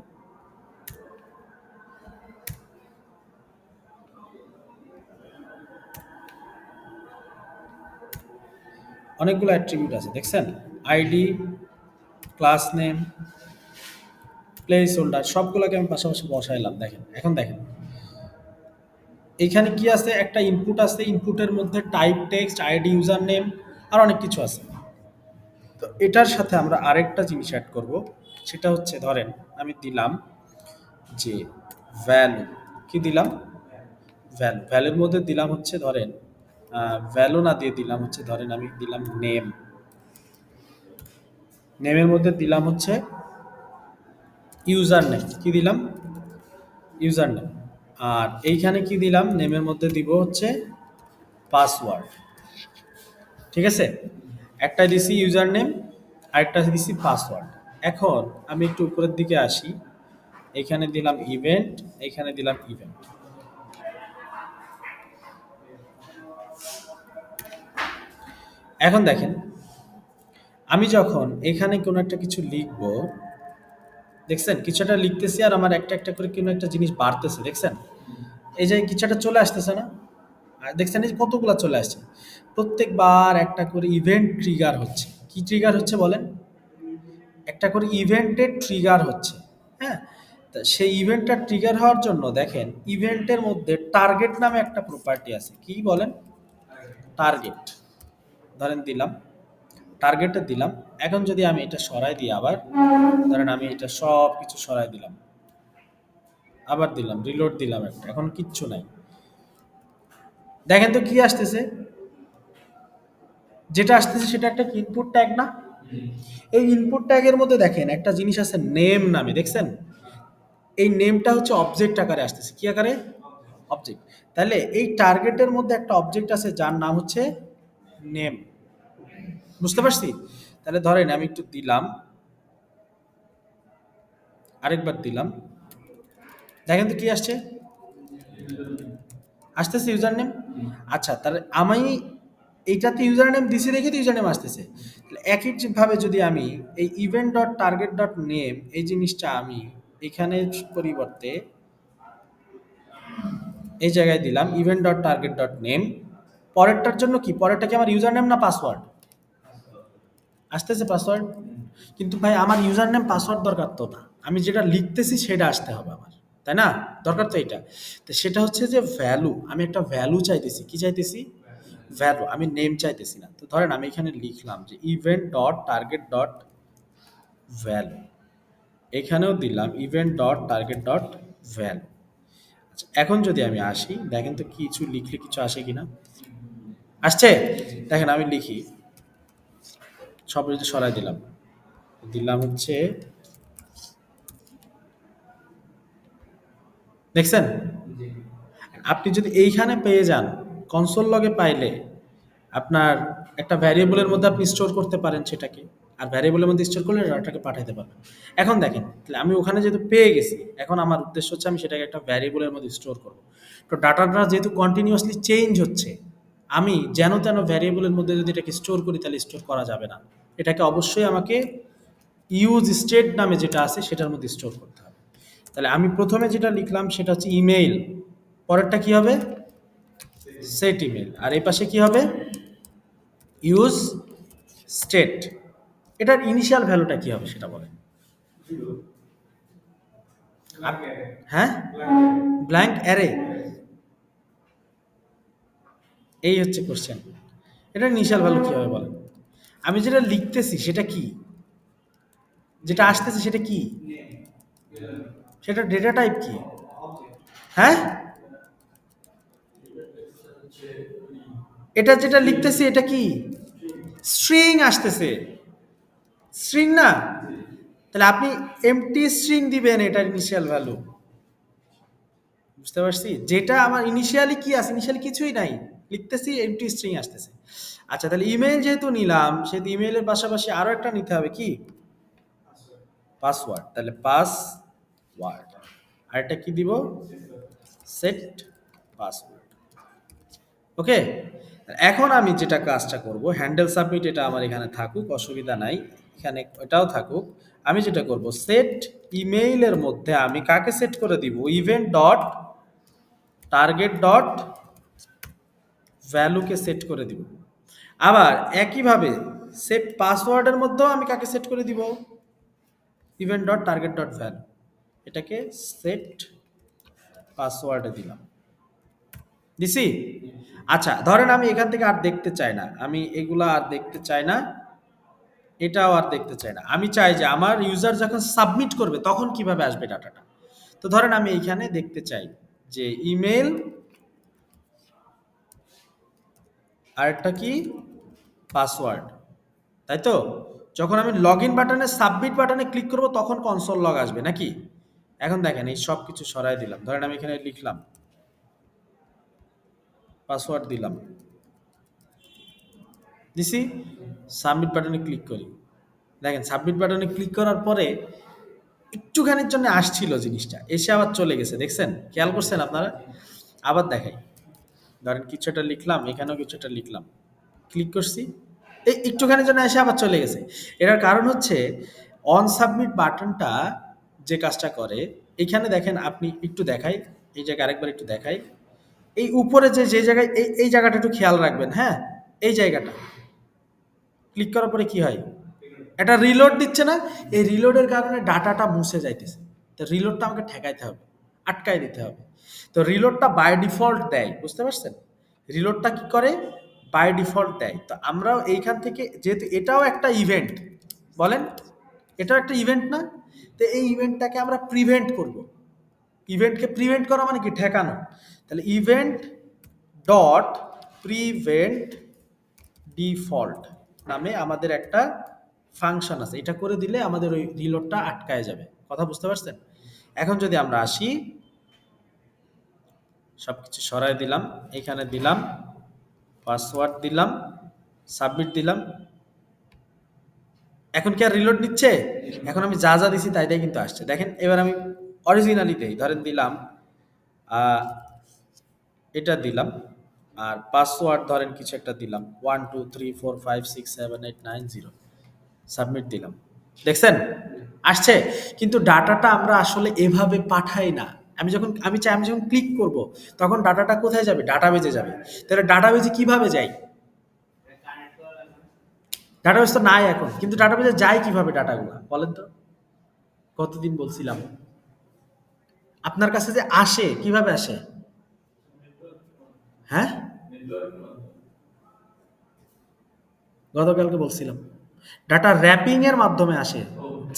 অনেকগুলো অ্যাট্রিবিউট আছে দেখছেন? ID, class name, place holder সবগুলোকে আমি পাশাপাশি বসাইলাম। দেখেন এখন দেখেন এখানে কি আছে? একটা ইনপুট আছে, ইনপুটের মধ্যে type text, ID, user name আর অনেক কিছু আছে। তো এটার সাথে আমরা আরেকটা জিনিস অ্যাড করব, সেটা হচ্ছে ধরেন আমি দিলাম যে ভ্যালু। কি দিলাম? ভ্যালু। ভ্যালুর মধ্যে দিলাম হচ্ছে ধরেন ভ্যালু না দিয়ে দিলাম হচ্ছে ধরেন আমি দিলাম নেম। নেমের মধ্যে দিলাম হচ্ছে ইউজার নেম। কি দিলাম? User name. আর এইখানে কি দিলাম? নেমের মধ্যে দিব হচ্ছে পাসওয়ার্ড। ঠিক আছে? একটা দিছি ইউজার নেম, আরেকটা দিছি পাসওয়ার্ড। এখন আমি একটু উপরের দিকে আসি, এখানে দিলাম ইভেন্ট, এখানে দিলাম ইভেন্ট। এখন দেখেন আমি যখন এখানে কোনো একটা কিছু লিখব, দেখছেন কিছু একটা লিখতেছি আর আমার একটা একটা করে কোনো একটা জিনিস বাড়তেছে, দেখছেন? এই যে কিছু একটা চলে আসতেছে না? আর দেখছেন এই যে কতগুলা চলে আসছে। প্রত্যেকবার একটা করে ইভেন্ট ট্রিগার হচ্ছে। কি ট্রিগার হচ্ছে বলেন? একটা করে ইভেন্টের ট্রিগার হচ্ছে। হ্যাঁ? তা সেই ইভেন্টটা ট্রিগার হওয়ার জন্য দেখেন ইভেন্টের মধ্যে টার্গেট নামে একটা প্রপার্টি আছে। কি বলেন? টার্গেট। ধরেন দিলাম, টার্গেটে দিলাম। এখন যদি আমি এটা সরাই দিই আবার, ধরেন আমি এটা সব কিছু সরাই দিলাম। আবার দিলাম, রিলোড দিলাম একটা। এখন কিচ্ছু নাই। দেখেন তো কি আসতেছে? যেটা আসতেছে সেটা একটা ইনপুট ট্যাগ না? এই ইনপুট ট্যাগের মধ্যে দেখেন একটা জিনিস আছে নেম নামে, দেখছেন? এই নেমটা হচ্ছে অবজেক্ট আকারে আসতেছে। কি আকারে? অবজেক্ট। তাহলে এই টার্গেটের মধ্যে একটা অবজেক্ট আছে যার নাম হচ্ছে নেম। বুঝতে পারছি? তাহলে ধরেন আমি একটু দিলাম, আরেকবার দিলাম। দেখেন তো কি আসছে? আসতেছে ইউজার নেম। আচ্ছা, তাহলে আমি এইটাতে ইউজার নেম দিছি দেখে তো ইউজার নেম আসতেছে। তাহলে একই ভাবে যদি আমি এই event dot target dot name এই জিনিসটা আমি এখানে পরিবর্তে এই জায়গায় দিলাম event dot target dot name, পরেরটার জন্য কি? পরেরটা কি আমার ইউজার নেম না পাসওয়ার্ড? আসতেছে পাসওয়ার্ড। কিন্তু ভাই আমার ইউজার নেম পাসওয়ার্ড দরকার তো না, আমি যেটা লিখতেছি সেটা আসতে হবে আমার, তাই না? দরকার তো এটা। তো সেটা হচ্ছে যে ভ্যালু, আমি একটা ভ্যালু চাইতেছি। কি চাইতেছি? ভ্যালু। আমি নেম চাইতেছি না। তো ধরেন আমি এখানে লিখলাম যে event dot target dot value, এখানেও দিলাম event dot target dot value. আচ্ছা, এখন যদি আমি আসি, দেখেন তো কিছু লিখলে কিছু আসে কিনা। আসছে? দেখেন আমি লিখি, সব যদি সরাই দিলাম, দিলাম হচ্ছে, দেখছেন? আপনি যদি এইখানে পেয়ে যান, কনসোল লগে পাইলে আপনার একটা ভ্যারিয়েবলের মধ্যে আপনি স্টোর করতে পারেন সেটাকে। আর ভ্যারিয়েবলের মধ্যে স্টোর করলে ডাটাটাকে পাঠাতে পারবেন। এখন দেখেন, তাহলে আমি ওখানে যেহেতু পেয়ে গেছি, এখন আমার উদ্দেশ্য হচ্ছে আমি সেটাকে একটা ভ্যারিয়েবলের মধ্যে স্টোর করব। তো ডাটাটা যেহেতু কন্টিনিউয়াসলি চেঞ্জ হচ্ছে, আমি যেন তেন ভ্যারিয়েবলের মধ্যে যদি এটাকে স্টোর করি তাহলে স্টোর করা যাবে না। এটাকে অবশ্যই আমাকে ইউজ স্টেট নামে যেটা আছে সেটার মধ্যে স্টোর করতে হবে। তাহলে আমি প্রথমে যেটা লিখলাম সেটা হচ্ছে ইমেইল, পরেরটা কি হবে? Set email. আর এই পাশে কি হবে? Use state. এটার ইনিশিয়াল ভ্যালুটা কি হবে সেটা বলেন। হ্যাঁ, ব্ল্যাঙ্ক অ্যারে। এই হচ্ছে কোশ্চেন। এটার ইনিশিয়াল ভ্যালু কি হবে বলেন। আমি যেটা লিখতেছি সেটা কি, যেটা আসতেছে সেটা কি, সেটা ডেটা টাইপ কি? হ্যাঁ, এটা যেটা লিখতেছি এটা কি? স্ট্রিং আসতেছে। স্ট্রিং না? তাহলে আপনি এমটি স্ট্রিং দিবেন এটার ইনিশিয়াল ভ্যালু। বুঝতে পারছি? যেটা আমার ইনিশিয়ালি কি আছে? ইনিশিয়ালি কিছুই নাই। লিখতেছি এমটি স্ট্রিং আসতেছে। আচ্ছা, তাহলে ইমেইল যেহেতু নিলাম, সেহেতু ইমেইলের পাশাপাশি আরো একটা নিতে হবে কি? পাসওয়ার্ড। তাহলে পাসওয়ার্ড। আরেকটা কি দিব? Set password. ওকে? এখন আমি যেটা কাজটা করব, হ্যান্ডেল সাবমিট এটা আমার এখানে থাকুক, অসুবিধা নাই। এখানে এটাও থাকুক। আমি যেটা করব, সেট ইমেইলের মধ্যে আমি কাকে সেট করে দিব? ইভেন্ট ডট টার্গেট ডট ভ্যালুকে সেট করে দিব। আবার একইভাবে সেট পাসওয়ার্ডের মধ্যেও আমি কাকে সেট করে দিব? Event dot target dot value. এটাকে সেট পাসওয়ার্ডে দিলাম। দিছি? আচ্ছা, ধরেন আমি এখান থেকে আর দেখতে চাই না। আমি এগুলা আর দেখতে চাই না। এটাও আর দেখতে চাই না। আমি চাই যে আমার ইউজার যখন সাবমিট করবে তখন কিভাবে আসবে ডাটাটা। তো ধরেন আমি এইখানে দেখতে চাই যে ইমেইল, আরেকটা কি? পাসওয়ার্ড। তাই তো? যখন আমি লগইন বাটনে সাবমিট বাটনে ক্লিক করব তখন কনসোল লগ আসবে নাকি? এখন দেখেন এই সব কিছু সরাই দিলাম। ধরেন আমি এখানে লিখলাম, পাসওয়ার্ড দিলাম। দিছি? সাবমিট বাটনে ক্লিক করি। দেখেন সাবমিট বাটনে ক্লিক করার পরে একটুখানির জন্য আসছিল জিনিসটা। এসে আবার চলে গেছে। দেখছেন? খেয়াল করছেন আপনারা? আবার দেখাই। ধরেন কিছু একটা লিখলাম, এখানেও কিছু একটা লিখলাম। ক্লিক করছি। এই একটুখানির জন্য এসে আবার চলে গেছে। এটার কারণ হচ্ছে অন সাবমিট বাটনটা যে কাজটা করে, এখানে দেখেন আপনি একটু দেখাই, এই জায়গায় আরেকবার একটু দেখাই। এই উপরে যে জায়গায় এই জায়গাটা একটু খেয়াল রাখবেন, হ্যাঁ? এই জায়গাটা ক্লিক করার পরে কি হয়? এটা রিলোড দিচ্ছে না? এই রিলোডের কারণে ডাটাটা মুছে যাইতেছে। তো রিলোডটা আমাকে ঠেকাইতে হবে, আটকায় দিতে হবে। তো রিলোডটা বাই ডিফল্ট দেয়, বুঝতে পারছেন? রিলোডটা কি করে? বাই ডিফল্ট দেয়। তো আমরাও এইখান থেকে, যেহেতু এটাও একটা ইভেন্ট, বলেন এটাও একটা ইভেন্ট না? তো এই ইভেন্টটাকে আমরা প্রিভেন্ট করব। ইভেন্টকে প্রিভেন্ট করা মানে কি? ঠেকানো। তাহলে ইভেন্ট ডট প্রিভেন্ট ডিফল্ট নামে আমাদের একটা ফাংশন আছে। এটা করে দিলে আমাদের ওই রিলোডটা আটকায় যাবে। কথা বুঝতে পারছেন? এখন যদি আমরা আসি, সবকিছু সরাই দিলাম, এখানে দিলাম, পাসওয়ার্ড দিলাম, সাবমিট দিলাম। এখন কি আর রিলোড নিচ্ছে? এখন আমি যা যা দিছি তাই তাই কিন্তু আসছে। দেখেন এবার আমি অরিজিনালি দেই, ধরেন দিলাম এটা দিলাম, আর পাসওয়ার্ড ধরেন কিছু একটা দিলাম, 1 2 3 4 5 6 7 8 9 0, সাবমিট দিলাম। দেখছেন আসছে? কিন্তু ডাটাটা আমরা আসলে এভাবে পাঠাই না। আমি যখন ক্লিক করব তখন ডাটাটা কোথায় যাবে? ডাটাবেজে যাবে। তাহলে ডাটাবেজে কিভাবে যাই? ডাটাবেজ তো নাই এখন, কিন্তু ডাটাবেজে যায় কিভাবে ডাটাগুলো বলেন তো? কতদিন বলছিলাম, আপনার কাছে যে আসে কিভাবে আসে? হ্যাঁ, গতকালকে বলছিলাম ডাটা র্যাপিং এর মাধ্যমে আসে,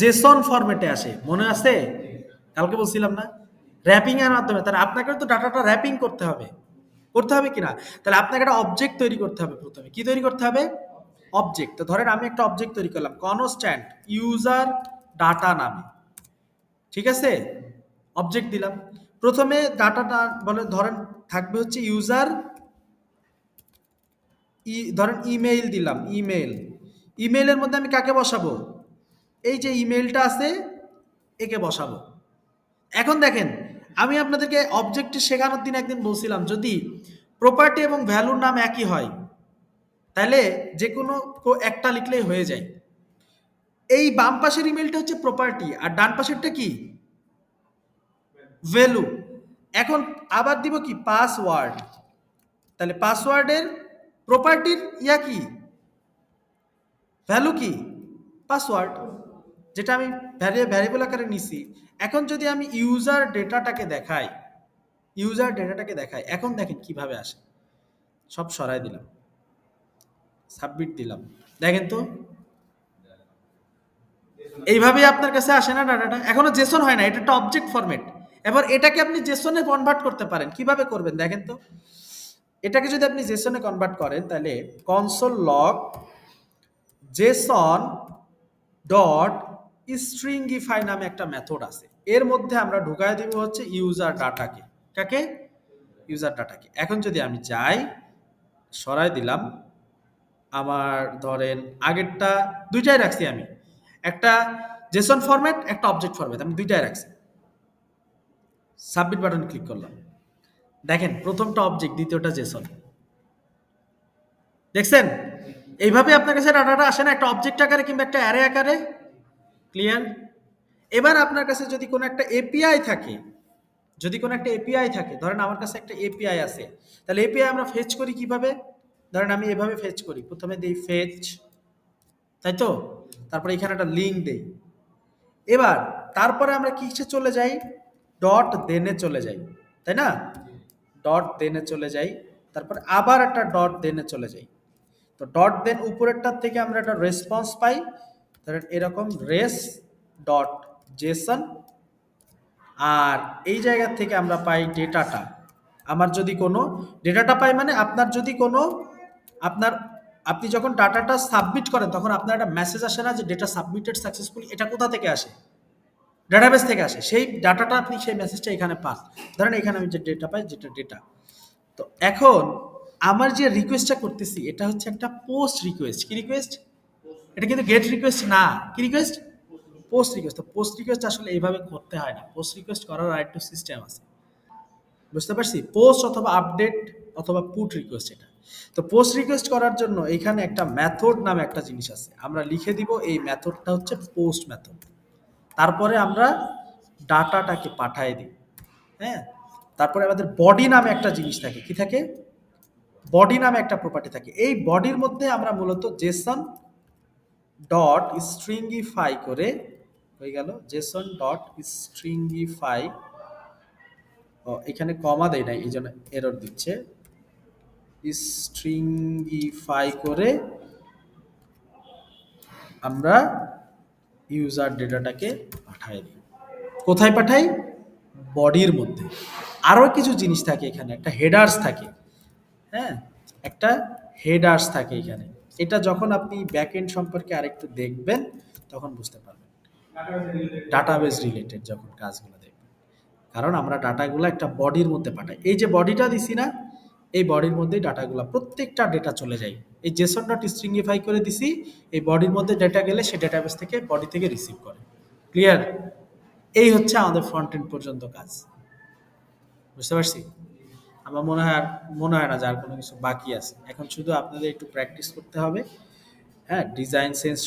জেসন ফরম্যাটে আসে, মনে আছে? কালকে বলছিলাম না? র্যাপিং এর মাধ্যমে। তাহলে আপনাকে তো ডাটাটা র্যাপিং করতে হবে, করতে হবে কিনা? তাহলে আপনাকে একটা অবজেক্ট তৈরি করতে হবে। প্রথমে কি তৈরি করতে হবে? অবজেক্ট। তো ধরেন আমি একটা অবজেক্ট তৈরি করলাম কনস্ট্যান্ট ইউজার ডাটা নামে, ঠিক আছে? অবজেক্ট দিলাম। প্রথমে ডাটাটা বলে ধরেন থাকবে হচ্ছে ইউজার, ধরেন ইমেইল দিলাম, ইমেইল। ইমেইলের মধ্যে আমি কাকে বসাবো? এই যে ইমেইলটা আছে একে বসাবো। এখন দেখেন, আমি আপনাদেরকে অবজেক্টে শেখানোর দিন একদিন বলছিলাম যদি প্রপার্টি এবং ভ্যালুর নাম একই হয় তাহলে যে কোনো একটা লিখলেই হয়ে যায়। এই বাম পাশের ইমেইলটা হচ্ছে প্রপার্টি আর ডান পাশেরটা কি? ভ্যালু। এখন আবার দিব কি? পাসওয়ার্ড। তাহলে পাসওয়ার্ডের প্রপার্টির ইয়া কি? ভ্যালু কি? পাসওয়ার্ড, যেটা আমি ভ্যারিয়েবল আকারে নিছি। এখন যদি আমি ইউজার ডেটাটাকে দেখাই, এখন দেখেন কিভাবে আসে। সব সরাই দিলাম, সাবমিট দিলাম, দেখেন তো এইভাবেই আপনার কাছে আসে না ডাটাটা? এখনো জেসন হয় না, এটা একটা অবজেক্ট ফরম্যাট। এবার এটাকে আপনি জেসনে কনভার্ট করতে পারেন। কিভাবে করবেন দেখেন তো? এটাকে যদি আপনি জেসনে কনভার্ট করেন তাহলে কনসোল লগ জেসন ডট স্ট্রিংগিফাই নামে একটা মেথড আছে। এর মধ্যে আমরা ঢুকায় দিব হচ্ছে ইউজার ডাটাকে। কাকে? ইউজার ডাটাকে। এখন যদি আমি যাই, সরাই দিলাম, আমার ধরেন আগেরটা দুইটাই রাখছি আমি, একটা জেসন ফরম্যাট, একটা অবজেক্ট ফরম্যাট, আমি দুইটাই রাখছি। সাবমিট বাটন ক্লিক করলাম, দেখেন প্রথমটা অবজেক্ট, দ্বিতীয়টা জেসন। দেখছেন? এইভাবে আপনার কাছে ডাটাটা আসে না, একটা অবজেক্ট আকারে কিংবা একটা অ্যারে আকারে। ক্লিয়ার? এবার আপনার কাছে যদি কোনো একটা এপিআই থাকে, ধরেন আমার কাছে একটা এপিআই আছে, তাহলে এপিআই আমরা ফেচ করি কিভাবে? ধরেন আমি এভাবে ফেচ করি, প্রথমে দিই ফেচ, তাই তো? তারপরে এখানে একটা লিঙ্ক দেই। এবার তারপরে আমরা কিসে চলে যাই? ডট দেনে চলে যাই, তাই না? ডট দেনে চলে যাই, তারপর আবার একটা ডট দেনে চলে যাই। তো ডট দেন উপরেরটার থেকে আমরা একটা রেসপন্স পাই, ধরেন এরকম রেস ডট জেসন। আর এই জায়গা থেকে আমরা পাই ডেটাটা। আমার যদি কোনো ডেটাটা পাই মানে আপনার যদি কোনো আপনার আপনি যখন ডাটাটা সাবমিট করেন তখন আপনার একটা মেসেজ আসে না যে ডেটা সাবমিটেড সাকসেসফুলি? এটা কোথা থেকে আসে? ডাটাবেস থেকে আসে। সেই ডাটাটা আপনি সেই মেসেজটা এখানে পান। ধরেন এখানে আমি যে ডেটা পাই, যেটা ডেটা। তো এখন আমার যে রিকোয়েস্টটা করতেছি এটা হচ্ছে একটা পোস্ট রিকোয়েস্ট। কি রিকোয়েস্ট? এটা কিন্তু গেট রিকোয়েস্ট না। কি রিকোয়েস্ট? Post request. তো পোস্ট রিকোয়েস্ট আসলে এইভাবে করতে হয় না। পোস্ট রিকোয়েস্ট করার আরেকটু সিস্টেম আছে। বুঝতে পারছি? পোস্ট অথবা আপডেট অথবা পুট রিকোয়েস্ট এটা। তো পোস্ট রিকোয়েস্ট করার জন্য এখানে একটা মেথড নামে একটা জিনিস আছে। আমরা লিখে দিব এই মেথডটা হচ্ছে পোস্ট মেথড। তারপরে আমরা ডাটাটাকে পাঠায় দিই। হ্যাঁ? তারপরে আমাদের বডি নামে একটা জিনিস থাকে, কি থাকে? বডি নামে একটা প্রপার্টি থাকে। এই বডির মধ্যে আমরা মূলত জেসন ডট স্ট্রিংগিফাই করে, হয়ে গেল জেসন ডট স্ট্রিংগিফাই, এখানে কমা দেয় নাই এই জন্য এরর দিচ্ছে, স্ট্রিংগিফাই করে আমরা ইউজার ডেটাটাকে পাঠাই দিই। কোথায় পাঠাই? বডির মধ্যে। আরও কিছু জিনিস থাকে এখানে, একটা হেডার্স থাকে, হ্যাঁ, একটা হেডার্স থাকে এখানে। এটা যখন আপনি ব্যাক এন্ড সম্পর্কে আরেকটু দেখবেন তখন বুঝতে পারবেন, ডাটাবেস রিলেটেড যখন কাজগুলো দেখবেন। কারণ আমরা ডাটাগুলো একটা বডির মধ্যে পাঠাই। এই যে বডিটা দিছি না, এই বডির মধ্যেই ডাটাগুলো, প্রত্যেকটা ডেটা চলে যায়। এই জেসন ডট স্ট্রিংগিফাই করে দিছি, এই বডির মধ্যে ডেটা গেলে সে ডেটাবেস থেকে বডি থেকে রিসিভ করে। ক্লিয়ার? এই হচ্ছে আমাদের ফ্রন্ট এন্ড পর্যন্ত কাজ। বুঝতে পারছি? আমার মনে হয় না যে আর কোনো কিছু বাকি আছে। এখন শুধু আপনাদের একটু প্র্যাকটিস করতে হবে। হ্যাঁ, ডিজাইন সেন্স